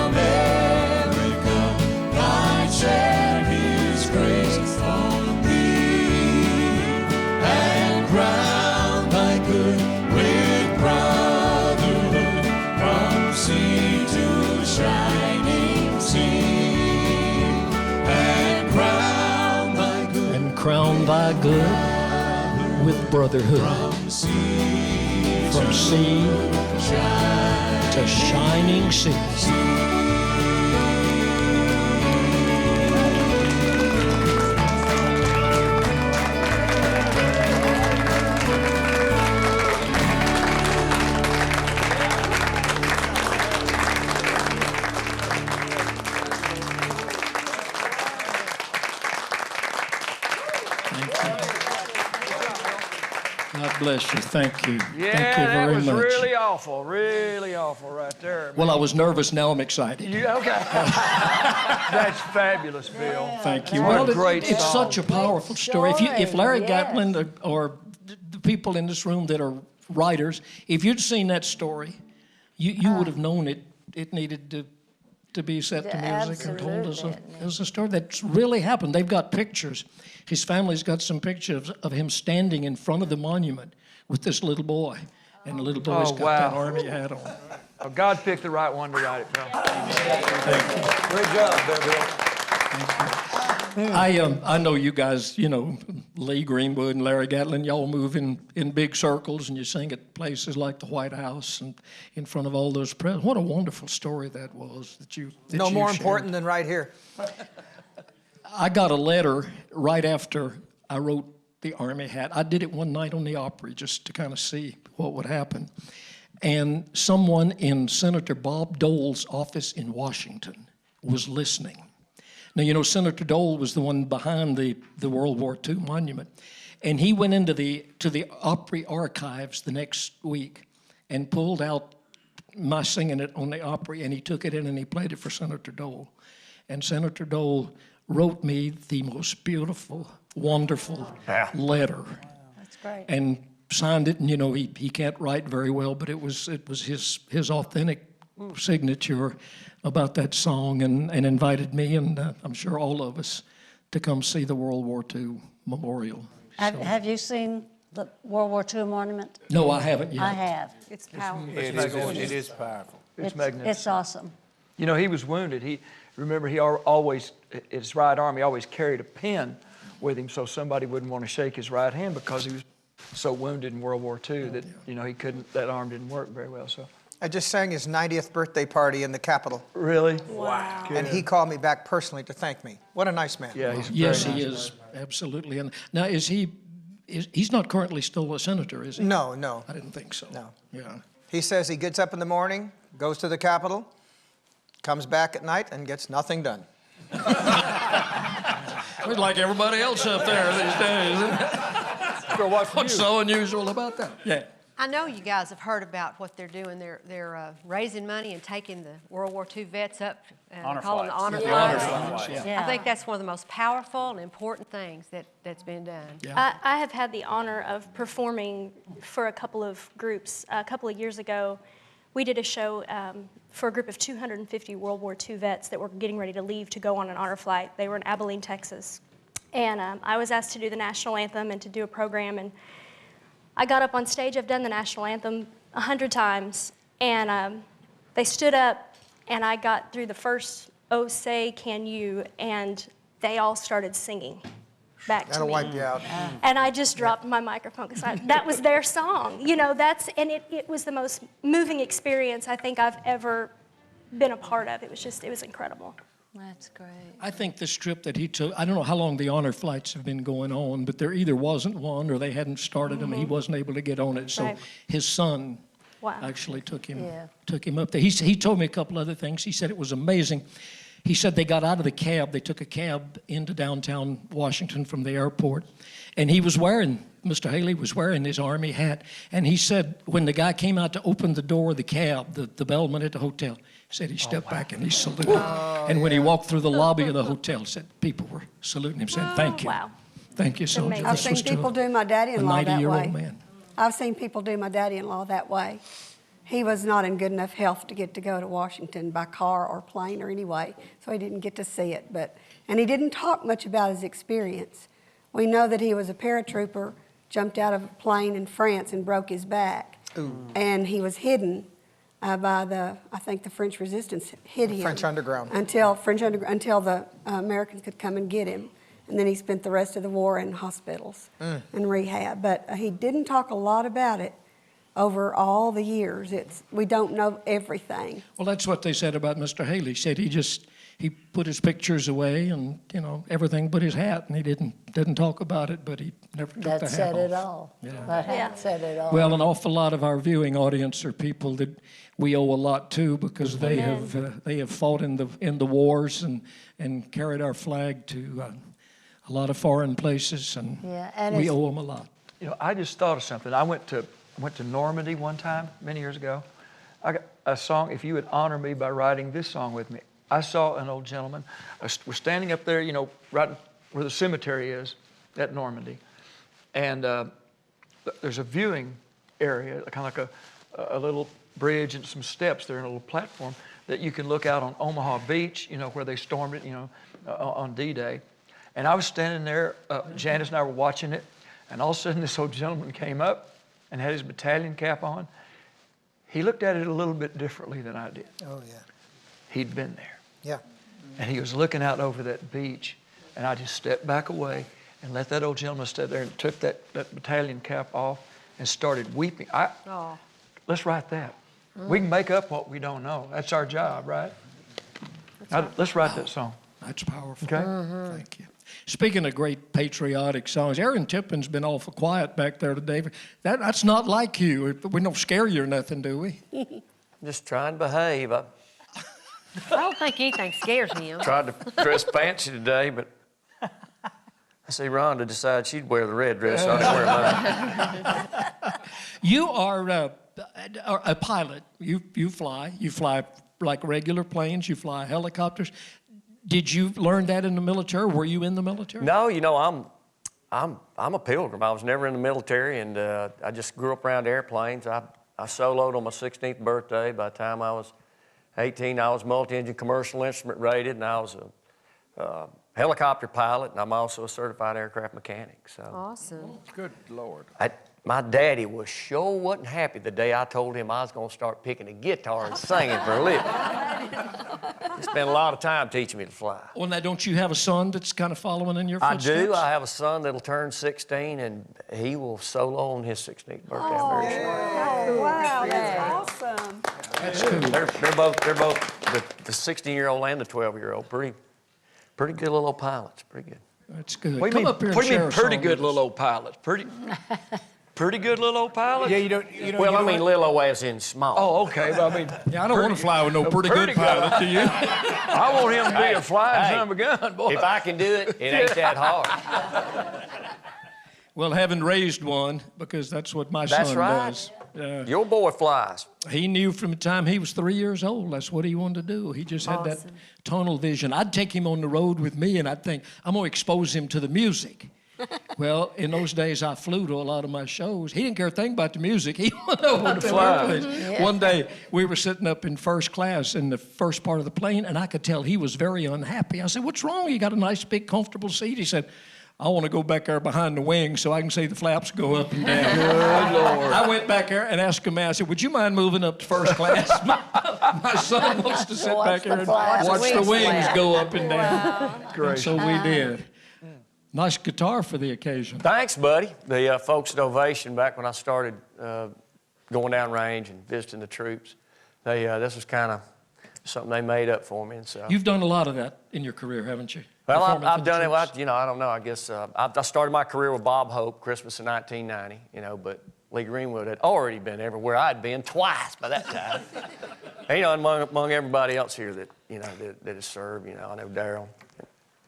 America, God shed His grace on thee, and crown thy good with brotherhood from sea to shining sea, and crown thy good with brotherhood from sea to shining sea. God bless you. Thank you. Yeah, Thank you very that was much. really awful right there. Well, I was nervous. Now I'm excited. Okay. That's fabulous, Bill. Thank you. What Well, a great it's song. such a powerful story. If Larry Gatlin or the people in this room that are writers, if you'd seen that story, you would have known it needed to to be set to music and told us Absolutely. as a story that's really happened. They've got pictures. His family's got some pictures of him standing in front of the monument with this little boy, and the little boy's got that army hat on. Oh, God picked the right one to write it, Bill. Great job, Bill. I know you guys, you know, Lee Greenwood and Larry Gatlin, y'all move in big circles and you sing at places like the White House and in front of all those presidents. What a wonderful story that was that you No more shared. important than right here. I got a letter right after I wrote the Army hat. I did it one night on the Opry just to kind of see what would happen. And someone in Senator Bob Dole's office in Washington was listening. Now, you know, Senator Dole was the one behind the World War II monument. And he went into the Opry archives the next week and pulled out my singing it on the Opry, and he took it in and he played it for Senator Dole. And Senator Dole wrote me the most beautiful, wonderful letter. That's great. And signed it, and you know, he can't write very well, but it was his authentic signature about that song, and invited me and I'm sure all of us to come see the World War II memorial. Have you seen the World War II monument? No, I haven't yet. I have. It's powerful. It is powerful. It's magnificent. It's awesome. You know, he was wounded. He always, his right arm, he always carried a pen with him so somebody wouldn't want to shake his right hand because he was so wounded in World War II that, you know, that arm didn't work very well, so. I just sang his 90th birthday party in the Capitol. Really? Wow. And he called me back personally to thank me. What a nice man. Yeah, Yes, he is, absolutely. And now, he's not currently still a senator, is he? No, no. I didn't think so. No. Yeah. He says he gets up in the morning, goes to the Capitol, comes back at night, and gets nothing done. We're like everybody else up there these days. What's so unusual about that? Yeah. I know you guys have heard about what they're doing. They're raising money and taking the World War II vets up, calling the honor flights. Yeah. I think that's one of the most powerful and important things that's been done. I have had the honor of performing for a couple of groups. A couple of years ago, we did a show for a group of 250 World War II vets that were getting ready to leave to go on an honor flight. They were in Abilene, Texas. And I was asked to do the national anthem and to do a program. And I got up on stage. I've done the national anthem 100 times. And they stood up, and I got through the first, "Oh, say, can you," and they all started singing back to me. That'll wipe you out. And I just dropped my microphone because that was their song. You know, it was the most moving experience I think I've ever been a part of. It was incredible. That's great. I think this trip that he took, I don't know how long the honor flights have been going on, but there either wasn't one or they hadn't started them and he wasn't able to get on it. So Right. his son Wow. actually took him Yeah. up there. He told me a couple other things. He said it was amazing. He said they got out of the cab. They took a cab into downtown Washington from the airport. And Mr. Haley was wearing his Army hat. And he said when the guy came out to open the door of the cab, the bellman at the hotel, said he stepped back and he saluted. And when he walked through the lobby of the hotel, said people were saluting him, saying, "Thank you. Wow. Thank you, soldier." I've seen people do my daddy-in-law that way. 90-year-old man. I've seen people do my daddy-in-law that way. He was not in good enough health to get to go to Washington by car or plane or any way, so he didn't get to see it. And he didn't talk much about his experience. We know that he was a paratrooper, jumped out of a plane in France and broke his back. Ooh. And he was hidden by I think the French resistance hid him. French underground. Until the Americans could come and get him. And then he spent the rest of the war in hospitals and rehab. But he didn't talk a lot about it over all the years. We don't know everything. Well, that's what they said about Mr. Haley. He said he put his pictures away and, you know, everything but his hat, and he didn't talk about it, but he never took the hat That said off. it all. Yeah. That hat said it all. Well, an awful lot of our viewing audience are people that we owe a lot to because they have fought in the wars and carried our flag to a lot of foreign places, and we owe them a lot. You know, I just thought of something. I went to Normandy one time, many years ago. I got a song, "If You Would Honor Me by Writing This Song With Me." I saw an old gentleman. We're standing up there, you know, right where the cemetery is at Normandy. And there's a viewing area, kind of like a little bridge and some steps there and a little platform. that you can look out on Omaha Beach, you know, where they stormed it, you know, on D-Day. And I was standing there, Janice and I were watching it, and all of a sudden this old gentleman came up and had his battalion cap on. He looked at it a little bit differently than I did. Oh, yeah. He'd been there. Yeah. And he was looking out over that beach, and I just stepped back away and let that old gentleman stand there and took that battalion cap off and started weeping. Oh. Let's write that. We can make up what we don't know. That's our job, right? Let's write that song. That's powerful. Okay? Thank you. Speaking of great patriotic songs, Aaron Tippin's been awful quiet back there today. That's not like you. We don't scare you or nothing, do we? Just trying to behave. I I don't think anything scares him. tried to dress fancy today, but I see Rhonda decided she'd wear the red dress, so I didn't wear mine. You are a pilot. You fly. You fly like regular planes. You fly helicopters. Did you learn that in the military? Were you in the military? No, you know, I'm a pilgrim. I was never in the military, and I just grew up around airplanes. I soloed on my 16th birthday. By the time I was 18, I was multi-engine commercial instrument rated, and I was a helicopter pilot, and I'm also a certified aircraft mechanic. So. Awesome. Good Lord. My daddy was sure wasn't happy the day I told him I was going to start picking a guitar and singing for a living. He spent a lot of time teaching me to fly. Well, now, don't you have a son that's kind of following in your I footsteps? do. I have a son that'll turn 16, and he will solo on his 16th birthday. I'm very sure. Oh, wow, that's awesome. That's cool. They're both the 16-year-old and the 12-year-old. Pretty good little old pilots. Pretty good. That's good. What do you mean pretty good little old pilots? Pretty good little old pilots? Yeah, you don't. Well, I mean little old as in small. Oh, okay. Well, I mean, yeah, I don't want to fly with no pretty good pilot, do you? I want him to be a flying son of a gun, boy. If I can do it, it ain't that hard. Well, having raised one, because that's what my That's son right. does. Your boy flies. He knew from the time he was 3 years old, that's what he wanted to do. He just had that tunnel vision. I'd take him on the road with me, and I'd think, I'm going to expose him to the music. Well, in those days, I flew to a lot of my shows. He didn't care a thing about the music. He wanted over to fly. Yeah. One day, we were sitting up in first class in the first part of the plane, and I could tell he was very unhappy. I said, what's wrong? You got a nice, big, comfortable seat? He said, I want to go back there behind the wings so I can see the flaps go up and down. Good Lord. I went back there and asked him, I said, would you mind moving up to first class? My son wants to sit back there and watch the wings go up and down. And so we did. Nice guitar for the occasion. Thanks, buddy. The folks at Ovation, back when I started going down range and visiting the troops, this was kind of something they made up for me. And so You've done a lot of that in your career, haven't you? Well, I've done it. Well, I don't know. I guess I started my career with Bob Hope, Christmas of 1990. But Lee Greenwood had already been everywhere I'd been twice by that time. And, among everybody else here that that has served. I know Daryl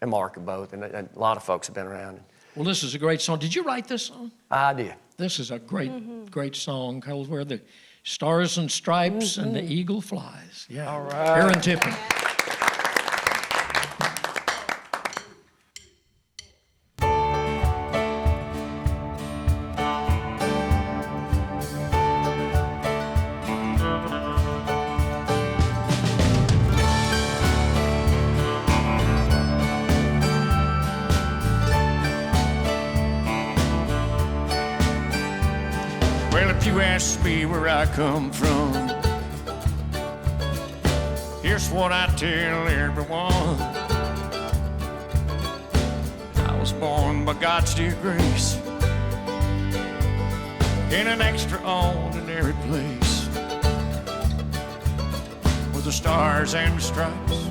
and Mark are both, and a lot of folks have been around. Well, this is a great song. Did you write this song? I did. This is a great song called "Where the Stars and Stripes and the Eagle Flies." Yeah. All right. Aaron Tippin. You ask me where I come from, here's what I tell everyone. I was born by God's dear grace in an extraordinary place where the stars and stripes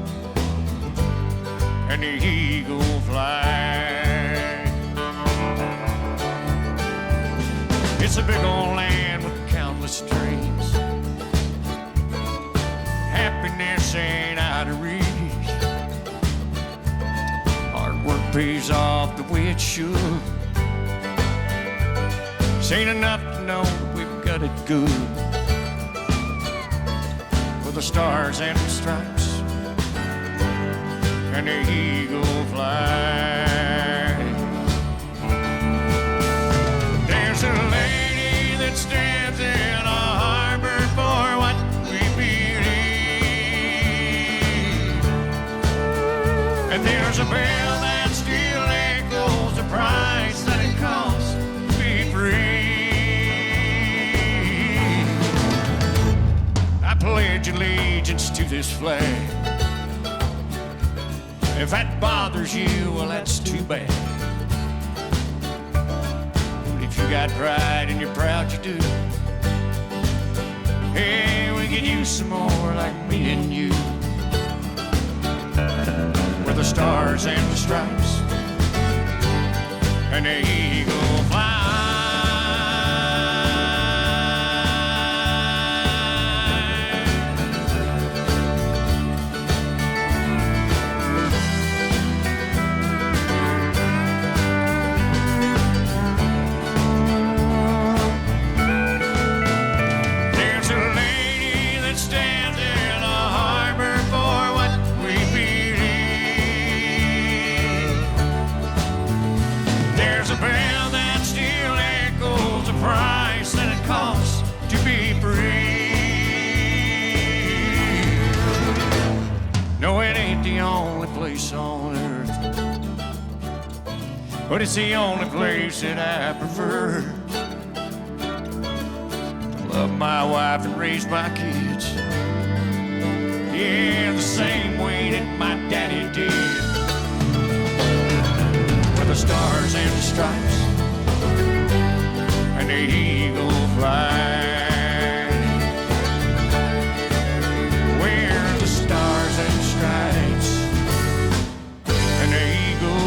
and the eagle fly. It's a big old land with countless dreams. Happiness ain't out of reach. Hard work pays off the way it should. This ain't enough to know that we've got it good. For the stars and the stripes and the eagle fly. There's a lady that stands in a harbor for what we believe. And there's a bell that still echoes the price that it costs to be free. I pledge allegiance to this flag. If that bothers you, well, that's too bad. But if you got pride and you're proud you do, hey, we could use some more like me and you. Where the stars and the stripes and the eagle fly. There's a lady that stands in a harbor for what we believe. There's a bell that still echoes the price that it costs to be free. No, it ain't the only place on earth, but it's the only place that I prefer. Love my wife and raise my kids, yeah, the same way that my daddy did. Where the stars and the stripes and the eagle fly. Where the stars and the stripes and the eagle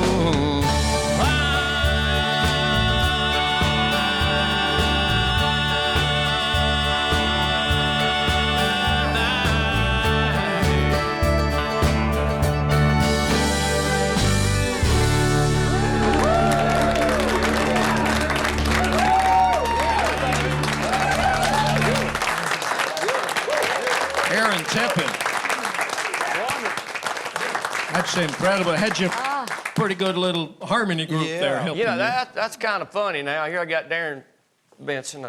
Aaron Tippin. That's incredible. Had you pretty good little harmony group there helping You know, you. that's kind of funny now. Here I got Dailey Vincent.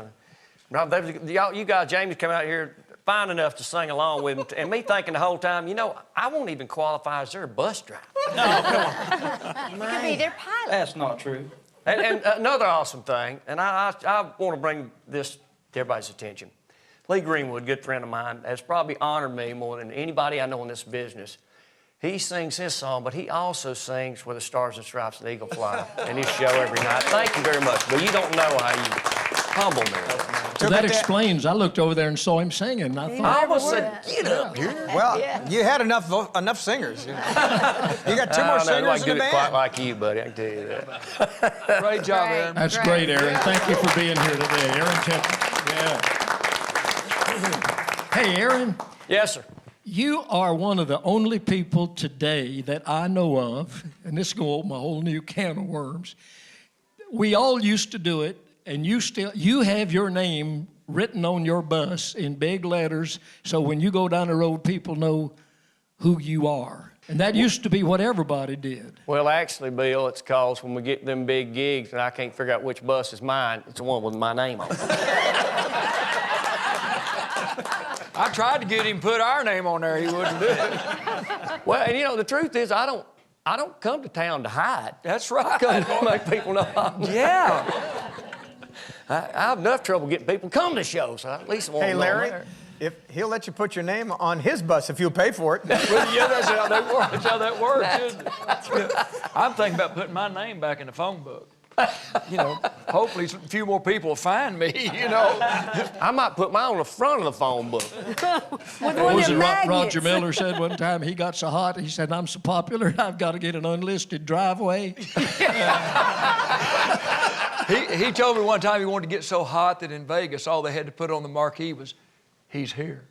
You guys, Jamie's come out here fine enough to sing along with him. And me thinking the whole time, you know, I won't even qualify as their bus driver. You could be their pilot. That's not true. And another awesome thing, and I want to bring this to everybody's attention. Lee Greenwood, good friend of mine, has probably honored me more than anybody I know in this business. He sings his song, but he also sings Where the Stars and Stripes and the Eagle Fly in his show every night. Thank you very much, but you don't know how you humble me. So that explains. I looked over there and saw him singing. And I thought, I almost said, get up here. Well, you had enough singers. You got two more singers in the band. Quite like you, buddy. I can tell you that. Great job, Aaron. That's great, Aaron. Thank you for being here today, Aaron Tippin. Yeah. Hey, Aaron. Yes, sir. You are one of the only people today that I know of, and this is going to open a whole new can of worms. We all used to do it, and you have your name written on your bus in big letters, so when you go down the road, people know who you are. And that used to be what everybody did. Well, actually, Bill, it's because when we get them big gigs and I can't figure out which bus is mine, it's the one with my name on it. I tried to get him to put our name on there. He wouldn't do it. Well, and you know, the truth is, I don't come to town to hide. That's right. I come to make people know I'm there. Yeah. I have enough trouble getting people to come to shows, so I at least want Hey, to Larry, there. if he'll let you put your name on his bus if you'll pay for it. Well, yeah, that's how that works. That's how that works, isn't it? That's right. I'm thinking about putting my name back in the phone book. You know, hopefully a few more people will find me, you know. I might put mine on the front of the phone book. What was it Roger Miller said one time? He got so hot, he said, I'm so popular, I've got to get an unlisted driveway. He told me one time he wanted to get so hot that in Vegas, all they had to put on the marquee was, he's here.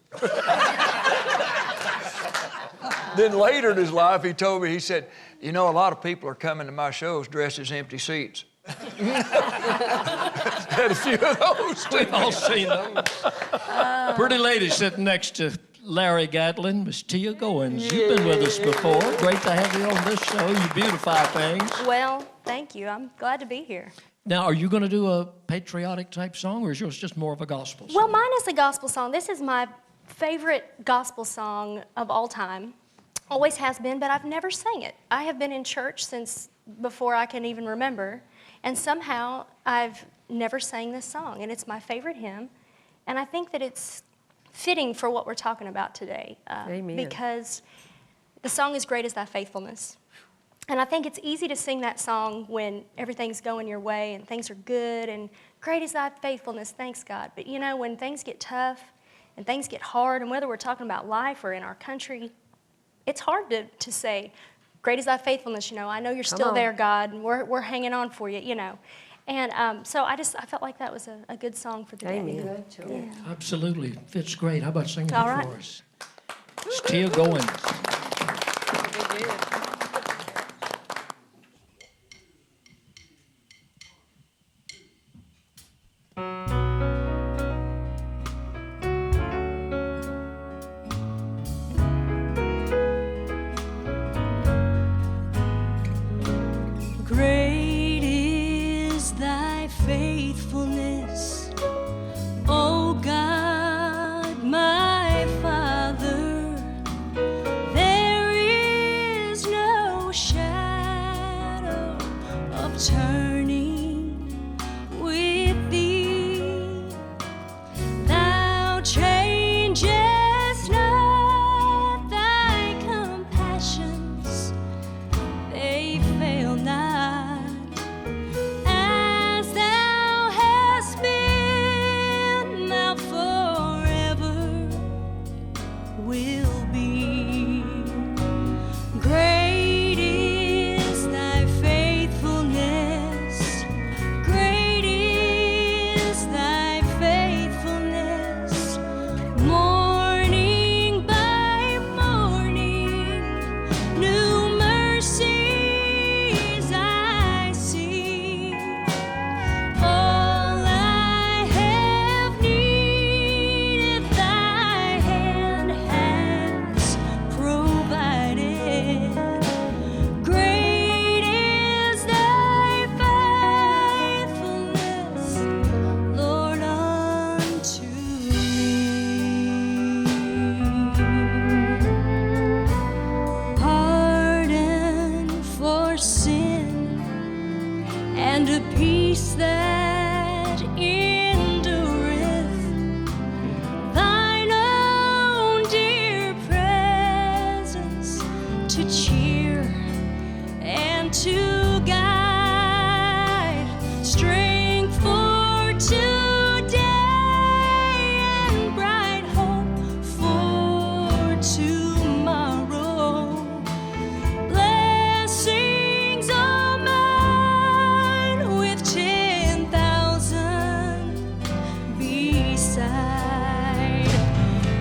Then later in his life, he told me, he said, you know, a lot of people are coming to my shows dressed as empty seats. Had a few of those. We've all seen those. Pretty lady sitting next to Larry Gatlin, Miss Tia Goins. You've been with us before. Great to have you on this show. You beautify things. Well, thank you. I'm glad to be here. Now, are you going to do a patriotic type song, or is yours just more of a gospel song? Well, mine is a gospel song. This is my favorite gospel song of all time. always has been, but I've never sang it. I have been in church since before I can even remember, and somehow I've never sang this song, and it's my favorite hymn, and I think that it's fitting for what we're talking about today. Amen. Because the song is Great Is Thy Faithfulness. And I think it's easy to sing that song when everything's going your way and things are good and great is thy faithfulness, thanks God. But you know, when things get tough and things get hard, and whether we're talking about life or in our country, it's hard to say, great is thy faithfulness, you know, I know you're still there, God, and we're hanging on for you, you know. And so I felt like that was a good song for the day. Yeah. Absolutely. Fits great. How about singing All it right. for us? It's Tia Goins. Great is thy faithfulness, O God, my Father. There is no shadow of turning with thee. Thou changest not, thy compassions, they fail not. As thou hast been, thou forever will be. Great is thy faithfulness. Great is thy faithfulness. Morning by morning, new mercies I see. All I have needed, thy hand has provided. Great is thy faithfulness, Lord, unto me. Pardon for sin and a peace that endureth, thine own dear presence to cheer and to guide, strength for today and bright hope for tomorrow. Blessings are mine with 10,000 beside.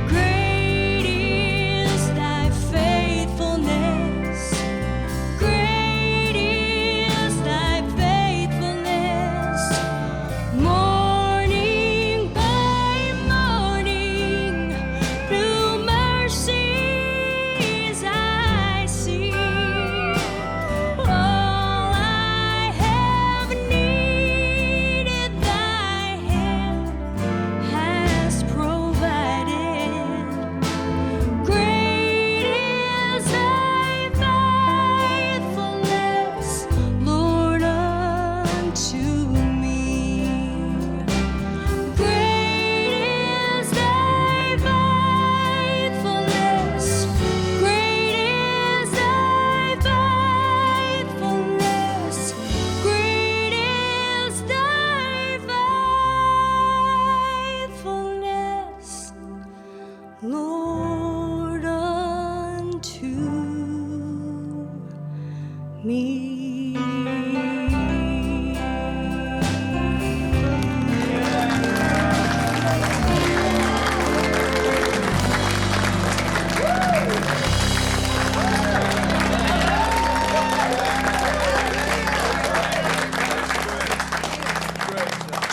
Great is thy faithfulness. Great is thy faithfulness. Morning by morning, new mercies I see. All I have needed, thy hand has provided. Great is thy faithfulness, Lord, unto me. Great is thy faithfulness. Great is thy faithfulness. Great is thy faithfulness, Lord, unto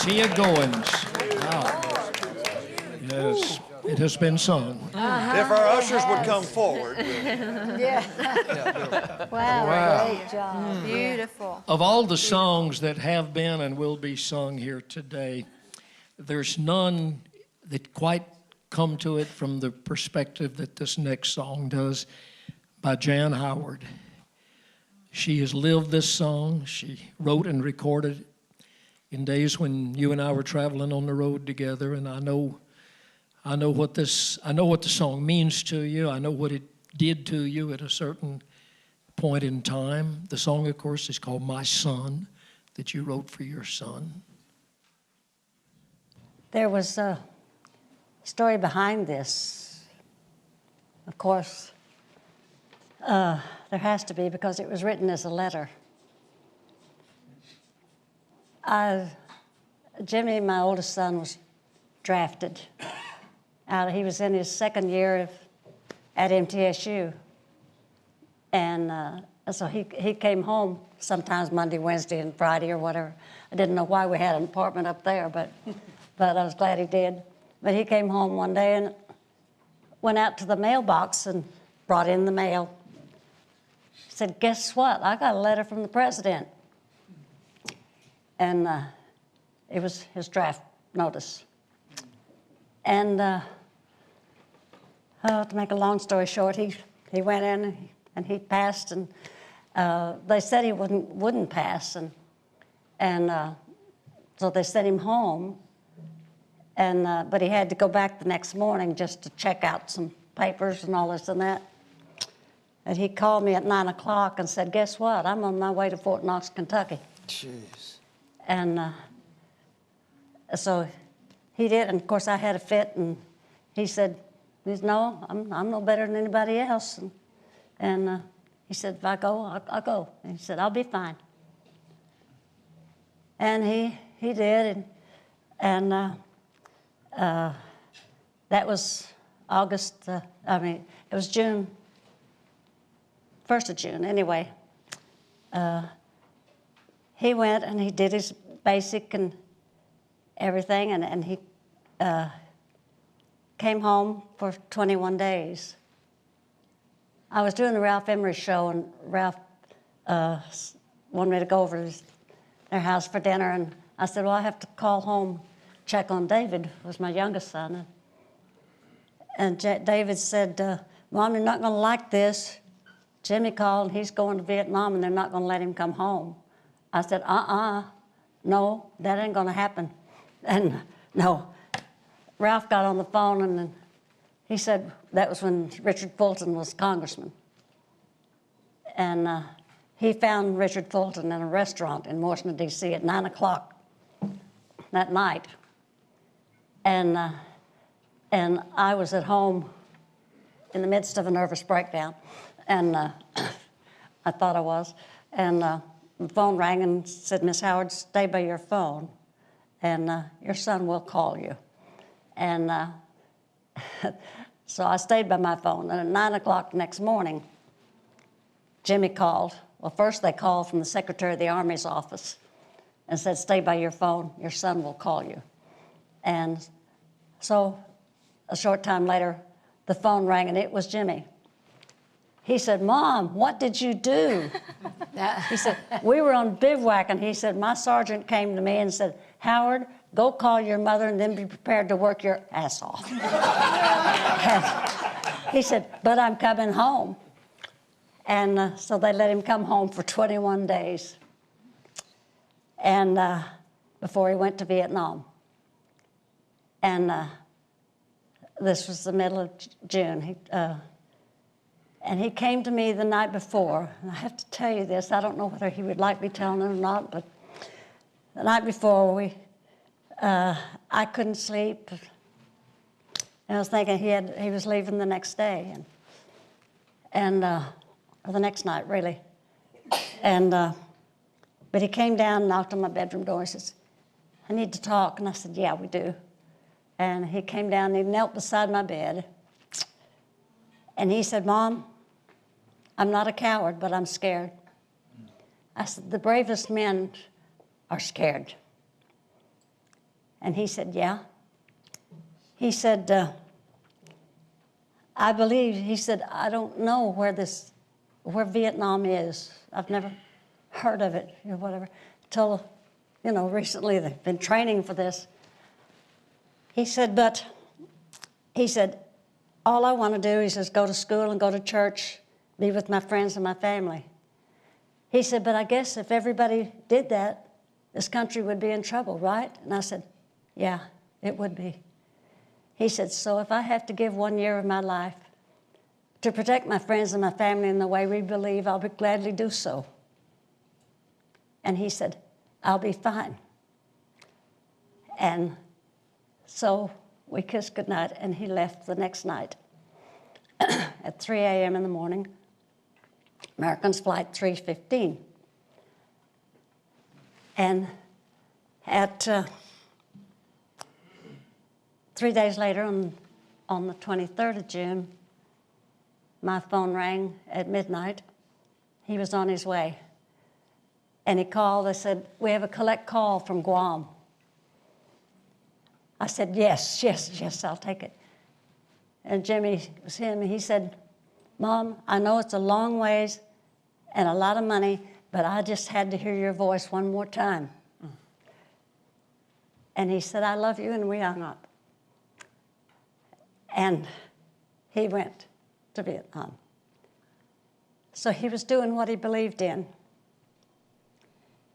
Tia Goins. Wow. Yes, it has been sung. If our ushers would come forward. Yeah. Wow, great job. Beautiful. Of all the songs that have been and will be sung here today, there's none that quite come to it from the perspective that this next song does. by Jan Howard. She has lived this song. She wrote and recorded it in days when you and I were traveling on the road together, and I know what the song means to you. I know what it did to you at a certain point in time. The song, of course, is called My Son, that you wrote for your son. There was a story behind this. Of course, there has to be, because it was written as a letter. Jimmy, my oldest son, was drafted. He was in his second year at MTSU. And so he came home sometimes Monday, Wednesday, and Friday or whatever. I didn't know why we had an apartment up there, but I was glad he did. But he came home one day and went out to the mailbox and brought in the mail. He said, "Guess what? I got a letter from the president." And it was his draft notice. And to make a long story short, he went in and he passed, and they said he wouldn't pass, and so they sent him home. And but he had to go back the next morning just to check out some papers and all this and that. And he called me at 9 o'clock and said, "Guess what? I'm on my way to Fort Knox, Kentucky." Jeez. And so he did, and of course I had a fit, and he said, "No, I'm no better than anybody else." And he said, "If I go, I'll go." And he said, "I'll be fine." And he did, and that was August, it was June, 1st of June, anyway. He went and he did his basic and everything, and he came home for 21 days. I was doing the Ralph Emery show, and Ralph wanted me to go over to their house for dinner, and I said, "Well, I have to call home, check on David," who was my youngest son. And David said, "Mom, you're not going to like this. Jimmy called, and he's going to Vietnam, and they're not going to let him come home." I said, "No, that ain't going to happen." And no, Ralph got on the phone, and he said, that was when Richard Fulton was congressman. And he found Richard Fulton in a restaurant in Washington, D.C. at 9 o'clock that night. And I was at home in the midst of a nervous breakdown, and I thought I was. And the phone rang and said, "Miss Howard, stay by your phone, and your son will call you." And so I stayed by my phone. And at 9 o'clock the next morning, Jimmy called. Well, first they called from the Secretary of the Army's office and said, "Stay by your phone, your son will call you." And so a short time later, the phone rang, and it was Jimmy. He said, "Mom, what did you do?" He said, "We were on bivouac," and he said, "My sergeant came to me and said, 'Howard, go call your mother and then be prepared to work your ass off.'" He said, "But I'm coming home." And so they let him come home for 21 days, and before he went to Vietnam. And this was the middle of June. And he came to me the night before, and I have to tell you this, I don't know whether he would like me telling it or not, but the night before I couldn't sleep. And I was thinking he was leaving the next day, or the next night, really. And but he came down and knocked on my bedroom door. He says, "I need to talk." And I said, "Yeah, we do." And he came down and he knelt beside my bed. And he said, "Mom, I'm not a coward, but I'm scared." I said, "The bravest men are scared." And he said, "Yeah." He said, "I believe," he said, "I don't know where Vietnam is. I've never heard of it or whatever, until, recently they've been training for this." He said, "But," he said, "all I want to do," he says, "go to school and go to church be with my friends and my family. He said, but I guess if everybody did that, this country would be in trouble, right? And I said, yeah, it would be. He said, so if I have to give 1 year of my life to protect my friends and my family in the way we believe, I'll gladly do so. And he said, I'll be fine. And so we kissed goodnight, and he left the next night at 3 a.m. in the morning. American's flight 3:15. And at 3 days later, on the 23rd of June, my phone rang at midnight. He was on his way. And he called. They said, we have a collect call from Guam. I said, yes, I'll take it. And Jimmy was him. He said, Mom, I know it's a long ways and a lot of money, but I just had to hear your voice one more time. And he said, I love you, and we hung up. And he went to Vietnam. So he was doing what he believed in.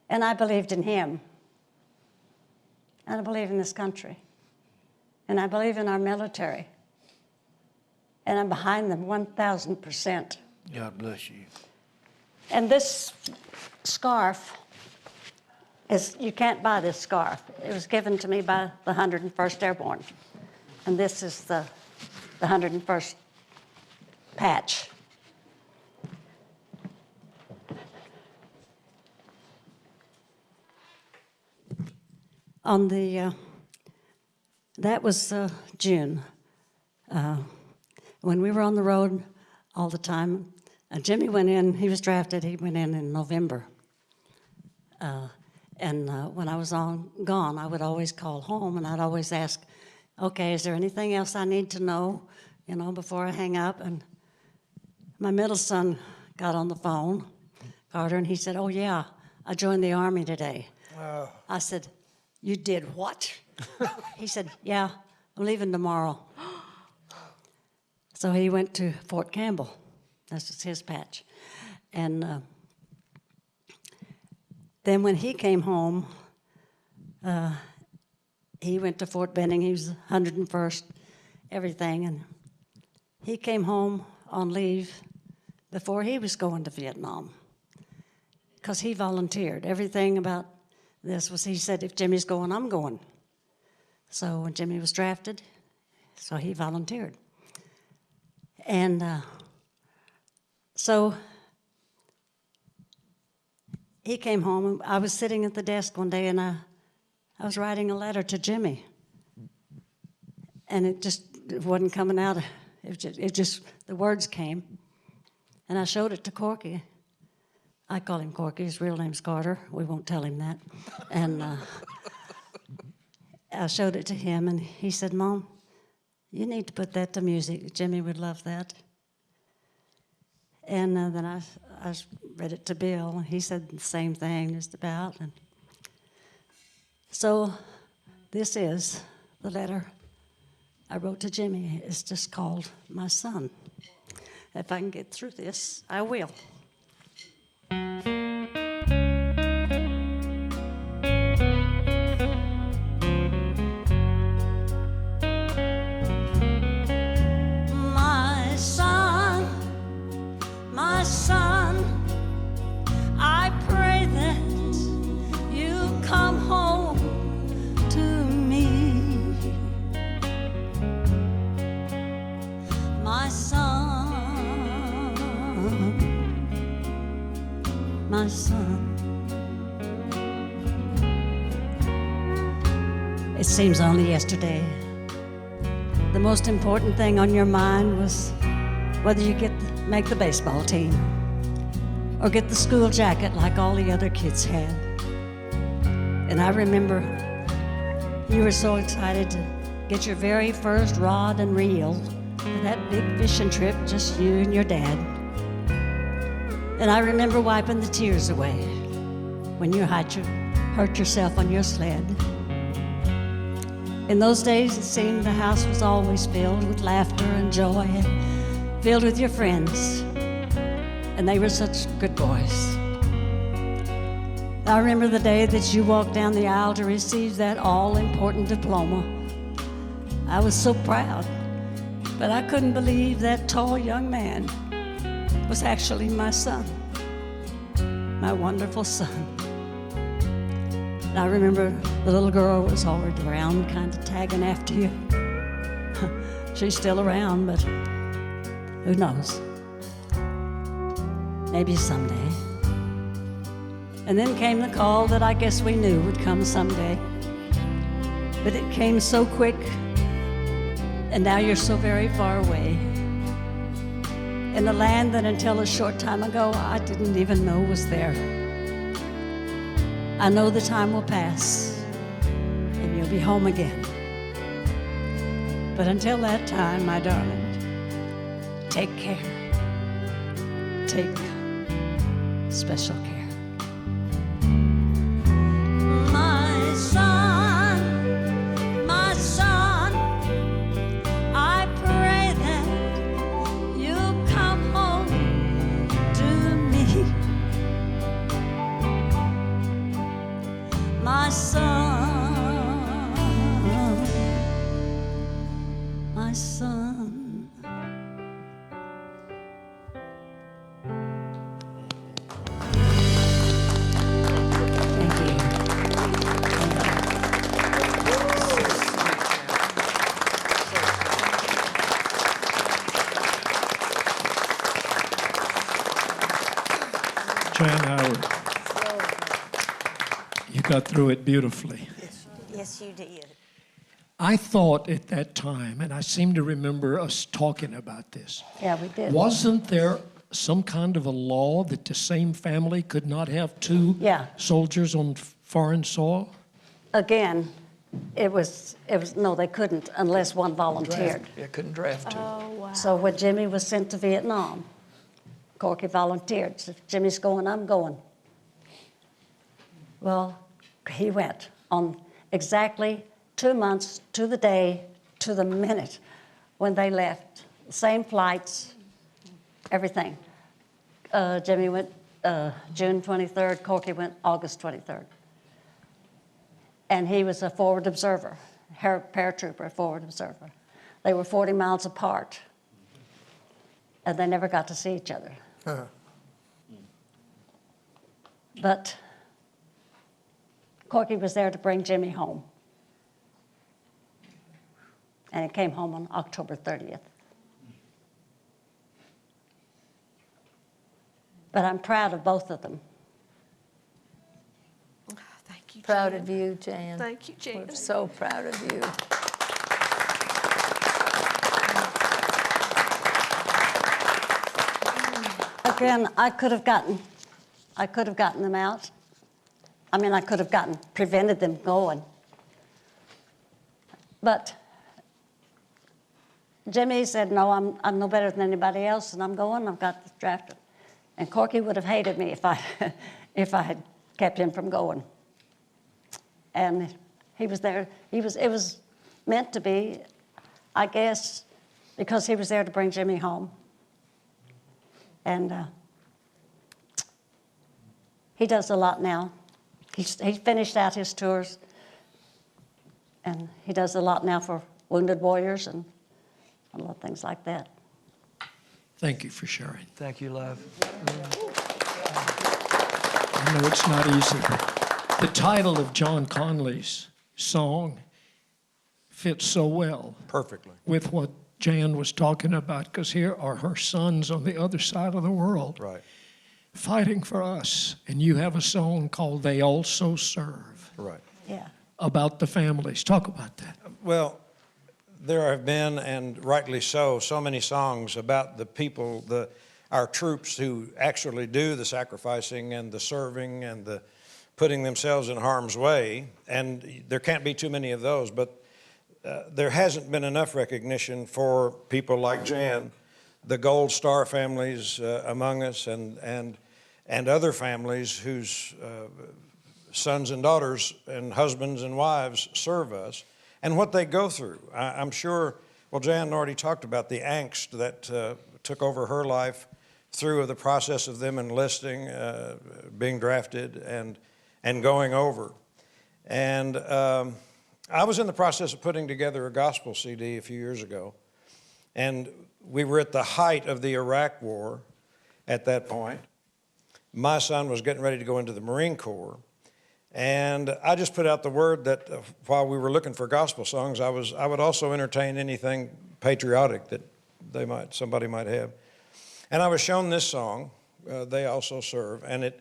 And I believed in him. And I believe in this country. And I believe in our military. And I'm behind them 1,000%. God bless you. And this scarf you can't buy this scarf. It was given to me by the 101st Airborne. And this is the 101st patch. On the, that was June. When we were on the road all the time, Jimmy went in, he was drafted, he went in November. And when I was gone, I would always call home and I'd always ask, okay, is there anything else I need to know, before I hang up? And my middle son got on the phone, Carter, and he said, oh yeah, I joined the Army today. Oh. I said, you did what? He said, yeah, I'm leaving tomorrow. So he went to Fort Campbell. That's his patch. And then when he came home, he went to Fort Benning. He was 101st, everything. And he came home on leave before he was going to Vietnam because he volunteered. Everything about this was, he said, if Jimmy's going, I'm going. So when Jimmy was drafted, so he volunteered. And so he came home, and I was sitting at the desk one day, and I was writing a letter to Jimmy. And it wasn't coming out. It just, the words came. And I showed it to Corky. I call him Corky, his real name's Carter. We won't tell him that. And I showed it to him, and he said, Mom, you need to put that to music. Jimmy would love that. And then I read it to Bill, and he said the same thing just about. And so this is the letter I wrote to Jimmy. It's just called My Son. If I can get through this, I will. My son, I pray that you come home to me. My son, my son. It seems only yesterday. The most important thing on your mind was whether you make the baseball team or get the school jacket like all the other kids had. And I remember you were so excited to get your very first rod and reel for that big fishing trip, just you and your dad. And I remember wiping the tears away when you hurt yourself on your sled. In those days, it seemed the house was always filled with laughter and joy, filled with your friends. and they were such good boys. I remember the day that you walked down the aisle to receive that all-important diploma. I was so proud, but I couldn't believe that tall young man was actually my son, my wonderful son. And I remember the little girl was already around, kind of tagging after you. She's still around, but who knows? Maybe someday. And then came the call that I guess we knew would come someday. But it came so quick, and now you're so very far away. In a land that until a short time ago I didn't even know was there. I know the time will pass, and you'll be home again. But until that time, my darling, take care. Take special care. My son, I pray that you'll come home to me. My son, my son. Jan Howard, you got through it beautifully. Yes, you did. I thought at that time, and I seem to remember us talking about this. Yeah, we did. Wasn't there some kind of a law that the same family could not have two soldiers on foreign soil? Again, it was no, they couldn't unless one volunteered. Yeah, couldn't draft two. Oh, wow. So when Jimmy was sent to Vietnam, Corky volunteered. So if Jimmy's going, I'm going. Well, he went on exactly 2 months to the day, to the minute when they left. Same flights, everything. Jimmy went June 23rd, Corky went August 23rd. And he was a forward observer, paratrooper, forward observer. They were 40 miles apart, and they never got to see each other. Uh-huh. But Corky was there to bring Jimmy home. And he came home on October 30th. But I'm proud of both of them. Thank you, Proud Jan. of you, Jan. Thank you, Jan. We're so proud of you. Again, I could have gotten them out. I mean, I could have prevented them going. But Jimmy said, no, I'm no better than anybody else, and I'm going, I've got this drafted. And Corky would have hated me if I had kept him from going. And he was there, it was meant to be, I guess, because he was there to bring Jimmy home. And he does a lot now. He finished out his tours, and he does a lot now for Wounded Warriors and a lot of things like that. Thank you for sharing. Thank you, love. I know it's not easy. The title of John Conley's song fits so well. Perfectly. With what Jan was talking about, because here are her sons on the other side of the world. Right. Fighting for us. And you have a song called They Also Serve. Right. Yeah. About the families. Talk about that. Well, there have been, and rightly so many songs about the people, our troops who actually do the sacrificing and the serving and the putting themselves in harm's way. And there can't be too many of those, but there hasn't been enough recognition for people like Jan, the Gold Star families among us, and other families whose sons and daughters and husbands and wives serve us, and what they go through. I'm sure, well, Jan already talked about the angst that took over her life through the process of them enlisting, being drafted, and going over. And I was in the process of putting together a gospel CD a few years ago, and we were at the height of the Iraq War at that point. My son was getting ready to go into the Marine Corps, and I just put out the word that while we were looking for gospel songs, I would also entertain anything patriotic that somebody might have. And I was shown this song, They Also Serve, and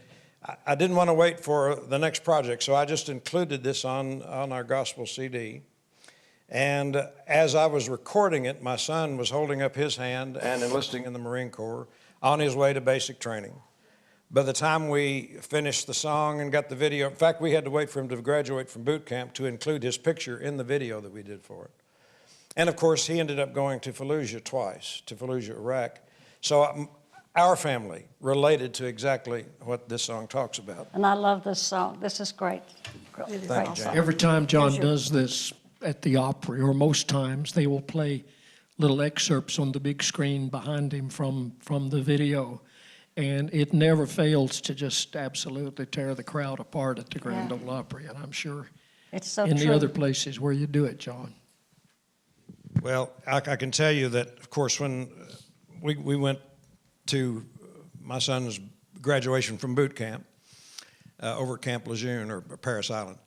I didn't want to wait for the next project, so I just included this on our gospel CD. And as I was recording it, my son was holding up his hand and enlisting in the Marine Corps on his way to basic training. By the time we finished the song and got the video, in fact, we had to wait for him to graduate from boot camp to include his picture in the video that we did for it. And of course, he ended up going to Fallujah twice, to Fallujah, Iraq. So our family related to exactly what this song talks about. And I love this song. This is great. Great song. Every time John does this at the Opry, or most times, they will play little excerpts on the big screen behind him from the video. And it never fails to just absolutely tear the crowd apart at the Grand Ole Opry. And I'm sure it's so in true. the other places where you do it, John. Well, I can tell you that, of course, when we went to my son's graduation from boot camp over at Camp Lejeune, or Paris Island,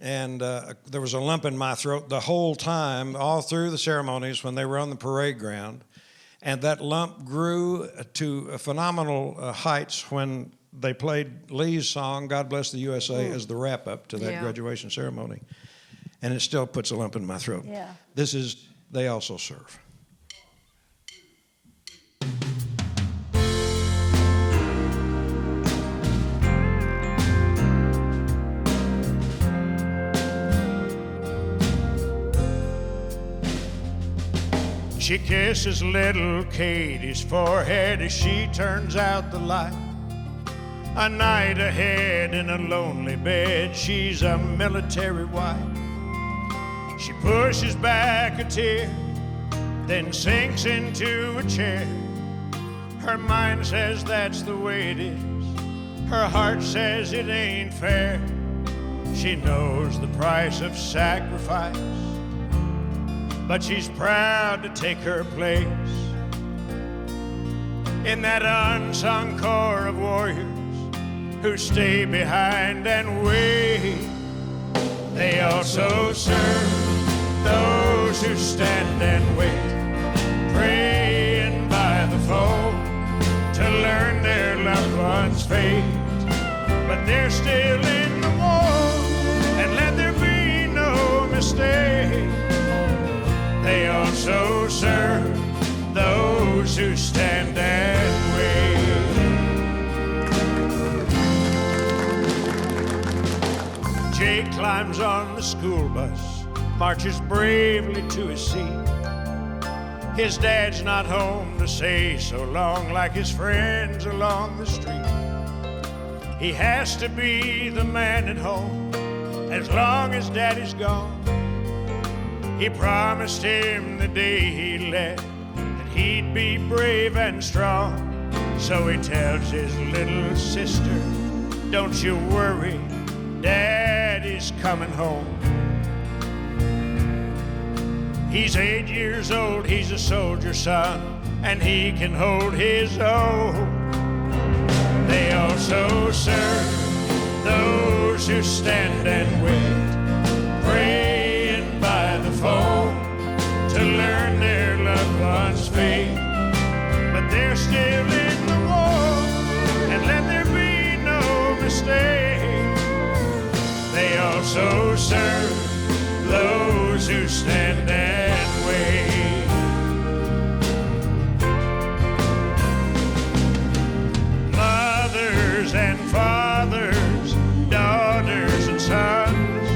and there was a lump in my throat the whole time, all through the ceremonies when they were on the parade ground, and that lump grew to phenomenal heights when they played Lee's song, God Bless the USA, as the wrap-up to that graduation ceremony, and it still puts a lump in my throat. Yeah. This is They Also Serve. She kisses little Katie's forehead as she turns out the light. A night ahead in a lonely bed, she's a military wife. She pushes back a tear, then sinks into a chair. Her mind says that's the way it is. Her heart says it ain't fair. She knows the price of sacrifice, but she's proud to take her place in that unsung corps of warriors who stay behind and wait. They also serve those who stand and wait, praying by the foe to learn their loved one's fate. But they're still in the war, and let there be no mistake. They also serve those who stand and wait. Jake climbs on the school bus, marches bravely to his seat. His dad's not home to say so long like his friends along the street. He has to be the man at home as long as daddy's gone. He promised him the day he left that he'd be brave and strong. So he tells his little sister, don't you worry, Daddy's coming home. He's 8 years old, he's a soldier son, and he can hold his own. They also serve those who stand and wait, praying by the foe to learn their loved one's fate. But they're still in the war, and let there be no mistake. They also serve those who stand and wait. Mothers and fathers, daughters and sons,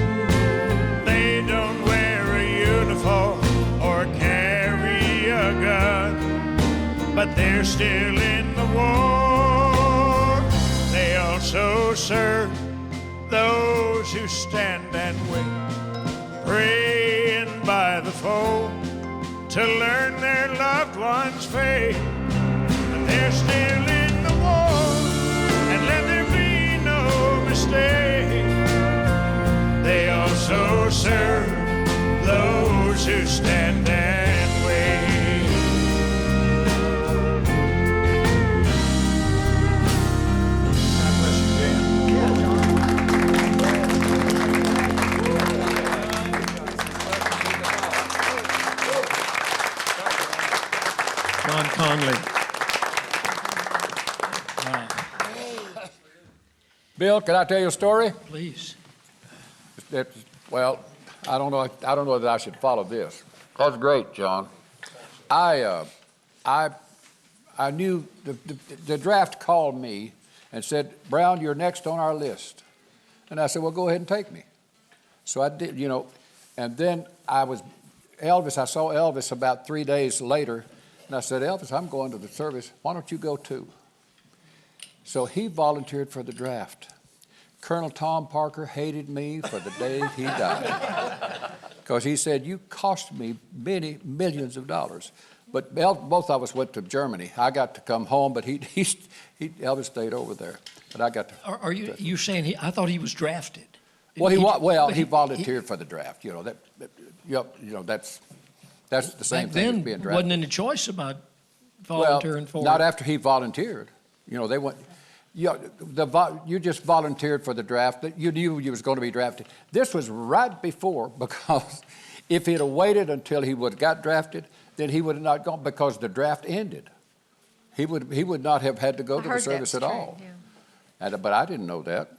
they don't wear a uniform or carry a gun, but they're still in the war. They also serve those who stand and wait, praying by the foe to learn their loved one's fate. But they're they're still in the war, and let there be no mistake, they also serve those who stand and wait. God bless you, John Conley. Bill, can I tell you a story? Please. Well, I don't know that I should follow this. That's great, John. I knew the draft called me and said, Brown, you're next on our list. And I said, well, go ahead and take me. So I did, and then I saw Elvis about 3 days later, and I said, Elvis, I'm going to the service. Why don't you go too? So he volunteered for the draft. Colonel Tom Parker hated me for the day he died because he said, you cost me many millions of dollars. But both of us went to Germany. I got to come home, but Elvis stayed over there. But I got to. Are you saying I thought he was drafted? Well, he volunteered for the draft. That's the same thing as being drafted. Wasn't any choice about volunteering for it. Not after he volunteered. They went. You just volunteered for the draft. You knew you was going to be drafted. This was right before, because if he'd have waited until he would have got drafted, then he would have not gone, because the draft ended. He would not have had to go to the service at all. Yeah. But I didn't know that.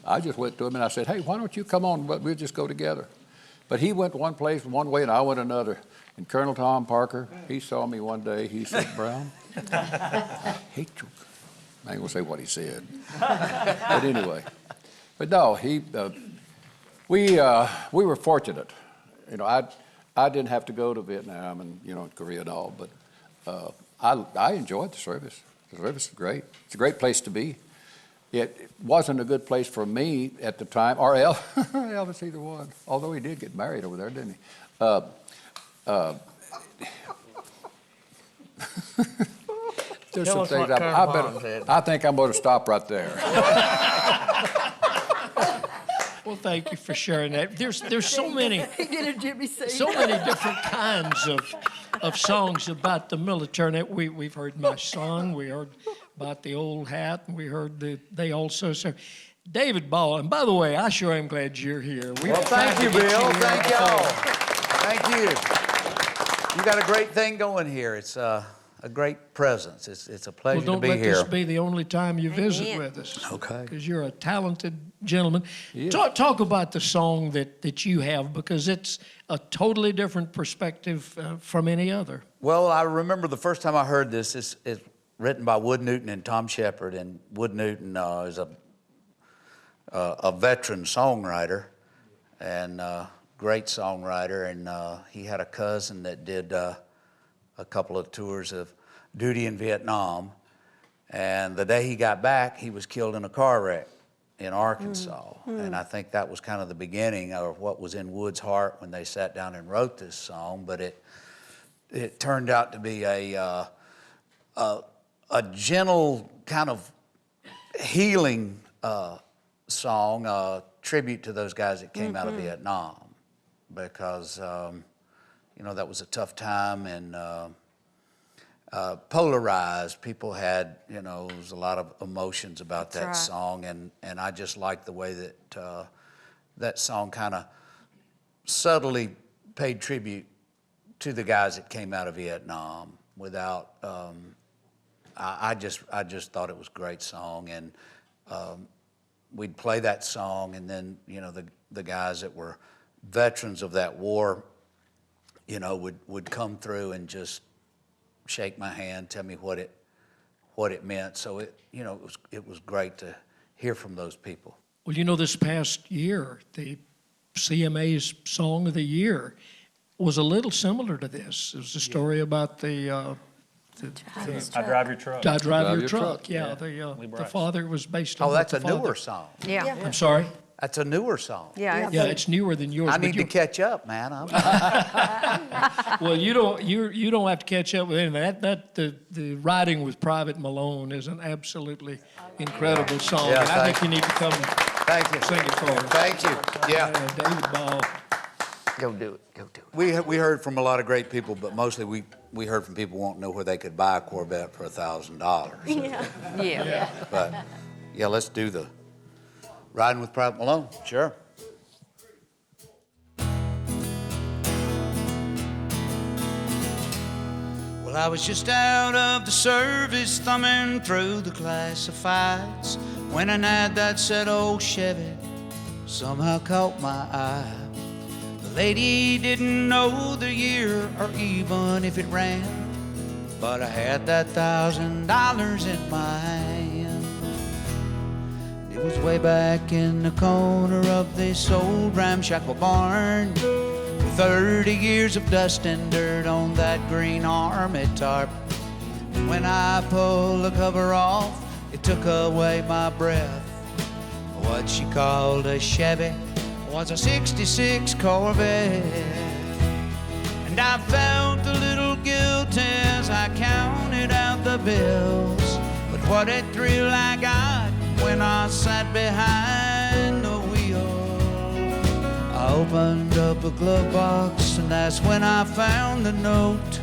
I just went to him and I said, hey, why don't you come on? We'll just go together. But he went one place one way and I went another. And Colonel Tom Parker, he saw me one day. He said, Brown, I hate you. I ain't gonna say what he said, but anyway. But no, we were fortunate. I didn't have to go to Vietnam and Korea and all, but I enjoyed the service. The service is great. It's a great place to be. It wasn't a good place for me at the time, or Elvis, either one. Although he did get married over there, didn't he? There's some things I think I'm going to stop right there. Well, thank you for sharing that. There's so many. He did a Jimmy Singh. So many different kinds of songs about the military. We've heard My Son. We heard about the old hat, and we heard they also serve. David Ball, and by the way, I sure am glad you're here. Well, thank you, Bill. Thank y'all. Thank you. You got a great thing going here. It's a great presence. It's a pleasure to be here. Well, don't let this be the only time you visit with us. Okay. Because you're a talented gentleman. Yeah. Talk about the song that you have, because it's a totally different perspective from any other. Well, I remember the first time I heard this. It's written by Wood Newton and Tom Shepard, and Wood Newton is a veteran songwriter and great songwriter, and he had a cousin that did a couple of tours of duty in Vietnam, and the day he got back, he was killed in a car wreck in Arkansas. And I think that was kind of the beginning of what was in Wood's heart when they sat down and wrote this song. But it turned out to be a gentle kind of healing song, a tribute to those guys that came out of Vietnam, because that was a tough time and polarized. People had, there was a lot of emotions about that song, and I just liked the way that that song kind of subtly paid tribute to the guys that came out of Vietnam without. I just thought it was a great song, and we'd play that song, and then the guys that were veterans of that war, would come through and just shake my hand, tell me what it meant. So it was great to hear from those people. Well, this past year, the CMA's Song of the Year was a little similar to this. It was a story about the I Drive Your Truck. I Drive Your Truck. Yeah, the father was based on. Oh, that's a newer song. Yeah. I'm sorry. That's a newer song. Yeah, Yeah, it's newer than yours. I but need to you're- catch up, man. Well, you don't have to catch up with anything. The writing with Private Malone is an absolutely incredible song. Yeah, And I thank think you need to come Thank you. sing it for us. Thank you. Yeah. David Ball. Go do it. Go do it. We heard from a lot of great people, but mostly we heard from people wanting to know where they could buy a Corvette for $1,000. Yeah. Yeah. But yeah, let's do the Riding with Private Malone. Sure. Well, I was just out of the service thumbing through the classifieds when an ad that said old Chevy somehow caught my eye. The lady didn't know the year or even if it ran, but I had that $1,000 in my hand. It was way back in the corner of this old ramshackle barn, 30 years of dust and dirt on that green army tarp. When I pulled the cover off, it took away my breath. What she called a Chevy was a '66 Corvette. And I felt a little guilty as I counted out the bills, but what a thrill I got when I sat behind the wheel. I opened up a glove box and that's when I found the note.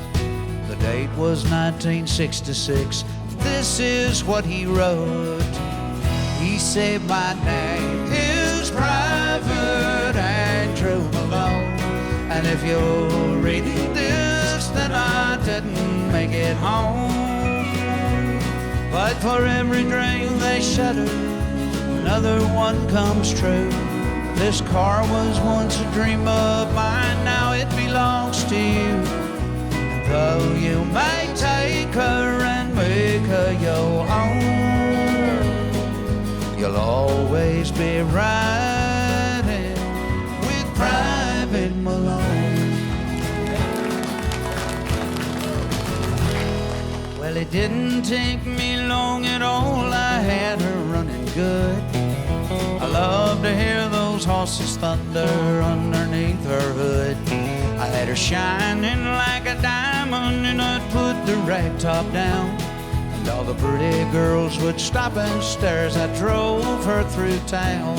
The date was 1966. This is what he wrote. He said, my name is Private Andrew Malone, and if you're reading this, then I didn't make it home. But for every dream they shatter, another one comes true. This car was once a dream of mine, now it belongs to you. And though you may take her and make her your own, you'll always be riding with Private Malone. Well, it didn't take me long at all, I had her running good. I love to hear those horses thunder underneath her hood. I had her shining like a diamond and I'd put the rag top down, and all the pretty girls would stop and stare as I drove her through town.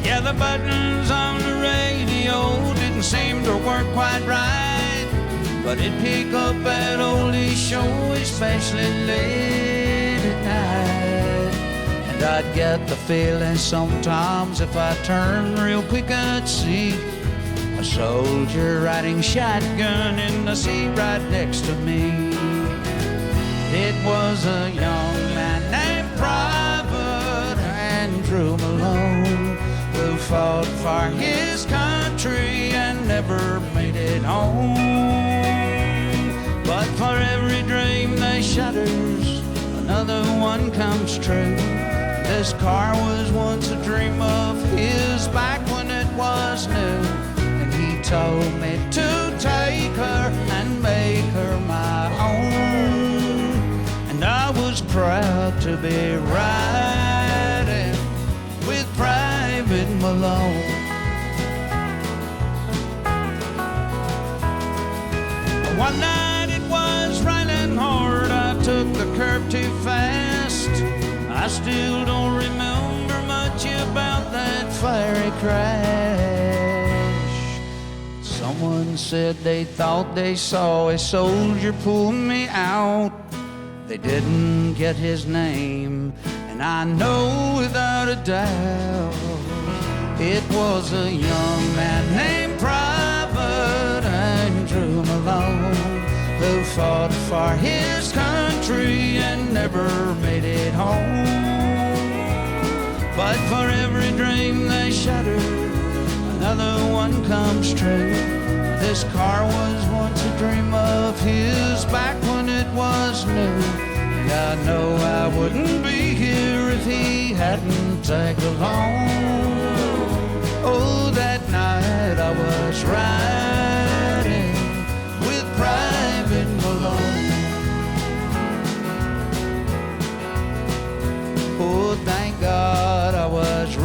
Yeah, the buttons on the radio didn't seem to work quite right, but it'd pick up that oldie show, especially late at night. And I'd get the feeling sometimes if I turned real quick I'd see a soldier riding shotgun in the seat right next to me. It was a young man named Private Andrew Malone who fought for his country and never made it home. But for every dream that shatters, another one comes true. This car was once a dream of his back when it was new, and he told me to take her and make her my own. And I was proud to be riding with Private Malone. One night it was raining hard, I took the curb too fast. I still don't remember much about that fiery crash. Someone said they thought they saw a soldier pull me out. They didn't get his name, and I know without a doubt it was a young man named Private Andrew Malone who fought for his country and never made it home. But for every dream they shatter, another one comes true. This car was once a dream of his back when it was new, and I know I wouldn't be here if he hadn't tagged along. Oh, that night I was riding with Private Malone. Oh, thank God I was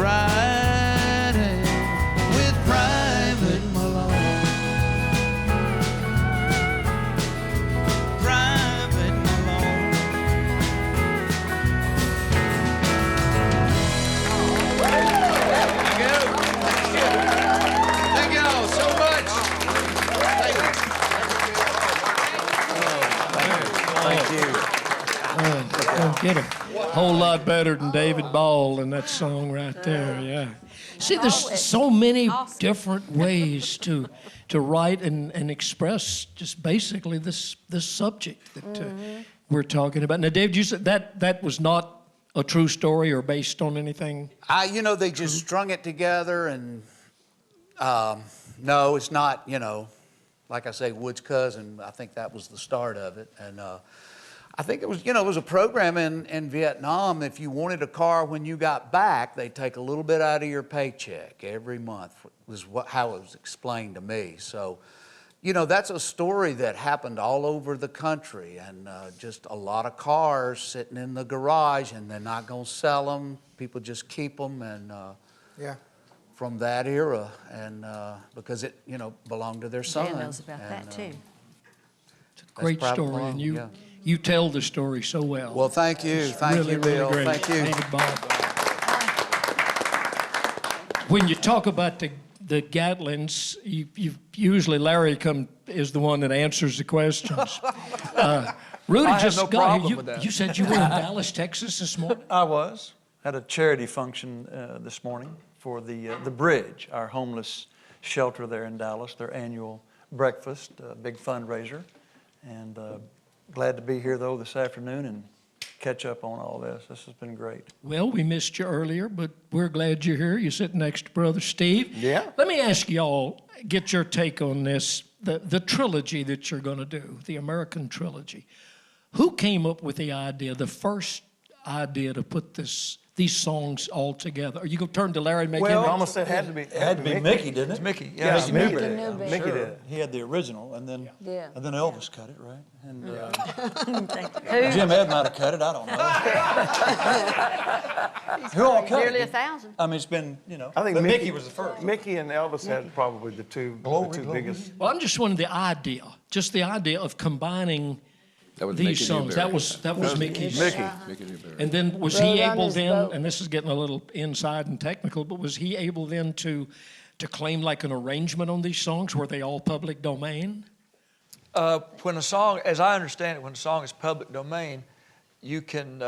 Don't get him. Whole lot better than David Ball in that song right there, yeah. See, there's so many different ways to write and express just basically this subject that we're talking about. Now, Dave, you said that was not a true story or based on anything? They just strung it together, and no, it's not, like I say, Wood's cousin. I think that was the start of it. And I think it was, it was a program in Vietnam. If you wanted a car when you got back, they'd take a little bit out of your paycheck every month, was how it was explained to me. So, that's a story that happened all over the country, and just a lot of cars sitting in the garage, and they're not going to sell them. People just keep them, and from that era, and because it, belonged to their son. Dan knows about that too. It's a great Private story, Malone, and you tell the story so well. Well, thank you. Thank you, Bill. Really Thank you. David Ball. When you talk about the Gatlins, you usually Larry is the one that answers the questions. Rudy I have just no got problem here. with that. You said you were in Dallas, Texas this morning? I was. Had a charity function this morning for the Bridge, our homeless shelter there in Dallas, their annual breakfast, big fundraiser. And glad to be here, though, this afternoon and catch up on all this. This has been great. Well, we missed you earlier, but we're glad you're here. You're sitting next to Brother Steve. Yeah. Let me ask y'all, get your take on this, the trilogy that you're going to do, the American trilogy. Who came up with the idea, the first idea to put these songs all together? Are you going to turn to Larry and make him? Almost said it had to be Mickey, didn't it? It's Mickey. Yeah, Yeah, Mickey Mickey did. did. Mickey Sure. did. He had the original, and then Elvis cut it, right? And Jim Ed might have cut it. I don't know. Who all cut Nearly it? 1,000. I mean, it's been, I think but Mickey Mickey was the first. Mickey and Elvis had probably the two biggest. Well, I'm just wondering the idea of combining these Mickey songs. Newberry. That was Mickey's. Mickey. Mickey Newberry. And then was Rode he on able his then, boat. and this is getting a little inside and technical, but was he able then to claim like an arrangement on these songs? Were they all public domain? When a song, as I understand it, when a song is public domain, you can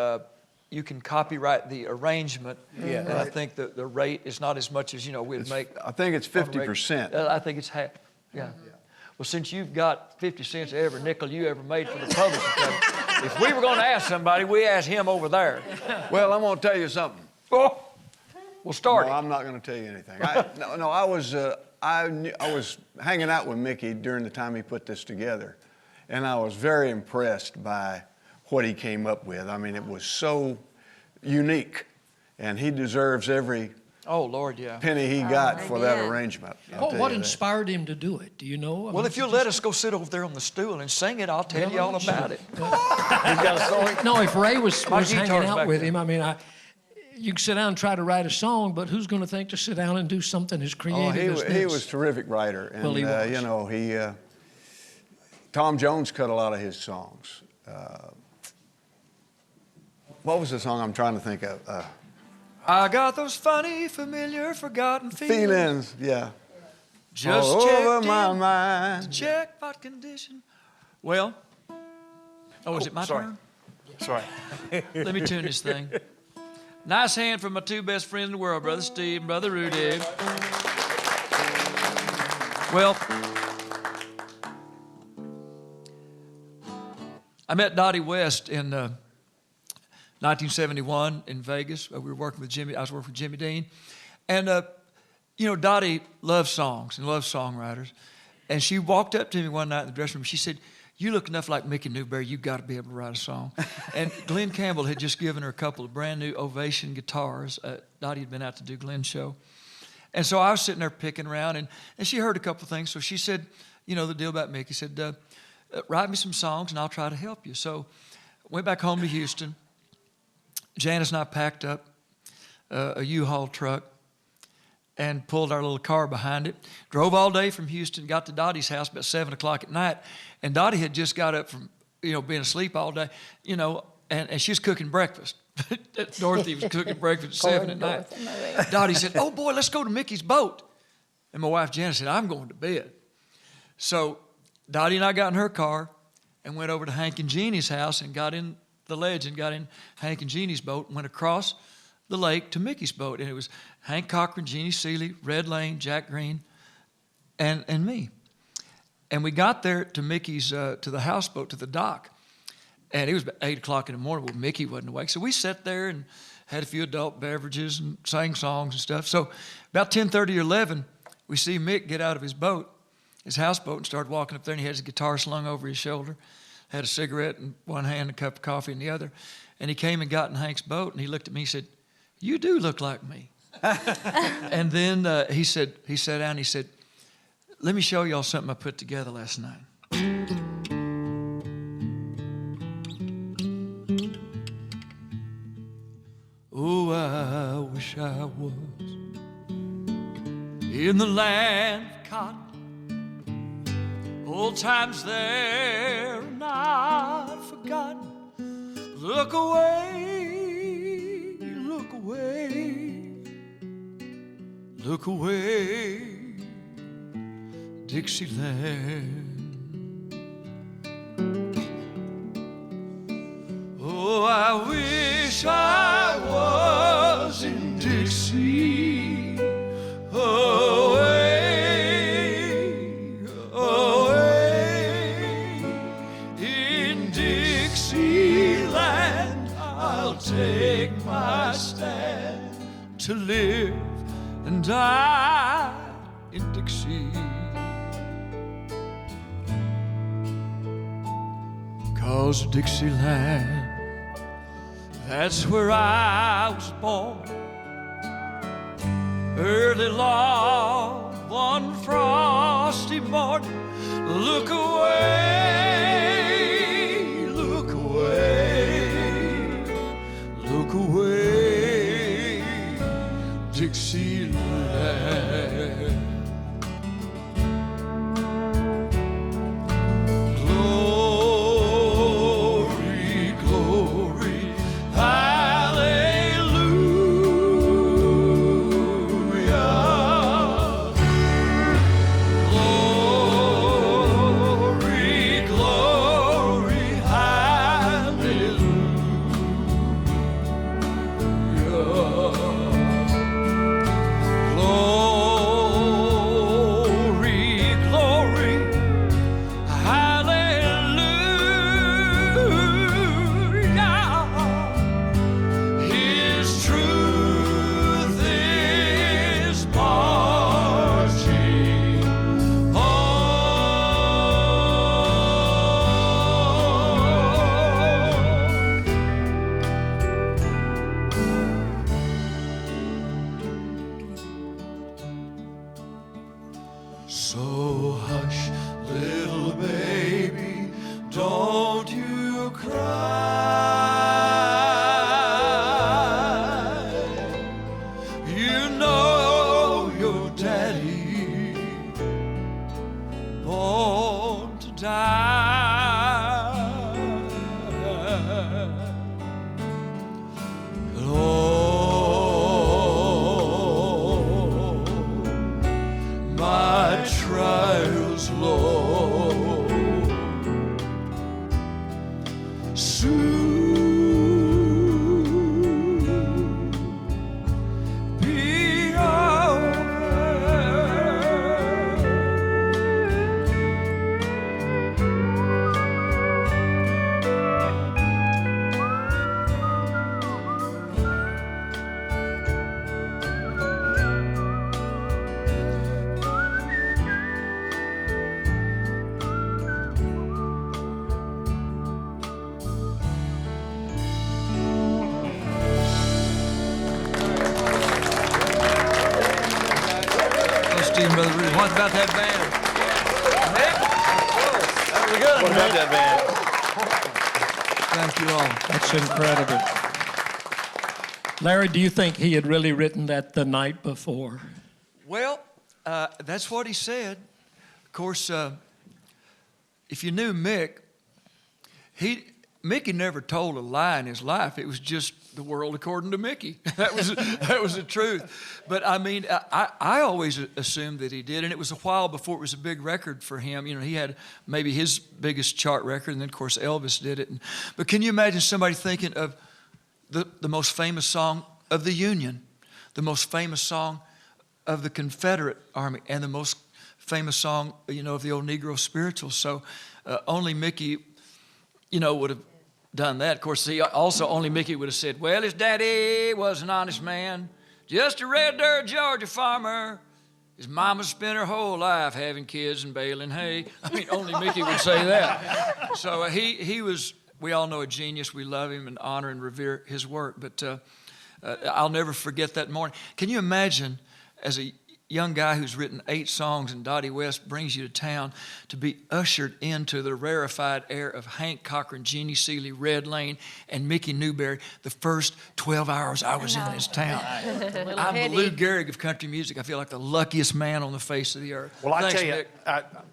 copyright the arrangement. Yeah. And I think that the rate is not as much as, we'd make. I think it's 50%. I think it's half. Yeah. Well, since you've got 50 cents of every nickel you ever made for the publishing company, if we were going to ask somebody, we asked him over there. Well, I'm going to tell you something. Oh, we'll start. No, I'm not going to tell you anything. I was hanging out with Mickey during the time he put this together, and I was very impressed by what he came up with. I mean, it was so unique, and he deserves every Oh, Lord, yeah. penny he got for that arrangement. I'll tell What you that. inspired him to do it? Do you know? Well, if you'll let us go sit over there on the stool and sing it, I'll tell you all about it. No, if Ray was My hanging guitar's out back with there. him, I mean, you can sit down and try to write a song, but who's going to think to sit down and do something as creative as this? He was a terrific writer. And, Well, he was. Tom Jones cut a lot of his songs. What was the song I'm trying to think of? I got those funny, familiar, forgotten Feelings, yeah. Just all checked over my in mind. to check what condition. Well, is it my turn? Sorry. Let me tune this thing. Nice hand from my two best friends in the world, Brother Steve and Brother Rudy. Well, I met Dottie West in 1971 in Vegas. We were working with Jimmy. I was working with Jimmy Dean. And, Dottie loves songs and loves songwriters. And she walked up to me one night in the dressing room. She said, "You look enough like Mickey Newberry. You've got to be able to write a song." And Glenn Campbell had just given her a couple of brand new Ovation guitars. Dottie had been out to do Glenn's show. And so I was sitting there picking around, and she heard a couple of things. So she said, the deal about Mickey, said, "Write me some songs, and I'll try to help you." So went back home to Houston. Janice and I packed up a U-Haul truck and pulled our little car behind it. Drove all day from Houston, got to Dottie's house about 7 o'clock at night. And Dottie had just got up from, being asleep all day, and she was cooking breakfast. Dorothy was cooking breakfast at 7 at night. Dottie said, "Oh, boy, let's go to Mickey's boat." And my wife, Janice, said, "I'm going to bed." So Dottie and I got in her car and went over to Hank and Jeannie's house and got in the ledge and got in Hank and Jeannie's boat and went across the lake to Mickey's boat. And it was Hank Cochran, Jeannie Seeley, Red Lane, Jack Green, and me. And we got there to Mickey's, to the houseboat, to the dock. And it was about 8 o'clock in the morning. Well, Mickey wasn't awake. So we sat there and had a few adult beverages and sang songs and stuff. So about 10:30 or 11, we see Mick get out of his boat, his houseboat, and start walking up there. And he had his guitar slung over his shoulder, had a cigarette in one hand, a cup of coffee in the other. And he came and got in Hank's boat, and he looked at me and said, "You do look like me." And then he sat down and he said, "Let me show y'all something I put together last night." Oh, I wish I was in the land of cotton. Old times there are not forgotten. Look away, look away, look away, Dixieland. Oh, I wish I was in Dixie, away, away, in Dixieland. I'll take my stand to live and die in Dixie. 'Cause Dixieland, that's where I was born. Early log, one frosty morning. Look away, look away, look away, Dixieland. What about that band? That was good. What about that band? Thank you all. That's incredible. Larry, do you think he had really written that the night before? Well, that's what he said. Of course, if you knew Mick, Mickey never told a lie in his life. It was just the world according to Mickey. That was the truth. But I mean, I always assumed that he did, and it was a while before it was a big record for him. You know, he had maybe his biggest chart record, and then of course Elvis did it. But can you imagine somebody thinking of the most famous song of the Union, the most famous song of the Confederate Army, and the most famous song, you know, of the old Negro spirituals? So only Mickey, you know, would have done that. Of course, only Mickey would have said, well, his daddy was an honest man, just a red dirt Georgia farmer. His mama spent her whole life having kids and baling hay. I mean, only Mickey would say that. So he was, we all know, a genius. We love him and honor and revere his work. But I'll never forget that morning. Can you imagine, as a young guy who's written 8 songs and Dottie West brings you to town, to be ushered into the rarefied air of Hank Cochran, Jeannie Seeley, Red Lane, and Mickey Newberry the first 12 hours I was in this town? I'm the Lou Gehrig of country music. I feel like the luckiest man on the face of the earth. Well, Thanks, I tell you, Nick.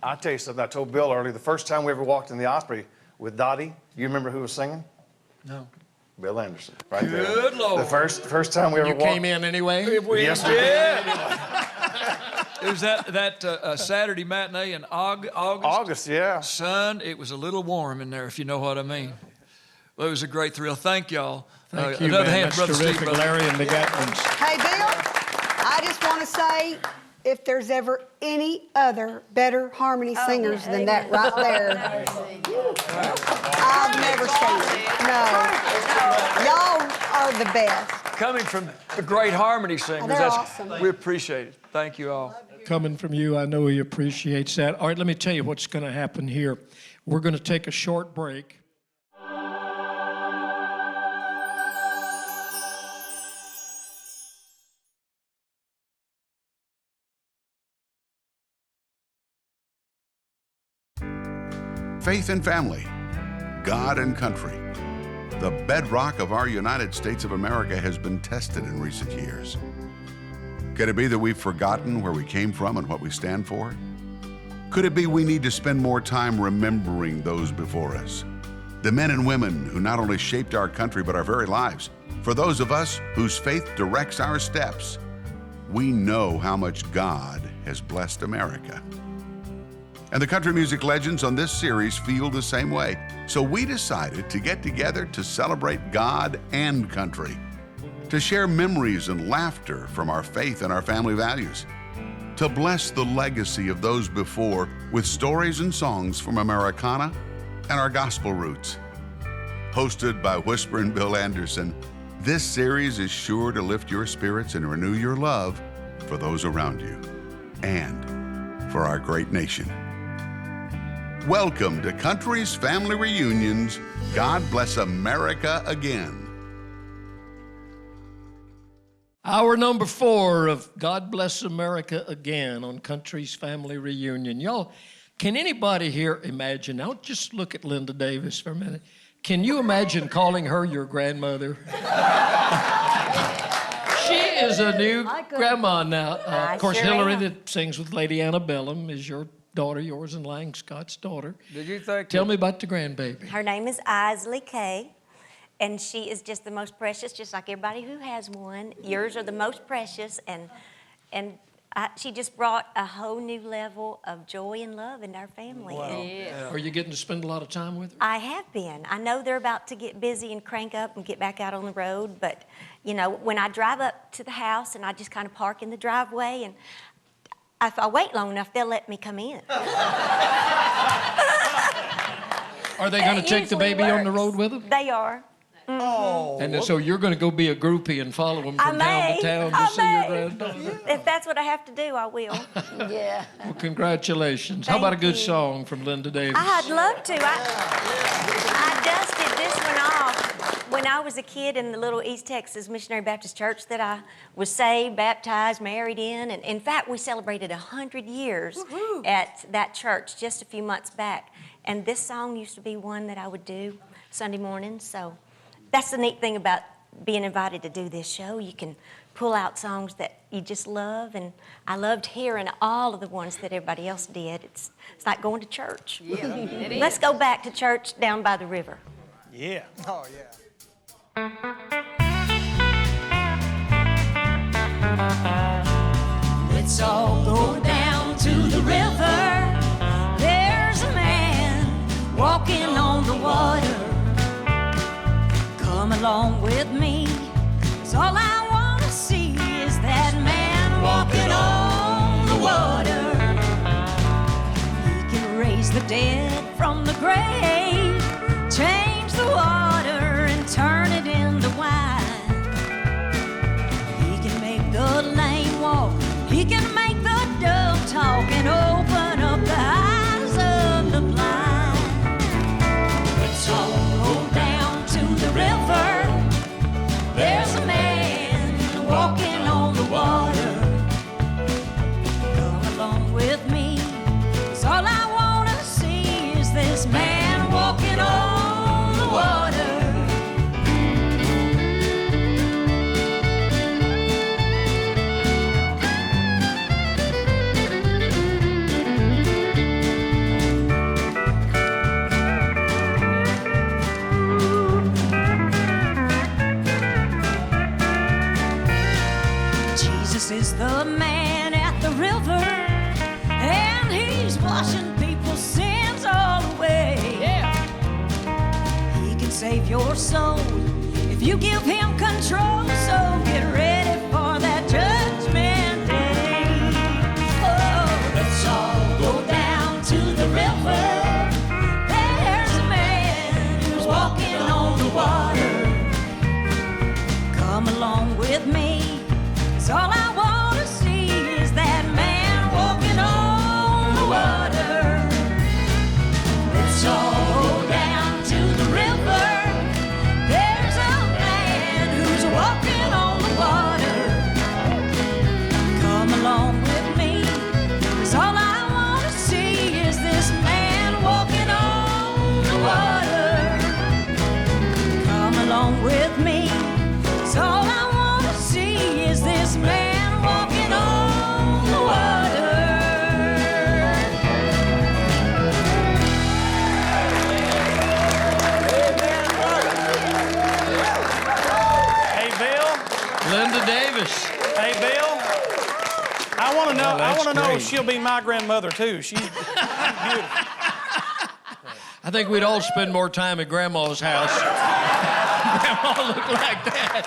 I'll tell you something. I told Bill earlier, the first time we ever walked in the Osprey with Dottie, you remember who was singing? No. Bill Anderson, right there. Good Lord. The first time we ever walked. You came in anyway? Yes, we did. It was that Saturday matinee in August. August, yeah. Son, it was a little warm in there, if you know what I mean. Well, it was a great thrill. Thank y'all. Thank you, another man. hand, That's Brother terrific, Steve. Larry and the Gatlins. Hey, Bill, I just want to say, if there's ever any other better harmony singers than that right there, I've never seen it. No. Y'all are the best. Coming from the great harmony singers, They're awesome. We appreciate it. Thank you all. Coming from you, I know he appreciates that. All right, let me tell you what's going to happen here. We're going to take a short break. Faith and family, God and country. The bedrock of our United States of America has been tested in recent years. Could it be that we've forgotten where we came from and what we stand for? Could it be we need to spend more time remembering those before us? The men and women who not only shaped our country but our very lives. For those of us whose faith directs our steps, we know how much God has blessed America. And the country music legends on this series feel the same way. So we decided to get together to celebrate God and country, to share memories and laughter from our faith and our family values, to bless the legacy of those before with stories and songs from Americana and our gospel roots. Hosted by Whisperin' Bill Anderson, this series is sure to lift your spirits and renew your love for those around you and for our great nation. Welcome to Country's Family Reunions. God bless America again. Hour number 4 of God Bless America Again on Country's Family Reunion. Y'all, can anybody here imagine, now just look at Linda Davis for a minute. Can you imagine calling her your grandmother? She is a new grandma now. Of course, sure Hillary am. that sings with Lady Antebellum is your daughter, yours and Lang Scott's daughter. Did you think? Tell me about the grandbaby. Her name is Isley Kay, and she is just the most precious, just like everybody who has one. Yours are the most precious, and she just brought a whole new level of joy and love in our family. Wow. And Are you getting to spend a lot of time with her? I have been. I know they're about to get busy and crank up and get back out on the road, but you know, when I drive up to the house and I just kind of park in the driveway, and if I wait long enough, they'll let me come in. Are they going to take the baby on the road with them? They are. Oh. And so you're going to go be a groupie and follow them from town to town to see your granddaughter? If that's what I have to do, I will. Yeah. Well, congratulations. How about a good song from Linda Davis? I'd love to. I dusted this one off when I was a kid in the little East Texas Missionary Baptist Church that I was saved, baptized, married in. And in fact, we celebrated 100 years at that church just a few months back. And this song used to be one that I would do Sunday mornings. So that's the neat thing about being invited to do this show. You can pull out songs that you just love, and I loved hearing all of the ones that everybody else did. It's like going to church. Yeah, it is. Let's go back to church down by the river. Yeah. Oh, yeah. Let's all go down to the river. There's a man walking on the water. Come along with me, 'cause all I want to see is that man walking on the water. He can raise the dead from the grave, change the water and turn it into wine. He can make the lame walk, he can make the dumb talk and open up the eyes of the blind. Let's all go down to the river. There's a man walking on the water. Come along with me, 'cause all I want to see is this man walking on the water. Jesus is the man at the river, and he's washing people's sins all away. Yeah. He can save your soul if you give him control, so get ready for that judgment day. Oh, let's all go down to the river. There's a man who's walking on the water. Come along with me. All I want to see is that man walking on the water. Let's all go down to the river. There's a man who's walking on the water. Come along with me, 'cause all I want to see is this man walking on the water. Come along with me, 'cause all I want to see is this man walking on the water. Hey, Bill. Linda Davis. Hey, Bill. I want to know. Well, I want to know great. if she'll be my grandmother too. She's beautiful. I think we'd all spend more time at Grandma's house. Grandma looked like that.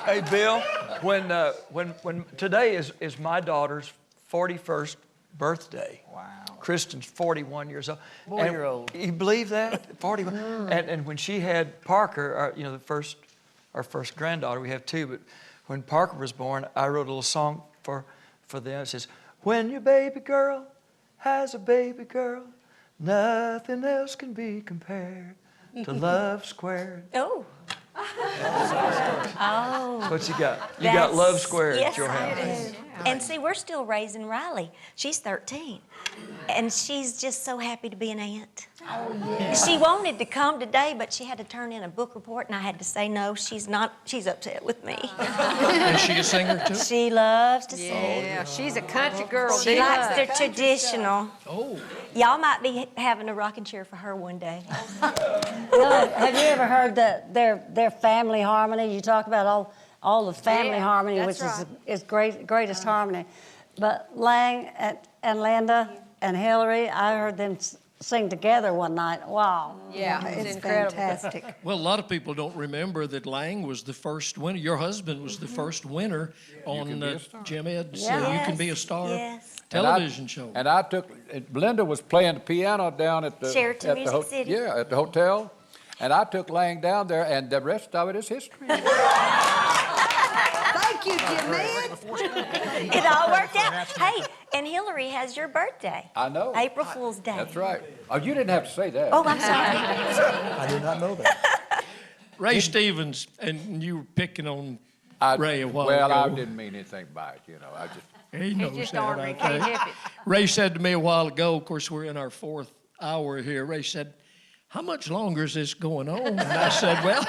Hey, Bill, when today is my daughter's 41st birthday. Wow. Kristen's 41 years old. Boy, you're old. You believe that? 41. And when she had Parker, our first granddaughter, we have two, but when Parker was born, I wrote a little song for them. It says, when your baby girl has a baby girl, nothing else can be compared to love squared. Oh. Oh. What you got? You got love squared yes, at your house. I do. And see, we're still raising Riley. She's 13. And she's just so happy to be an aunt. Oh, yeah. She wanted to come today, but she had to turn in a book report, and I had to say no, she's not. She's upset with me. Is she a singer too? She loves to sing. Yeah, she's a country girl. She likes the traditional. Oh. Y'all might be having a rocking chair for her one day. Have you ever heard their family harmony? You talk about all the family harmony, that's which right. is greatest harmony. But Lang and Linda and Hillary, I heard them sing together one night. Wow. Yeah, It's incredible. fantastic. Well, a lot of people don't remember that Lang was the first winner. Your husband was the first winner on Jim Ed's You Can Be a Star television show. And I took, Linda was playing the piano down at the Sheraton Music City. Yeah, at the hotel. And I took Lang down there, and the rest of it is history. Thank you, Jim Man. It all worked out. Hey, and Hillary has your birthday. I know. April Fool's Day. That's right. Oh, you didn't have to say that. Oh, I'm sorry. I did not know that. Ray Stevens, and you were picking on Ray a while well, ago. I didn't mean anything by it, you know. I just. He knows just that, ornery, I can't think. help it. Ray said to me a while ago, of course, we're in our fourth hour here. Ray said, how much longer is this going on? And I said, well,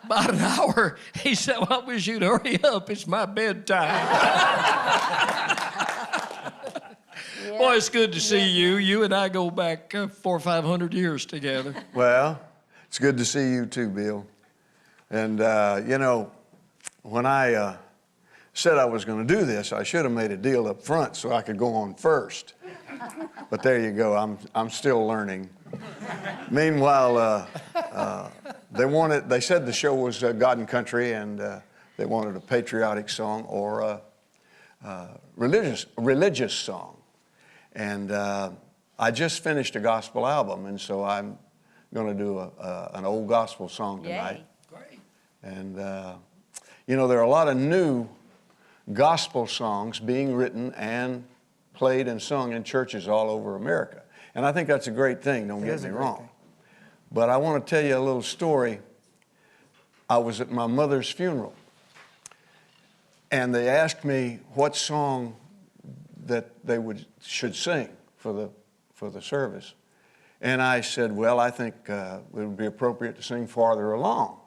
about an hour. He said, well, I wish you'd hurry up. It's my bedtime. Boy, it's good to see you. You and I go back 400 or 500 years together. Well, it's good to see you too, Bill. And, you know, when I said I was going to do this, I should have made a deal up front so I could go on first. But there you go. I'm still learning. Meanwhile, they said the show was God and Country, and they wanted a patriotic song or a religious song. And I just finished a gospel album, and so I'm going to do an old gospel song tonight. Yay. Great. And, you know, there are a lot of new gospel songs being written and played and sung in churches all over America. And I think that's a great thing, don't get me wrong. But I want to tell you a little story. I was at my mother's funeral, and they asked me what song that they should sing for the service. And I said, well, I think it would be appropriate to sing Farther Along.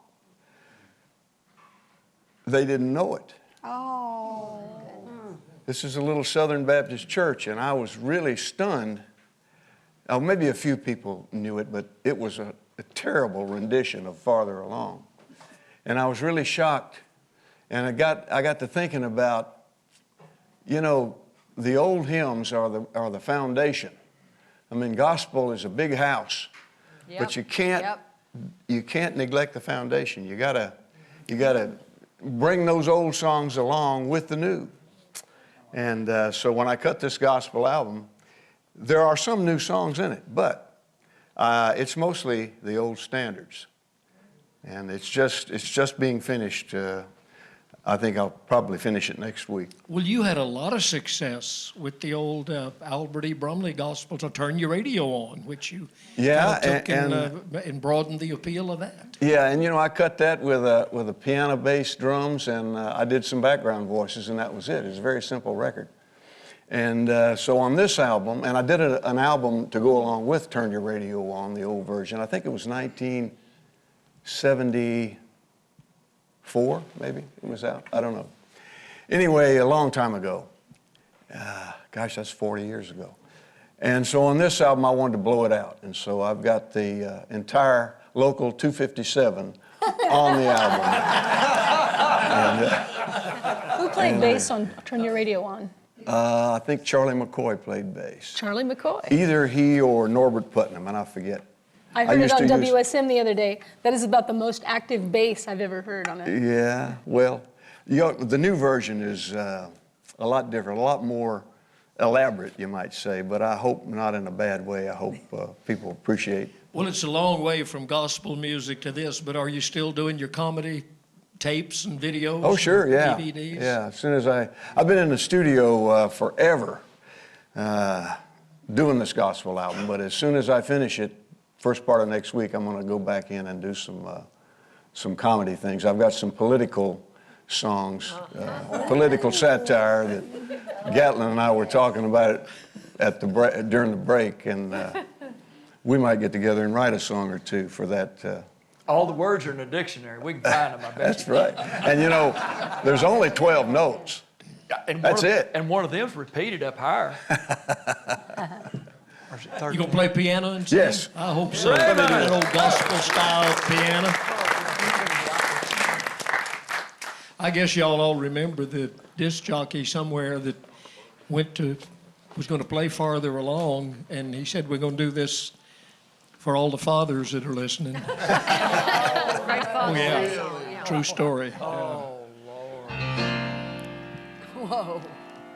They didn't know it. Oh. This is a little Southern Baptist church, and I was really stunned. Oh, maybe a few people knew it, but it was a terrible rendition of Farther Along. And I was really shocked, and I got to thinking about, you know, the old hymns are the foundation. I mean, gospel is a big house, but you can't neglect the foundation. You gotta bring those old songs along with the new. And so when I cut this gospel album, there are some new songs in it, but it's mostly the old standards. And it's just being finished. I think I'll probably finish it next week. Well, you had a lot of success with the old Albert E. Brumley gospel, So Turn Your Radio On, which you took and broadened the appeal of that. Yeah, and you know, I cut that with a piano, bass, drums, and I did some background voices, and that was it. It was a very simple record. And so on this album, and I did an album to go along with Turn Your Radio On, the old version. I think it was 1974, maybe it was out. I don't know. Anyway, a long time ago. Gosh, that's 40 years ago. And so on this album, I wanted to blow it out. And so I've got the entire local 257 on the album. Who played bass on Turn Your Radio On? I think Charlie McCoy played bass. Charlie McCoy. Either he or Norbert Putnam, and I forget. I heard it on WSM the other day. That is about the most active bass I've ever heard on it. Yeah, well, you know, the new version is a lot different, a lot more elaborate, you might say, but I hope not in a bad way. I hope people appreciate. Well, it's a long way from gospel music to this, but are you still doing your comedy tapes and videos? Oh, sure, yeah. DVDs? Yeah, as soon as I've been in the studio forever doing this gospel album, but as soon as I finish it, first part of next week, I'm going to go back in and do some comedy things. I've got some political songs, political satire that Gatlin and I were talking about it during the break, and we might get together and write a song or two for that. All the words are in a dictionary. We can find them, I bet. That's right. And you know, there's only 12 notes. That's it. And one of them's repeated up higher. You gonna play piano and sing? Yes. I hope so. That old gospel style piano. I guess y'all all remember the disc jockey somewhere that was going to play Farther Along, and he said, we're going to do this for all the fathers that are listening. Oh, yeah. True story. Oh, Lord. Whoa.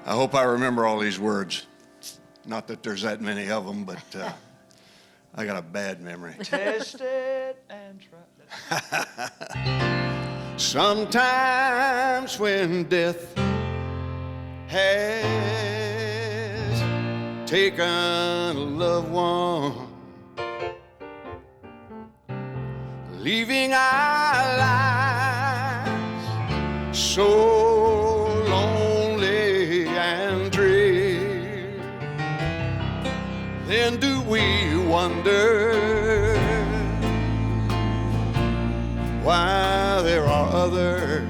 I hope I remember all these words. Not that there's that many of them, but I got a bad memory. Test it and try. Sometimes when death has taken a loved one, leaving our lives so lonely and drear, then do we wonder why there are others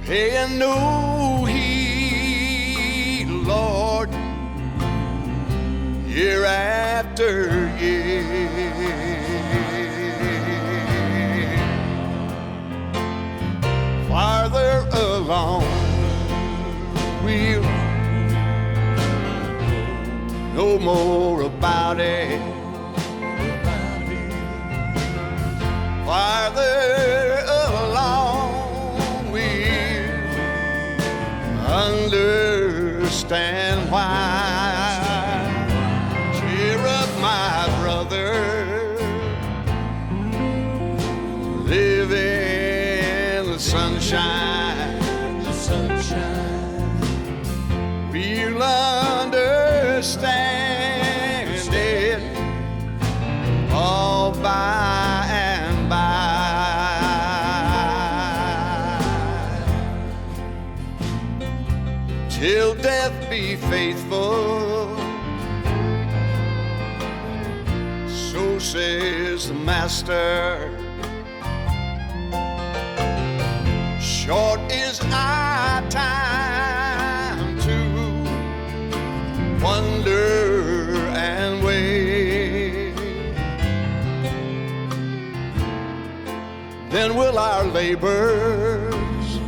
paying no heed year after year. Farther along we'll know more about it. Farther along we'll understand why. Cheer up, my brother, live in the sunshine. The sunshine. We'll understand it all by and by. Till death be faithful, so says the master. Short is our time to wonder and wait. Then will our labors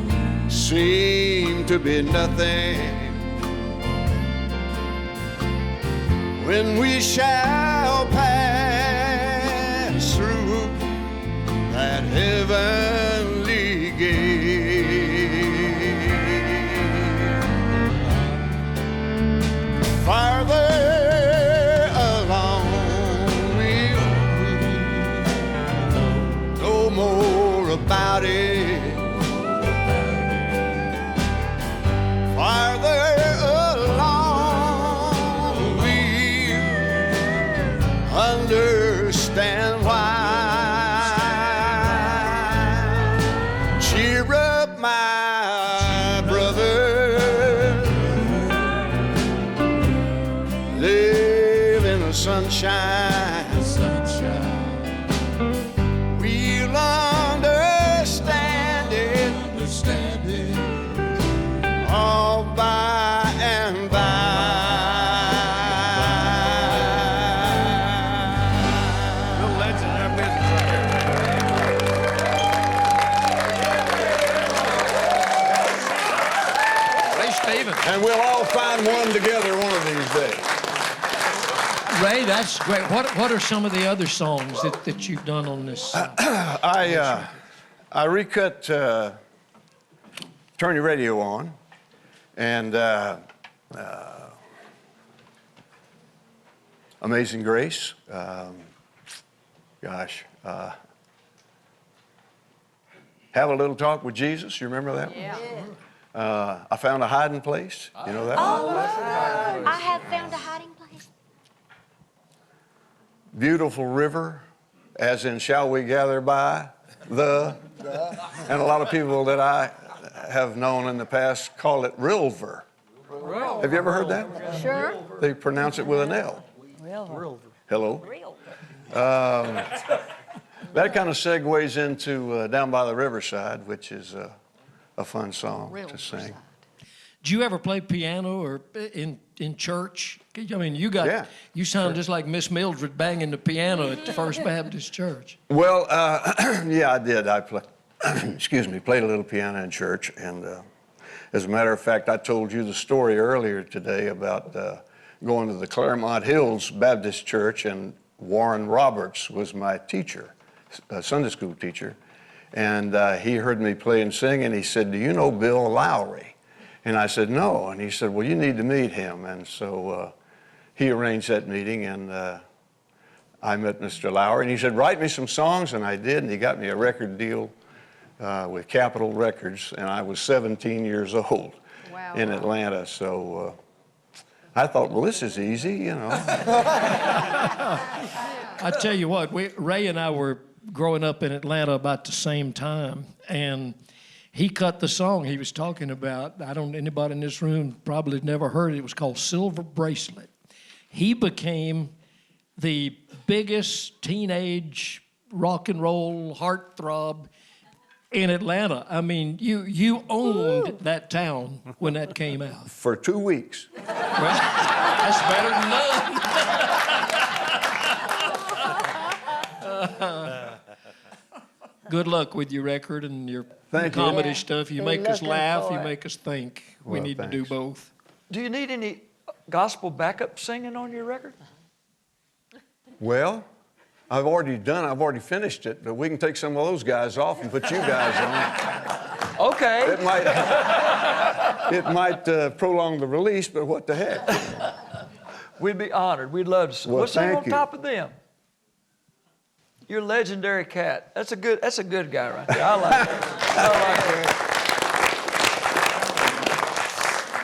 seem to be nothing when we shall pass through that heavenly gate. Farther along we'll know more about it. Farther along we'll understand why. Cheer up, my brother, live in the sunshine. We'll understand it, all by and by. Little legend in our business right here. Ray Stevens. And we'll all find one together one of these days. Ray, that's great. What are some of the other songs that you've done on this? I recut Turn Your Radio On, and Amazing Grace. Have a Little Talk with Jesus. You remember that one? Yeah. I Found a Hiding Place. You know that Oh, one? I have found a hiding place. Beautiful River, as in Shall We Gather By the. And a lot of people that I have known in the past call it Rilver. Have you ever heard that? Sure. They pronounce it with an L. Hello. That kind of segues into Down by the Riverside, which is a fun song to sing. Do you ever play piano or in church? I mean, you sound just like Miss Mildred banging the piano at the First Baptist Church. Well, yeah, I did. I played a little piano in church, and as a matter of fact, I told you the story earlier today about going to the Claremont Hills Baptist Church, and Warren Roberts was my teacher, a Sunday school teacher, and he heard me play and sing, and he said, "Do you know Bill Lowry?" And I said, "No." And he said, "Well, you need to meet him." And so he arranged that meeting, and I met Mr. Lowry, and he said, "Write me some songs," and I did, and he got me a record deal with Capitol Records, and I was 17 years old in Atlanta. So I thought, well, this is easy, you know. I tell you what, Ray and I were growing up in Atlanta about the same time, and he cut the song he was talking about. Anybody in this room probably never heard it. It was called Silver Bracelet. He became the biggest teenage rock and roll heartthrob in Atlanta. I mean, you owned that town when that came out. For 2 weeks. Well, that's better than none. Good luck with your record and your Thank you. comedy Yeah. stuff. You Be make us looking laugh, for you it. make us think. We Well, need to do thanks. both. Do you need any gospel backup singing on your record? Well, I've already finished it, but we can take some of those guys off and put you guys on. Okay. It might prolong the release, but what the heck? We'd be honored. We'd love to. Well, We'll sing thank on you. top of them. You're a legendary cat. That's a good guy right there. I like it. I like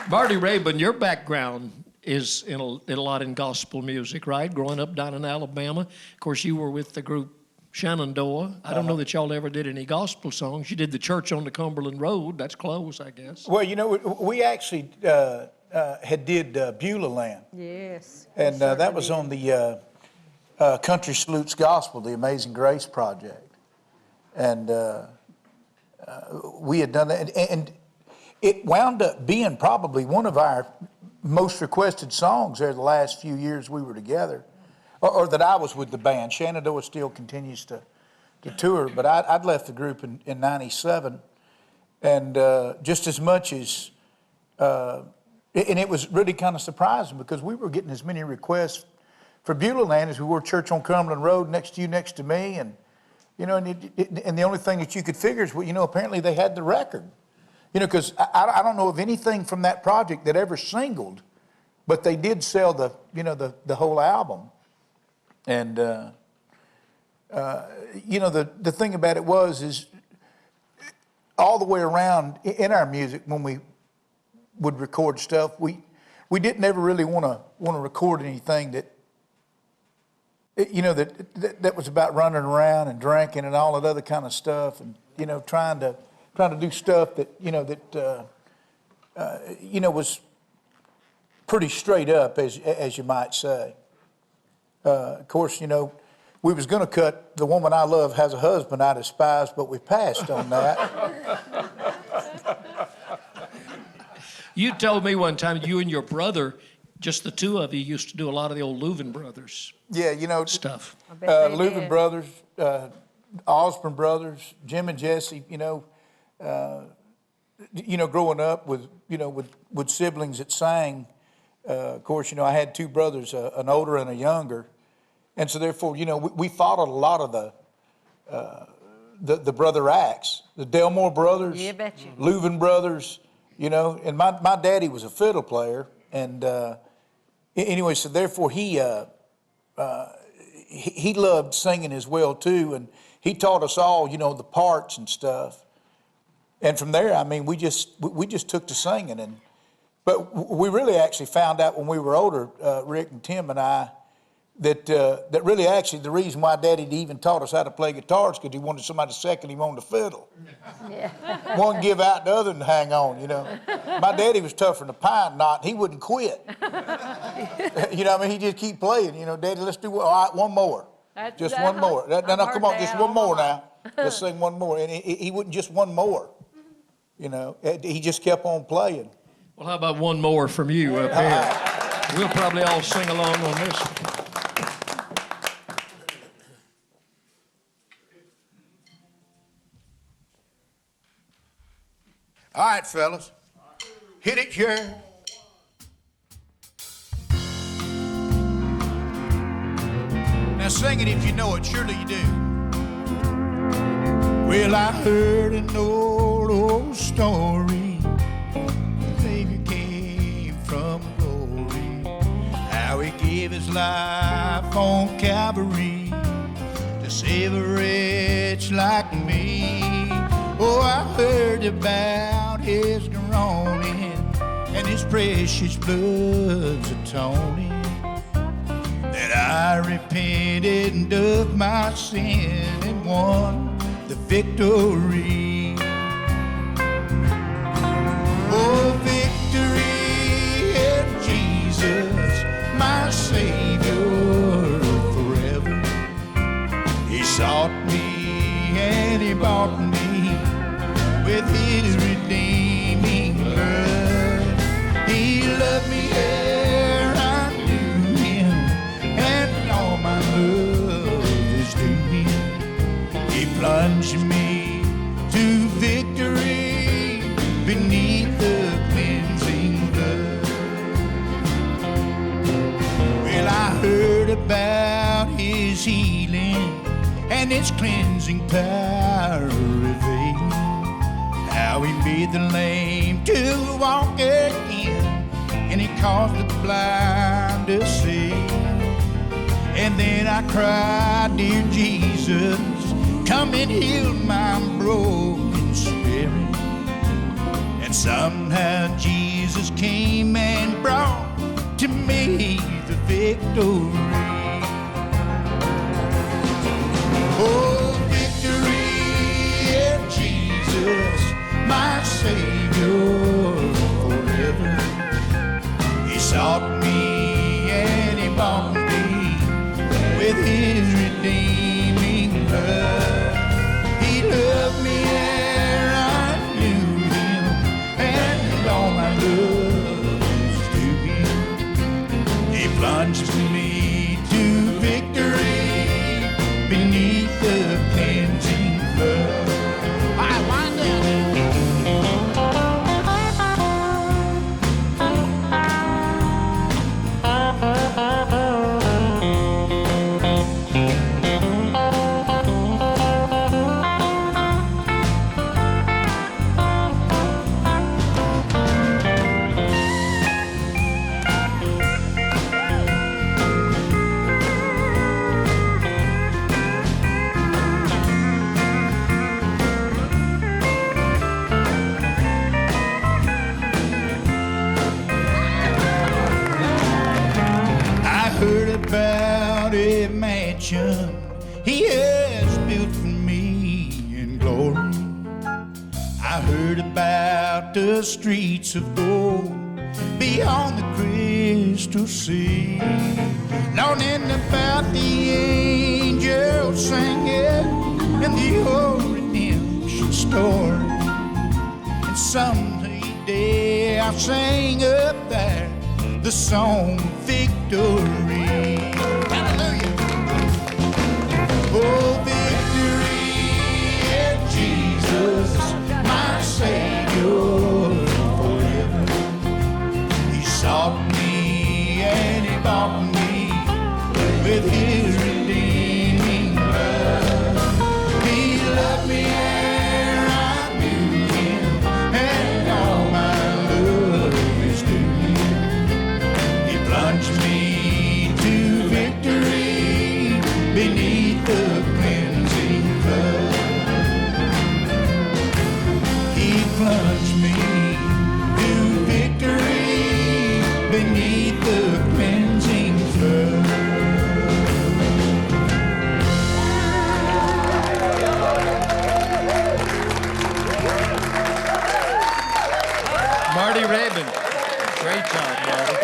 it. Marty Rabin, your background is in a lot in gospel music, right? Growing up down in Alabama. Of course, you were with the group Shenandoah. I don't know that y'all ever did any gospel songs. You did the Church on the Cumberland Road. That's close, I guess. Well, you know, we actually had did Beulah Land. Yes. And that was on the Country Salutes Gospel, the Amazing Grace Project. And we had done that. And it wound up being probably one of our most requested songs there the last few years we were together, or that I was with the band. Shenandoah still continues to tour, but I'd left the group in 97. And just as much as, and it was really kind of surprising because we were getting as many requests for Beulah Land as we were Church on Cumberland Road, next to you, next to me. And, you know, and the only thing that you could figure is, well, you know, apparently they had the record. You know, because I don't know of anything from that project that ever singled, but they did sell the whole album. And, you know, the thing about it is all the way around in our music, when we would record stuff, we didn't ever really want to record anything that, you know, that was about running around and drinking and all that other kind of stuff, and, you know, trying to do stuff that, you know, was pretty straight up, as you might say. Of course, you know, we was going to cut The Woman I Love Has a Husband I Despise, but we passed on that. You told me one time you and your brother, just the two of you, used to do a lot of the old Louvin Brothers. Yeah, you know, stuff. Louvin Brothers, Osborne Brothers, Jim and Jesse, you know, growing up with siblings that sang. Of course, you know, I had two brothers, an older and a younger, and so therefore, you know, we followed a lot of the brother acts, the Delmore Brothers, Yeah, bet you. Louvin Brothers, you know, and my daddy was a fiddle player, and anyway, so therefore he loved singing as well too, and he taught us all, you know, the parts and stuff. And from there, I mean, we just took to singing, but we really actually found out when we were older, Rick and Tim and I, that really actually the reason why Daddy even taught us how to play guitar is because he wanted somebody to second him on the fiddle. Yeah. One give out, the other and hang on, you know. My daddy was tougher than a pine knot. He wouldn't quit. You know what I mean? He just keep playing, you know. Daddy, let's do all right, one more. Just one more. No, come on, just one more now. Let's sing one more. And he wouldn't just one more. You know, he just kept on playing. Well, how about one more from you up here? We'll probably all sing along on this one. All right, fellas. Hit it, Sharon. Now sing it if you know it. Surely you do. Well, I heard an old story. The Savior came from glory. How he gave his life on Calvary to save a wretch like me. Oh, I heard about his groaning and his precious blood's atoning. That I repented of my sin and won the victory. Oh, victory in Jesus, my Savior forever. He sought me and he bought me with his redeeming blood. He loved me ere I knew him, plunge me to victory beneath the cleansing blood. Well, I heard about his healing and its cleansing power revealed, how he made the lame to walk again, and he caused the blind to see. And then I cried, dear Jesus, come and heal my broken spirit. And somehow Jesus came and brought to me the victory. Oh, victory in Jesus, my Savior forever. He sought me and he bought me with his redeeming blood. He loved me ere I knew him, and all my love is to him. He plunged me to victory beneath the cleansing flood. I wind down. About a mansion he has built for me in glory. I heard about the streets of gold beyond the crystal sea. Learning about the angels singing and the whole redemption story. And someday I'll sing up there the song of victory. Hallelujah. Oh, victory in Jesus, my Savior forever. He sought me and he bought me with his redeeming blood. He loved me ere I knew him, and all my love is to him. Plunge me to victory beneath the cleansing flood. He plunged me to victory beneath the cleansing flood. Marty Rabin. Great job, Marty.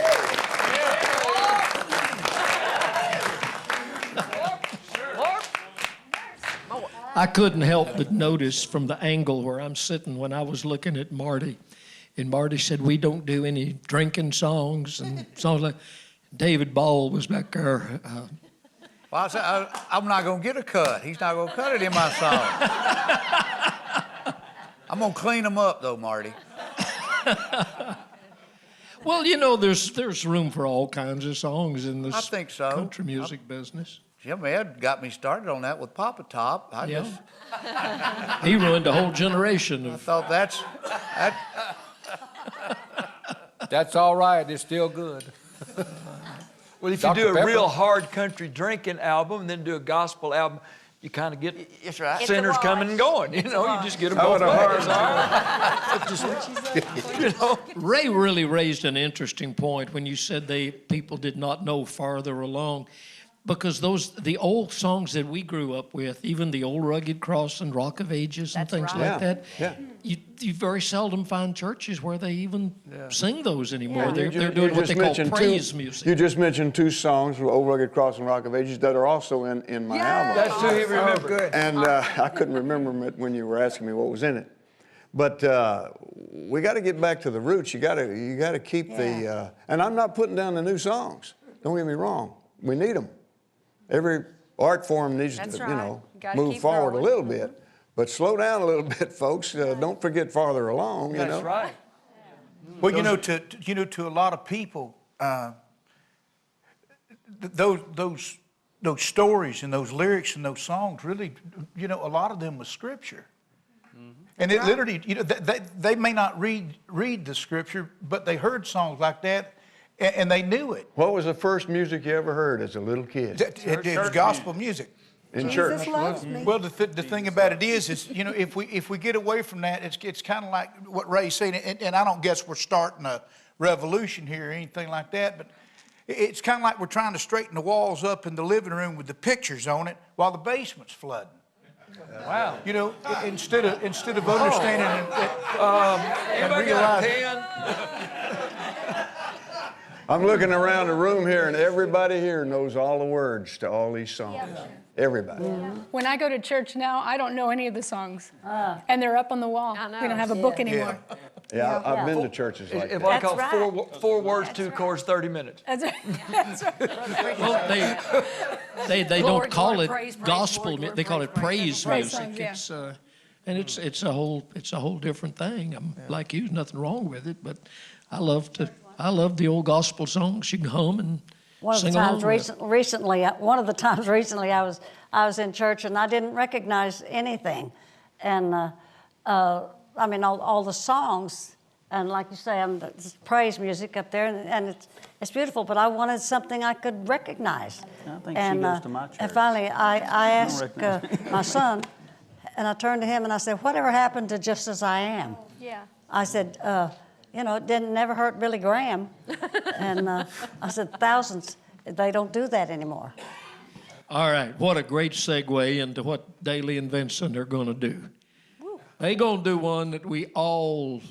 I couldn't help but notice from the angle where I'm sitting when I was looking at Marty. And Marty said, we don't do any drinking songs and songs like David Ball was back there. Well, I said, I'm not going to get a cut. He's not going to cut it in my song. I'm going to clean them up, though, Marty. Well, you know, there's room for all kinds of songs in this I think so. country music business. Jim Ed got me started on that with Papa Top. He ruined a whole generation. I thought that's all right. It's still good. Well, if you Dr. do a Pepper. real hard country drinking album and then do a gospel album, you kind of get sinners coming and going. You know, you just get them both ways. Ray really raised an interesting point when you said people did not know farther along. Because the old songs that we grew up with, even the old Rugged Cross and Rock of Ages and things like that, you very seldom find churches where they even sing those anymore. They're doing what they call praise music. You just mentioned two songs, Old Rugged Cross and Rock of Ages, that are also in my album. That's who he remembered. And I couldn't remember them when you were asking me what was in it. But we got to get back to the roots. You got to keep the. And I'm not putting down the new songs. Don't get me wrong. We need them. Every art form needs to, Gotta move keep forward growing. a little bit. But slow down a little bit, folks. Don't forget farther along, you know. That's right. Well, to a lot of people, those stories and those lyrics and those songs really, a lot of them was scripture. And it literally, they may not read the scripture, but they heard songs like that, and they knew it. What was the first music you ever heard as a little kid? It was gospel music. In church. Jesus loves me. Well, the thing about it is if we get away from that, it's kind of like what Ray's saying, and I don't guess we're starting a revolution here or anything like that, but it's kind of like we're trying to straighten the walls up in the living room with the pictures on it while the basement's flooding. Wow. Instead of understanding and realizing. I'm looking around the room here, and everybody here knows all the words to all these songs. Everybody. When I go to church now, I don't know any of the songs. And they're up on the wall. We don't have a book anymore. Yeah, I've been to churches like that. If I call four words, 2 chords, 30 minutes. That's right. That's right. Well, they don't call Lord, it praise, gospel. Lord, they call it praise praise music. songs, yeah. And it's a whole different thing. I'm like you, there's nothing wrong with it, but I love the old gospel songs. You can hum and sing along with. One of the times recently, I was in church and I didn't recognize anything, and all the songs, and like you say, it's praise music up there, and it's beautiful. But I wanted something I could recognize. I think she goes to my church. And finally, I asked my son, and I turned to him and I said, "Whatever happened to Just As I Am?" Yeah. I said, it never hurt Billy Graham. And I said, thousands, they don't do that anymore. All right, what a great segue into what Dailey and Vincent are going to do. They're going to do one that we all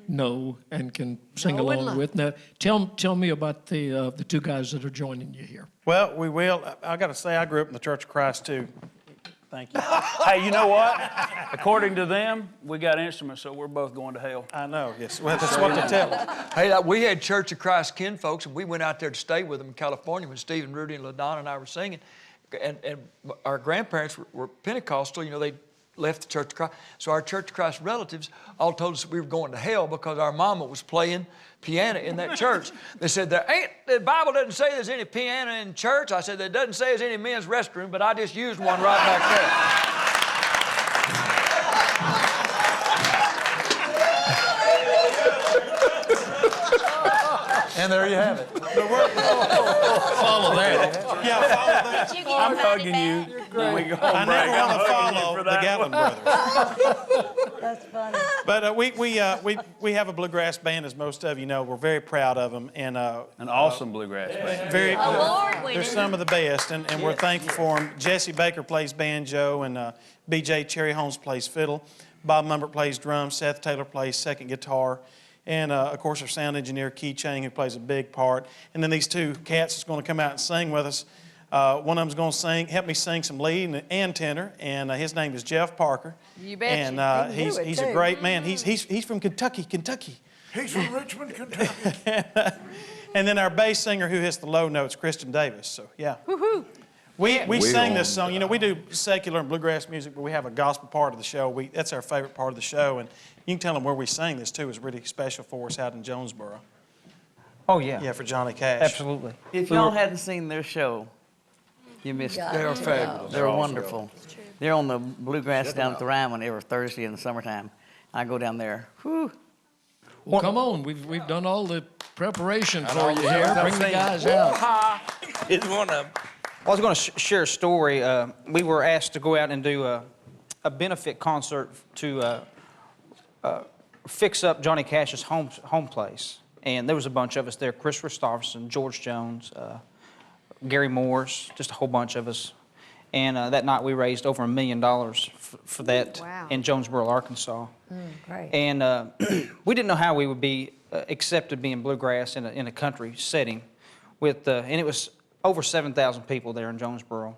know and can sing along with. Now, tell me about the two guys that are joining you here. Well, we will. I got to say, I grew up in the Church of Christ, too. Thank you. Hey, you know what? According to them, we got instruments, so we're both going to hell. I know, yes. Well, that's what they tell us. Hey, we had Church of Christ kin folks, and we went out there to stay with them in California when Stephen, Rudy, and LaDonna and I were singing. And our grandparents were Pentecostal. They left the Church of Christ. So our Church of Christ relatives all told us we were going to hell because our mama was playing piano in that church. They said, the Bible doesn't say there's any piano in church. I said, it doesn't say there's any men's restroom, but I just used one right back there. And there you have it. Follow that. Yeah, follow that. I'm hugging you. We go I never want to follow the Gatlin brothers. That's funny. But we have a bluegrass band, as most of you know. We're very proud of them. And an awesome bluegrass band. They're some of the best, and we're thankful for them. Jesse Baker plays banjo, and B.J. Cherry Holmes plays fiddle. Bob Mumbert plays drums. Seth Taylor plays second guitar. And, of course, our sound engineer, Key Chang, who plays a big part. And then these two cats is going to come out and sing with us. One of them's going to help me sing some lead and tenor, and his name is Jeff Parker. You bet. And he's a great man. He's from Kentucky. He's from Richmond, Kentucky. And then our bass singer who hits the low notes, Kristen Davis. So, yeah. Woohoo. We sing this song. We do secular and bluegrass music, but we have a gospel part of the show. That's our favorite part of the show. And you can tell them where we sing this, too. It's really special for us out in Jonesboro. Oh, yeah. Yeah, for Johnny Cash. Absolutely. If y'all hadn't seen their show, you missed it. They're fabulous. They're wonderful. They're on the bluegrass down at the Ryman every Thursday in the summertime. I go down there. Whew. Well, come on. We've done all the preparation for you here. Bring the guys out. It's one of them. I was going to share a story. We were asked to go out and do a benefit concert to fix up Johnny Cash's home place. And there was a bunch of us there. Chris Christopherson, George Jones, Gary Morris, just a whole bunch of us. And that night we raised over $1 million for that in Jonesboro, Arkansas. Great. And we didn't know how we would be accepted being bluegrass in a country setting. And it was over 7,000 people there in Jonesboro.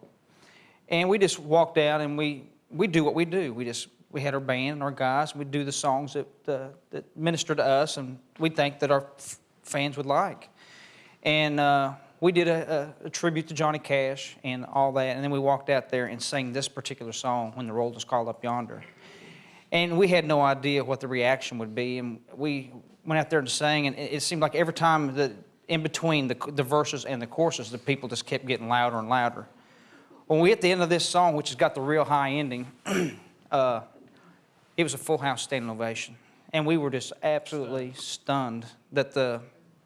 And we just walked out and we do what we do. We had our band and our guys, and we'd do the songs that minister to us and we think that our fans would like. And we did a tribute to Johnny Cash and all that, and then we walked out there and sang this particular song, When the Roll is Called Up Yonder. And we had no idea what the reaction would be, and we went out there and sang, and it seemed like every time in between the verses and the choruses, the people just kept getting louder and louder. When we hit the end of this song, which has got the real high ending, it was a full house standing ovation. And we were just absolutely stunned that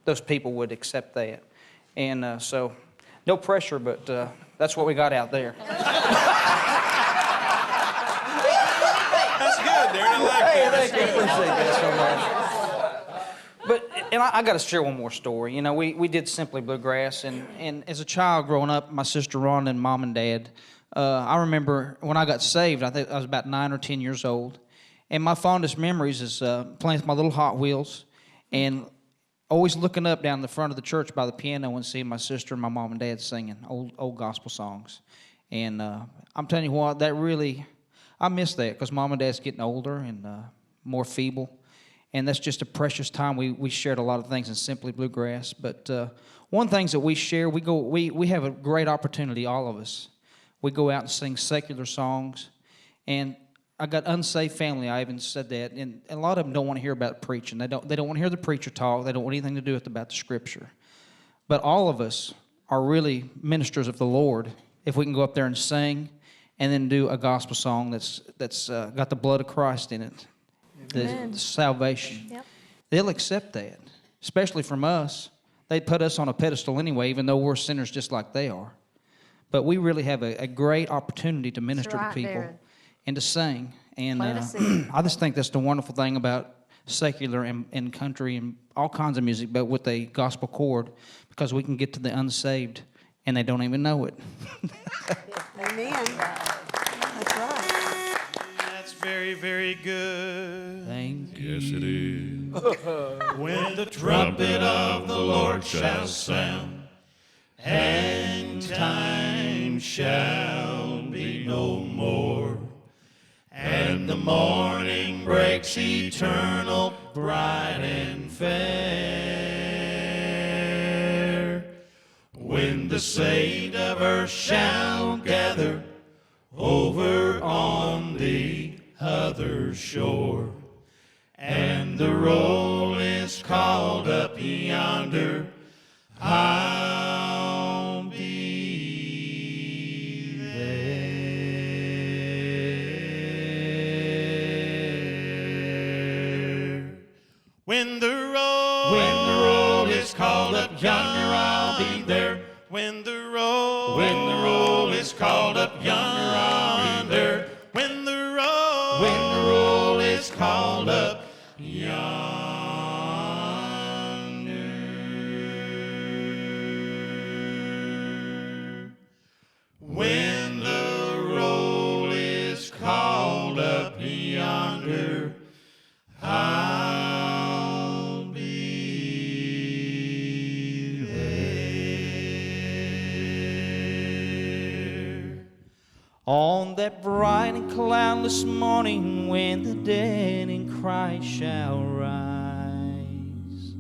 those people would accept that. And so, no pressure, but that's what we got out there. That's good, Darren. I like Hey, that. thank you. Appreciate that so much. But, and I got to share one more story. You know, we did Simply Bluegrass, and as a child growing up, my sister Rhonda and Mom and Dad, I remember when I got saved, I think I was about 9 or 10 years old, and my fondest memories is playing with my little Hot Wheels and always looking up down the front of the church by the piano and seeing my sister and my mom and dad singing old gospel songs. And I'm telling you what, that really, I miss that because Mom and Dad's getting older and more feeble. And that's just a precious time. We shared a lot of things in Simply Bluegrass. But one of the things that we share, we have a great opportunity, all of us. We go out and sing secular songs. And I got unsaved family, I even said that. And a lot of them don't want to hear about preaching. They don't want to hear the preacher talk. They don't want anything to do with about the Scripture. But all of us are really ministers of the Lord if we can go up there and sing and then do a gospel song that's got the blood of Christ in it. The salvation. Yep. They'll accept that, especially from us. They'd put us on a pedestal anyway, even though we're sinners just like they are. But we really have a great opportunity to minister to people and to sing. And I just think that's the wonderful thing about secular and country and all kinds of music, but with a gospel chord, because we can get to the unsaved and they don't even know it. Amen. That's right. That's very, very good. Thank you. Yes, it is. When the trumpet of the Lord shall sound, and time shall be no more, and the morning breaks eternal, bright and fair. When the saints of earth shall gather over on the other shore, and the roll is called up yonder, I'll be there. When the roll is called up yonder, I'll be there. When the roll is called up yonder, I'll be there. When the roll is called up yonder. When the roll is called up yonder, I'll be there. On that bright and cloudless morning, when the dead in Christ shall rise,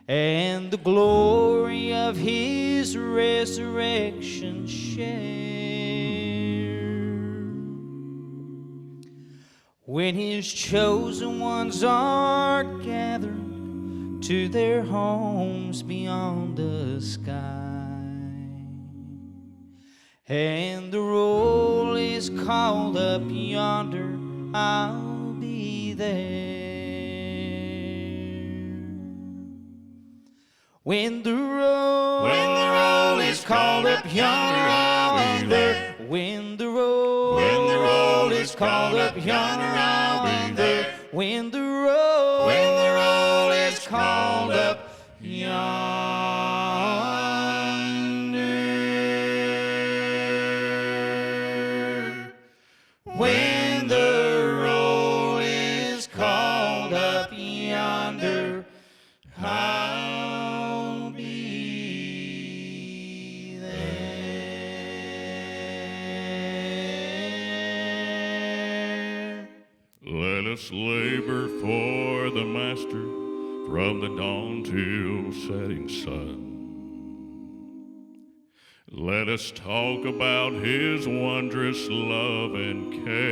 and the glory of His resurrection share, when His chosen ones are gathered to their homes beyond the sky, and the roll is called up yonder, I'll be there. When the roll is called up yonder, I'll be there. When the roll is called up yonder, I'll be there. When the roll is called up yonder. When the roll is called up yonder, I'll be there. Let us labor for the Master from the dawn till setting sun. Let us talk about his wondrous love and care.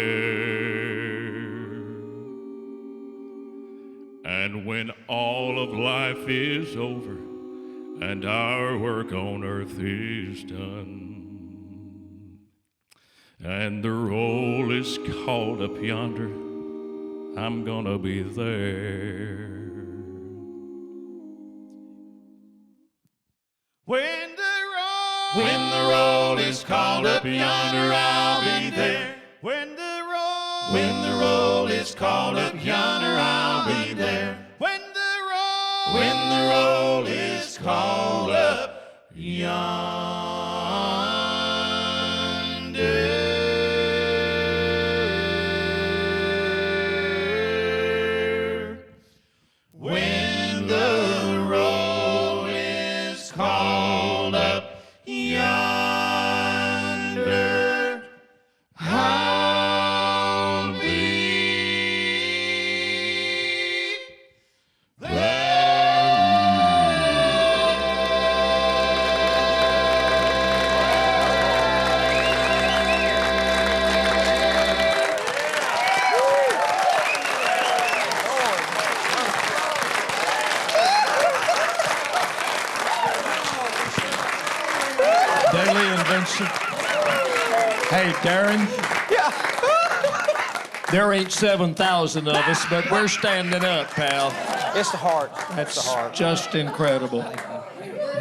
And when all of life is over and our work on earth is done, and the roll is called up yonder, I'm gonna be there. When the roll is called up yonder, I'll be there. When the roll is called up yonder, I'll be there. When the roll is called up yonder. When the roll is called up yonder, I'll be there. Dailey and Vincent. Hey, Darren. Yeah. There ain't 7,000 of us, but we're standing up, pal. It's the heart. That's It's the heart. just incredible.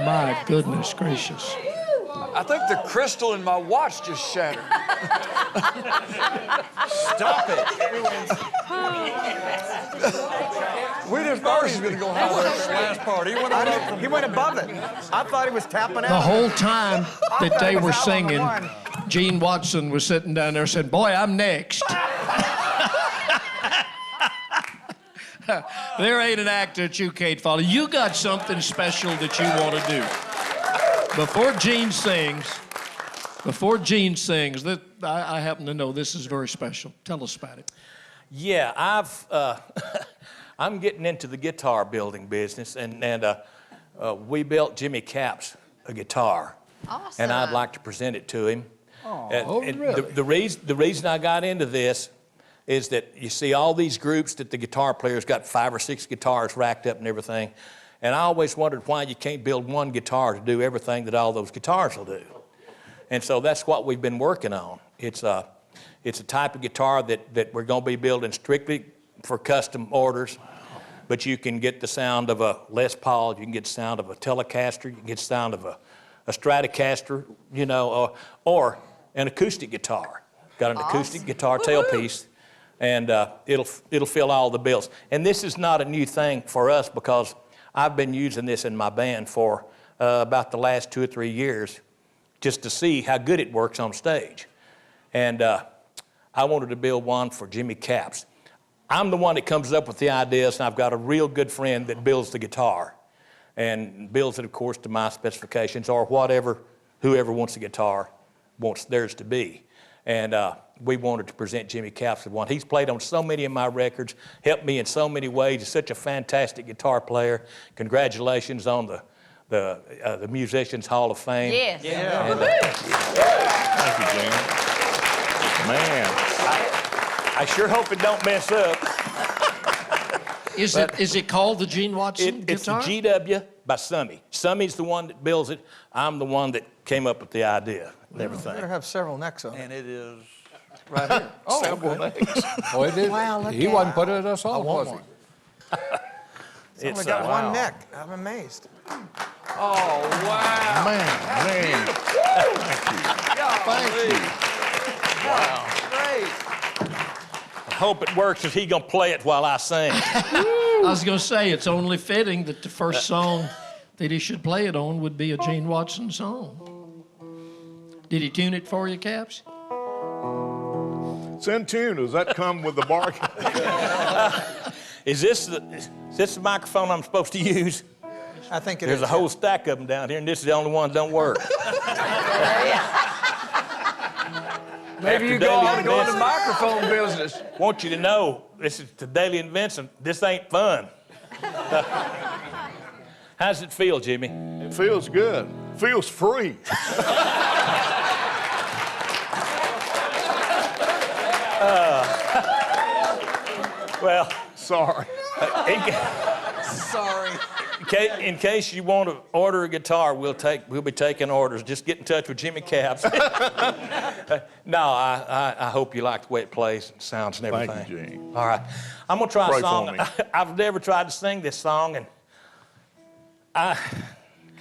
My goodness gracious. I think the crystal in my watch just shattered. Stop it. We just thought he was going to go high at that last part. He went above it. I thought he was tapping out. The whole time that they were singing, Gene Watson was sitting down there saying, "Boy, I'm next." There ain't an act that you can't follow. You got something special that you want to do. Before Gene sings, I happen to know this is very special. Tell us about it. Yeah, I'm getting into the guitar building business, and we built Jimmy Capps a guitar. Awesome. And I'd like to present it to him. Really? The reason I got into this is that you see all these groups that the guitar players got 5 or 6 guitars racked up and everything. And I always wondered why you can't build one guitar to do everything that all those guitars will do. And so that's what we've been working on. It's a type of guitar that we're going to be building strictly for custom orders. But you can get the sound of a Les Paul, you can get the sound of a Telecaster, you can get the sound of a Stratocaster, you know, or an acoustic guitar. Got an acoustic guitar tailpiece, and it'll fill all the bills. And this is not a new thing for us because I've been using this in my band for about the last 2 or 3 years just to see how good it works on stage. And I wanted to build one for Jimmy Capps. I'm the one that comes up with the ideas, and I've got a real good friend that builds the guitar and builds it, of course, to my specifications or whoever wants a guitar wants theirs to be. And we wanted to present Jimmy Capps with one. He's played on so many of my records, helped me in so many ways. He's such a fantastic guitar player. Congratulations on the Musicians Hall of Fame. Yes. Yeah. And, Thank you, James. man, I sure hope it don't mess up. Is it called the Gene Watson guitar? It's the GW by Summy. Summy's the one that builds it. I'm the one that came up with the idea and everything. Better have several necks on it. And it is right here. Oh, Several okay. necks. Oh, it did. Wow, look He at wasn't it. putting us on, was he? It's only got one neck. I'm amazed. Oh, wow. Man. Thank you. Wow. Great. I hope it works if he gonna play it while I sing. I was going to say, it's only fitting that the first song that he should play it on would be a Gene Watson song. Did he tune it for you, Caps? It's in tune. Does that come with the bargain? Is this the microphone I'm supposed to use? I think There's a whole stack of them down here, and this is the only one that don't work. Maybe you go on and go into microphone business. Want you to know, this is to Dailey and Vincent, this ain't fun. How does it feel, Jimmy? It feels good. feels free. Well, sorry. Sorry. In case you want to order a guitar, we'll be taking orders. Just get in touch with Jimmy Caps. No, I hope you like the way it plays and sounds and everything. Thank you, Gene. All right. I'm going to try Pray a song. for me. I've never tried to sing this song, and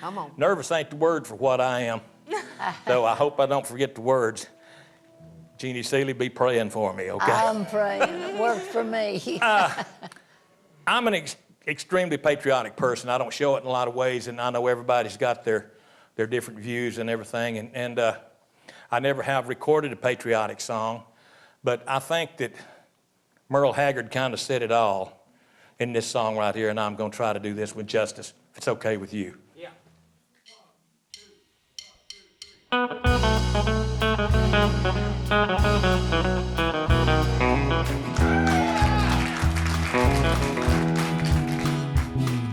Come on. nervous ain't the word for what I am. So I hope I don't forget the words. Jeannie Seeley, be praying for me, okay? I'm praying. It worked for me. I'm an extremely patriotic person. I don't show it in a lot of ways, and I know everybody's got their different views and everything, and I never have recorded a patriotic song, but I think that Merle Haggard kind of said it all in this song right here, and I'm going to try to do this with justice, if it's okay with you. Yeah.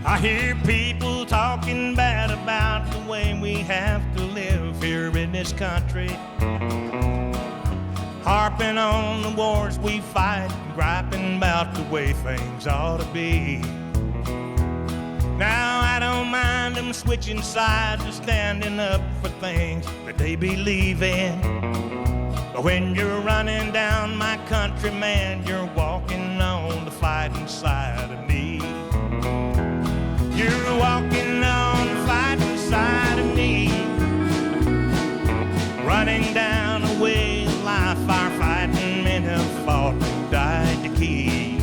I hear people talking bad about the way we have to live here in this country, harping on the wars we fight, griping about the way things ought to be. Now I don't mind them switching sides or standing up for things that they believe in, but when you're running down my country, man, you're walking on the fighting side of me. You're walking on the fighting side of me, running down a way of life our fighting men have fought and died to keep.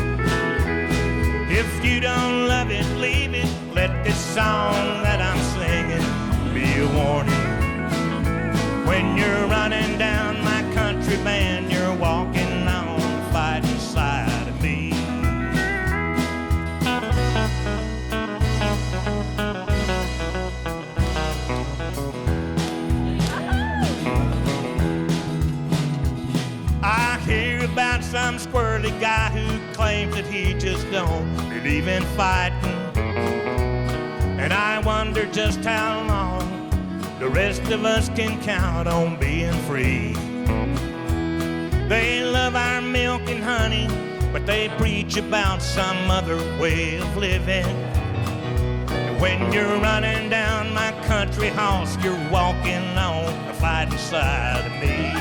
If you don't love it, leave it. Let this song that I'm singing be a warning. When you're running down my country, man, you're walking on the fighting side of me. I hear about some squirrely guy who claims that he just don't believe in fighting, and I wonder just how long the rest of us can count on being free. They love our milk and honey, but they preach about some other way of living. And when you're running down my country house, you're walking on the fighting side of me.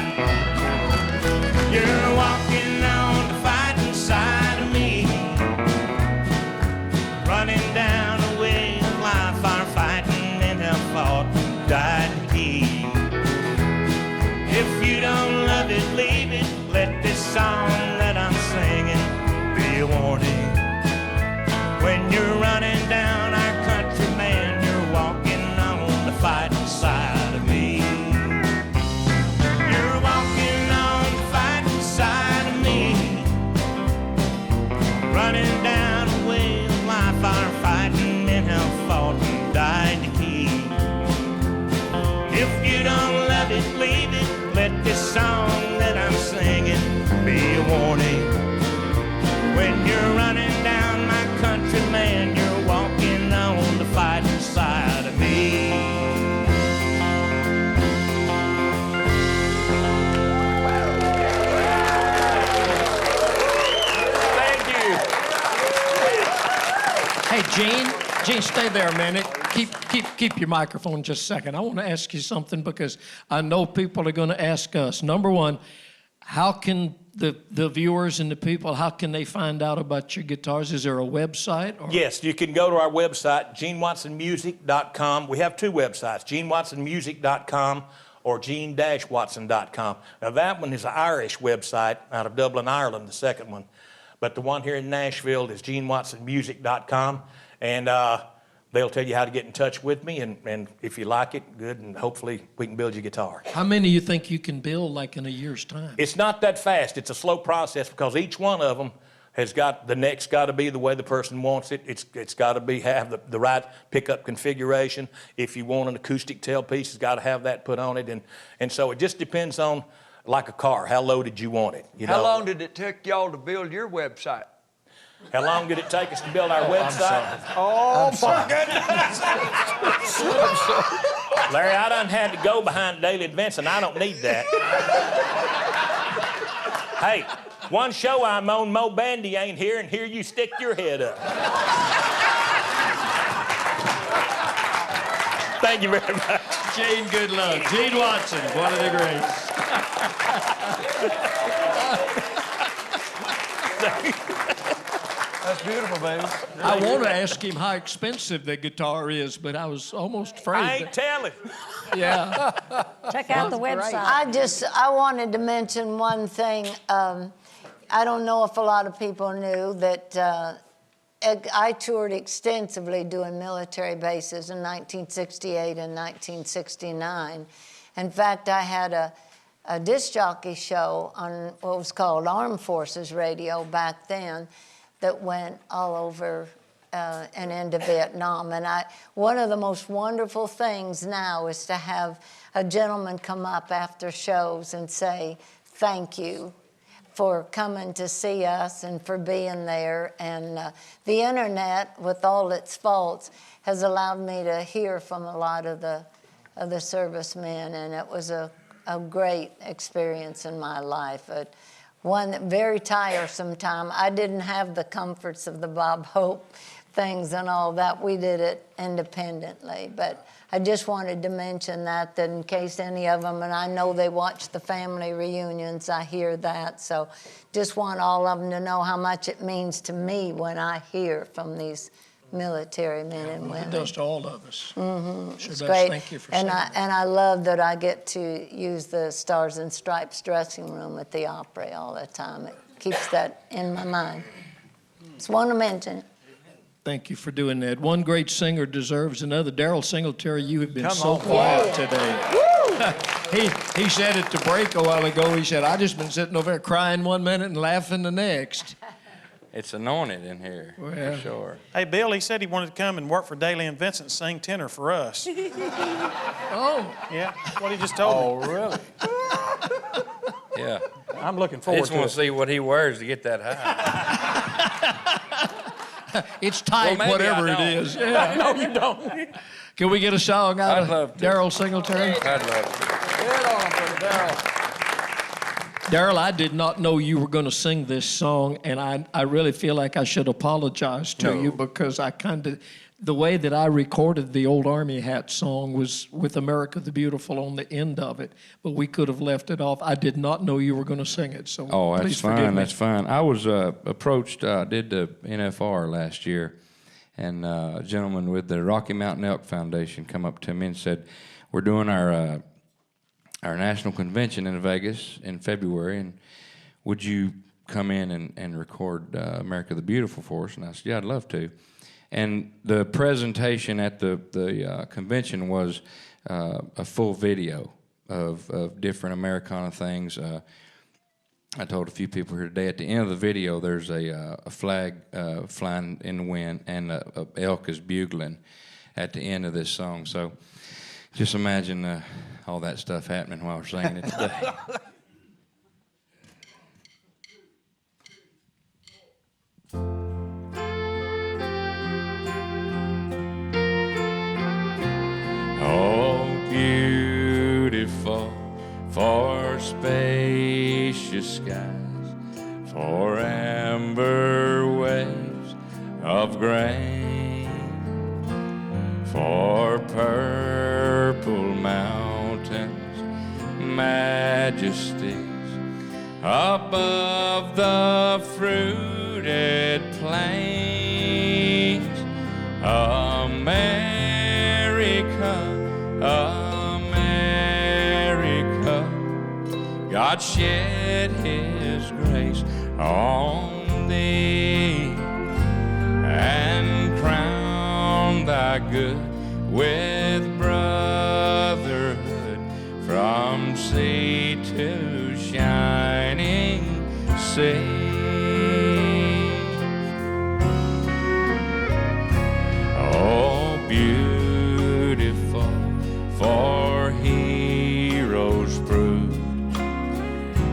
You're walking on the fighting side of me, running down a way of life our fighting men have fought and died to keep. If you don't love it, leave it. Let this song that I'm singing be a warning. When you're running down our country, man, you're walking on the fighting side of me. You're walking on the fighting side of me, running down a way of life our fighting men have fought and died to keep. If you don't love it, leave it. Let this song that I'm singing be a warning. When you're running down my country, man, you're walking on the fighting side of me. Thank you. Hey, Gene, stay there a minute. Keep your microphone just a second. I want to ask you something because I know people are going to ask us. Number one, how can the viewers and the people, how can they find out about your guitars? Is there a website? Or? Yes, you can go to our website, GeneWatsonMusic.com. We have two websites, GeneWatsonMusic.com or Gene-Watson.com. Now that one is an Irish website out of Dublin, Ireland, the second one. But the one here in Nashville is GeneWatsonMusic.com. And they'll tell you how to get in touch with me, and if you like it, good, and hopefully we can build your guitar. How many you think you can build like in a year's time? It's not that fast. It's a slow process because each one of them has got, the neck's got to be the way the person wants it. It's got to be have the right pickup configuration. If you want an acoustic tailpiece, it's got to have that put on it, and so it just depends on, like a car, how low did you want it? How long did it take y'all to build your website? How long did it take us to build our website? Oh, my goodness. Larry, I done had to go behind Dailey Vincent. I don't need that. Hey, one show I'm on, Mo Bandy ain't here, and here you stick your head up. Thank you very much. Gene, good luck. Gene Watson, one of the greats. That's beautiful, baby. I want to ask him how expensive the guitar is, but I was almost afraid. I ain't telling. Yeah. Check out the website. I wanted to mention one thing. I don't know if a lot of people knew that I toured extensively doing military bases in 1968 and 1969. In fact, I had a disc jockey show on what was called Armed Forces Radio back then that went all over and into Vietnam. And one of the most wonderful things now is to have a gentleman come up after shows and say, thank you for coming to see us and for being there. And the internet, with all its faults, has allowed me to hear from a lot of the servicemen, and it was a great experience in my life. One very tiresome time. I didn't have the comforts of the Bob Hope things and all that. We did it independently, but I just wanted to mention that in case any of them, and I know they watch the family reunions, I hear that, so just want all of them to know how much it means to me when I hear from these military men and women. It does to all of us. Mm-hmm. Sure It's does. great. Thank you for and saying and I love that I get to use the Stars and Stripes dressing room at the Opry all the time. It keeps that in my mind. Just want to mention it. Thank you for doing that. One great singer deserves another. Daryl Singletary, you have been Come so on. quiet today. He said at the break a while ago, he said, I just been sitting over there crying one minute and laughing the next. It's anointed in here, Well. for sure. Hey, Bill, he said he wanted to come and work for Dailey and Vincent and sing tenor for us. Oh. Yeah, that's what he just told me. Oh, really? Yeah. I'm looking I forward just to want it. to see what he wears to get that high. It's tight, Well, maybe whatever I it don't. is. Yeah. No, you don't. Can we get a song out I'd of love to. Daryl Singletary? I'd love to. Get on him, brother Daryl. Daryl, I did not know you were going to sing this song, and I really feel like I should apologize to you because I the way that I recorded the Old Army Hat song was with America the Beautiful on the end of it, but we could have left it off. I did not know you were going to sing it, so Oh, that's please forgive fine. me. That's fine. I was approached, did the NFR last year, and a gentleman with the Rocky Mountain Elk Foundation come up to me and said, we're doing our national convention in Vegas in February, and would you come in and record America the Beautiful for us? And I said, yeah, I'd love to. And the presentation at the convention was a full video of different Americana things. I told a few people here today, at the end of the video, there's a flag flying in the wind, and a elk is bugling at the end of this song. So just imagine all that stuff happening while we're singing it today. Oh, beautiful for spacious skies, for amber waves of grain, for purple mountains, majesties above the fruited plains. America, God shed His grace on thee and crowned thy good with brotherhood from sea to shining sea. Oh, beautiful for heroes proved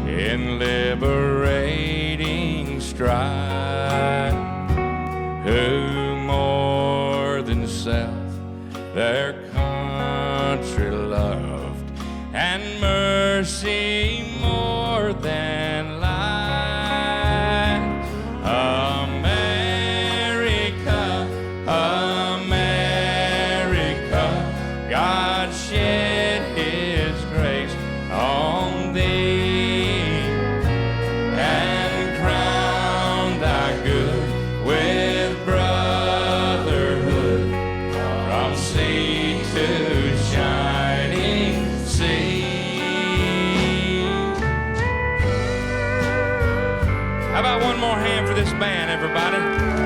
in liberating strife, who more than self their country One more hand for this band, everybody.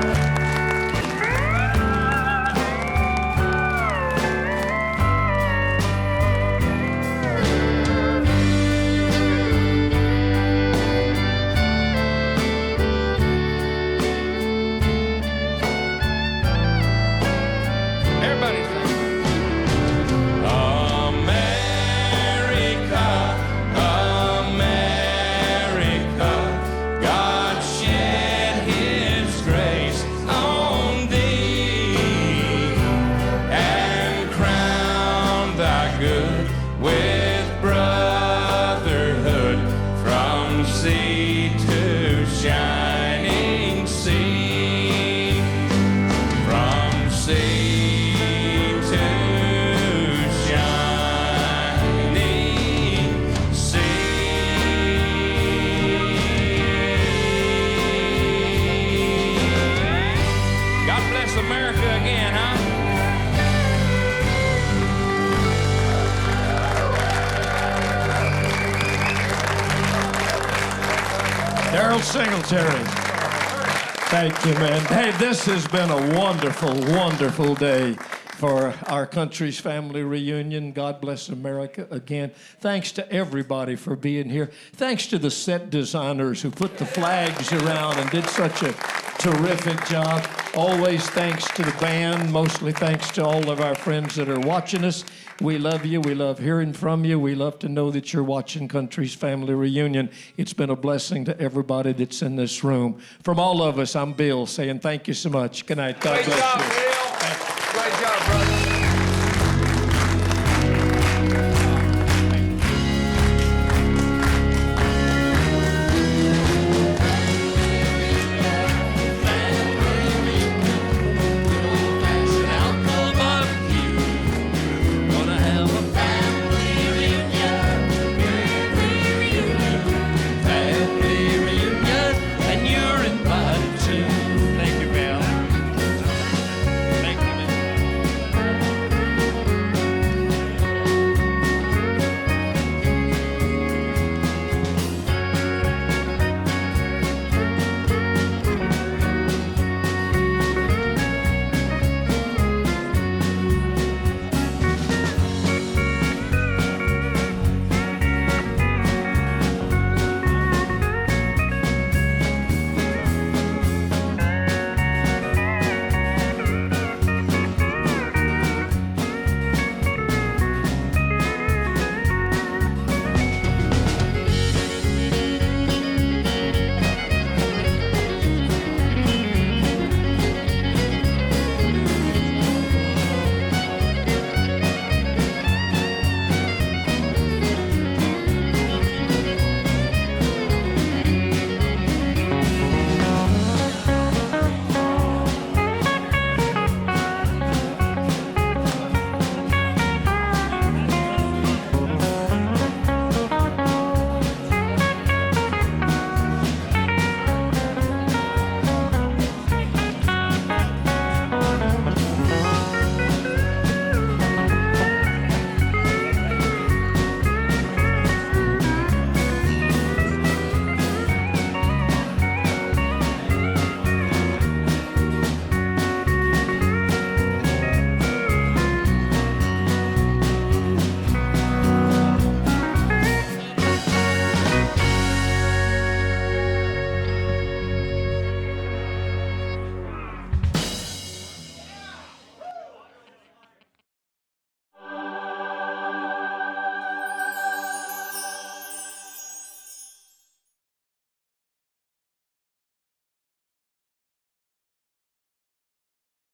Singletary. Thank you, man. Hey, this has been a wonderful, wonderful day for our country's family reunion. God bless America again. Thanks to everybody for being here. Thanks to the set designers who put the flags around and did such a terrific job. Always thanks to the band, mostly thanks to all of our friends that are watching us. We love you. We love hearing from you. We love to know that you're watching Country's Family Reunion. It's been a blessing to everybody that's in this room. From all of us, I'm Bill saying thank you so much. Good night. God bless you.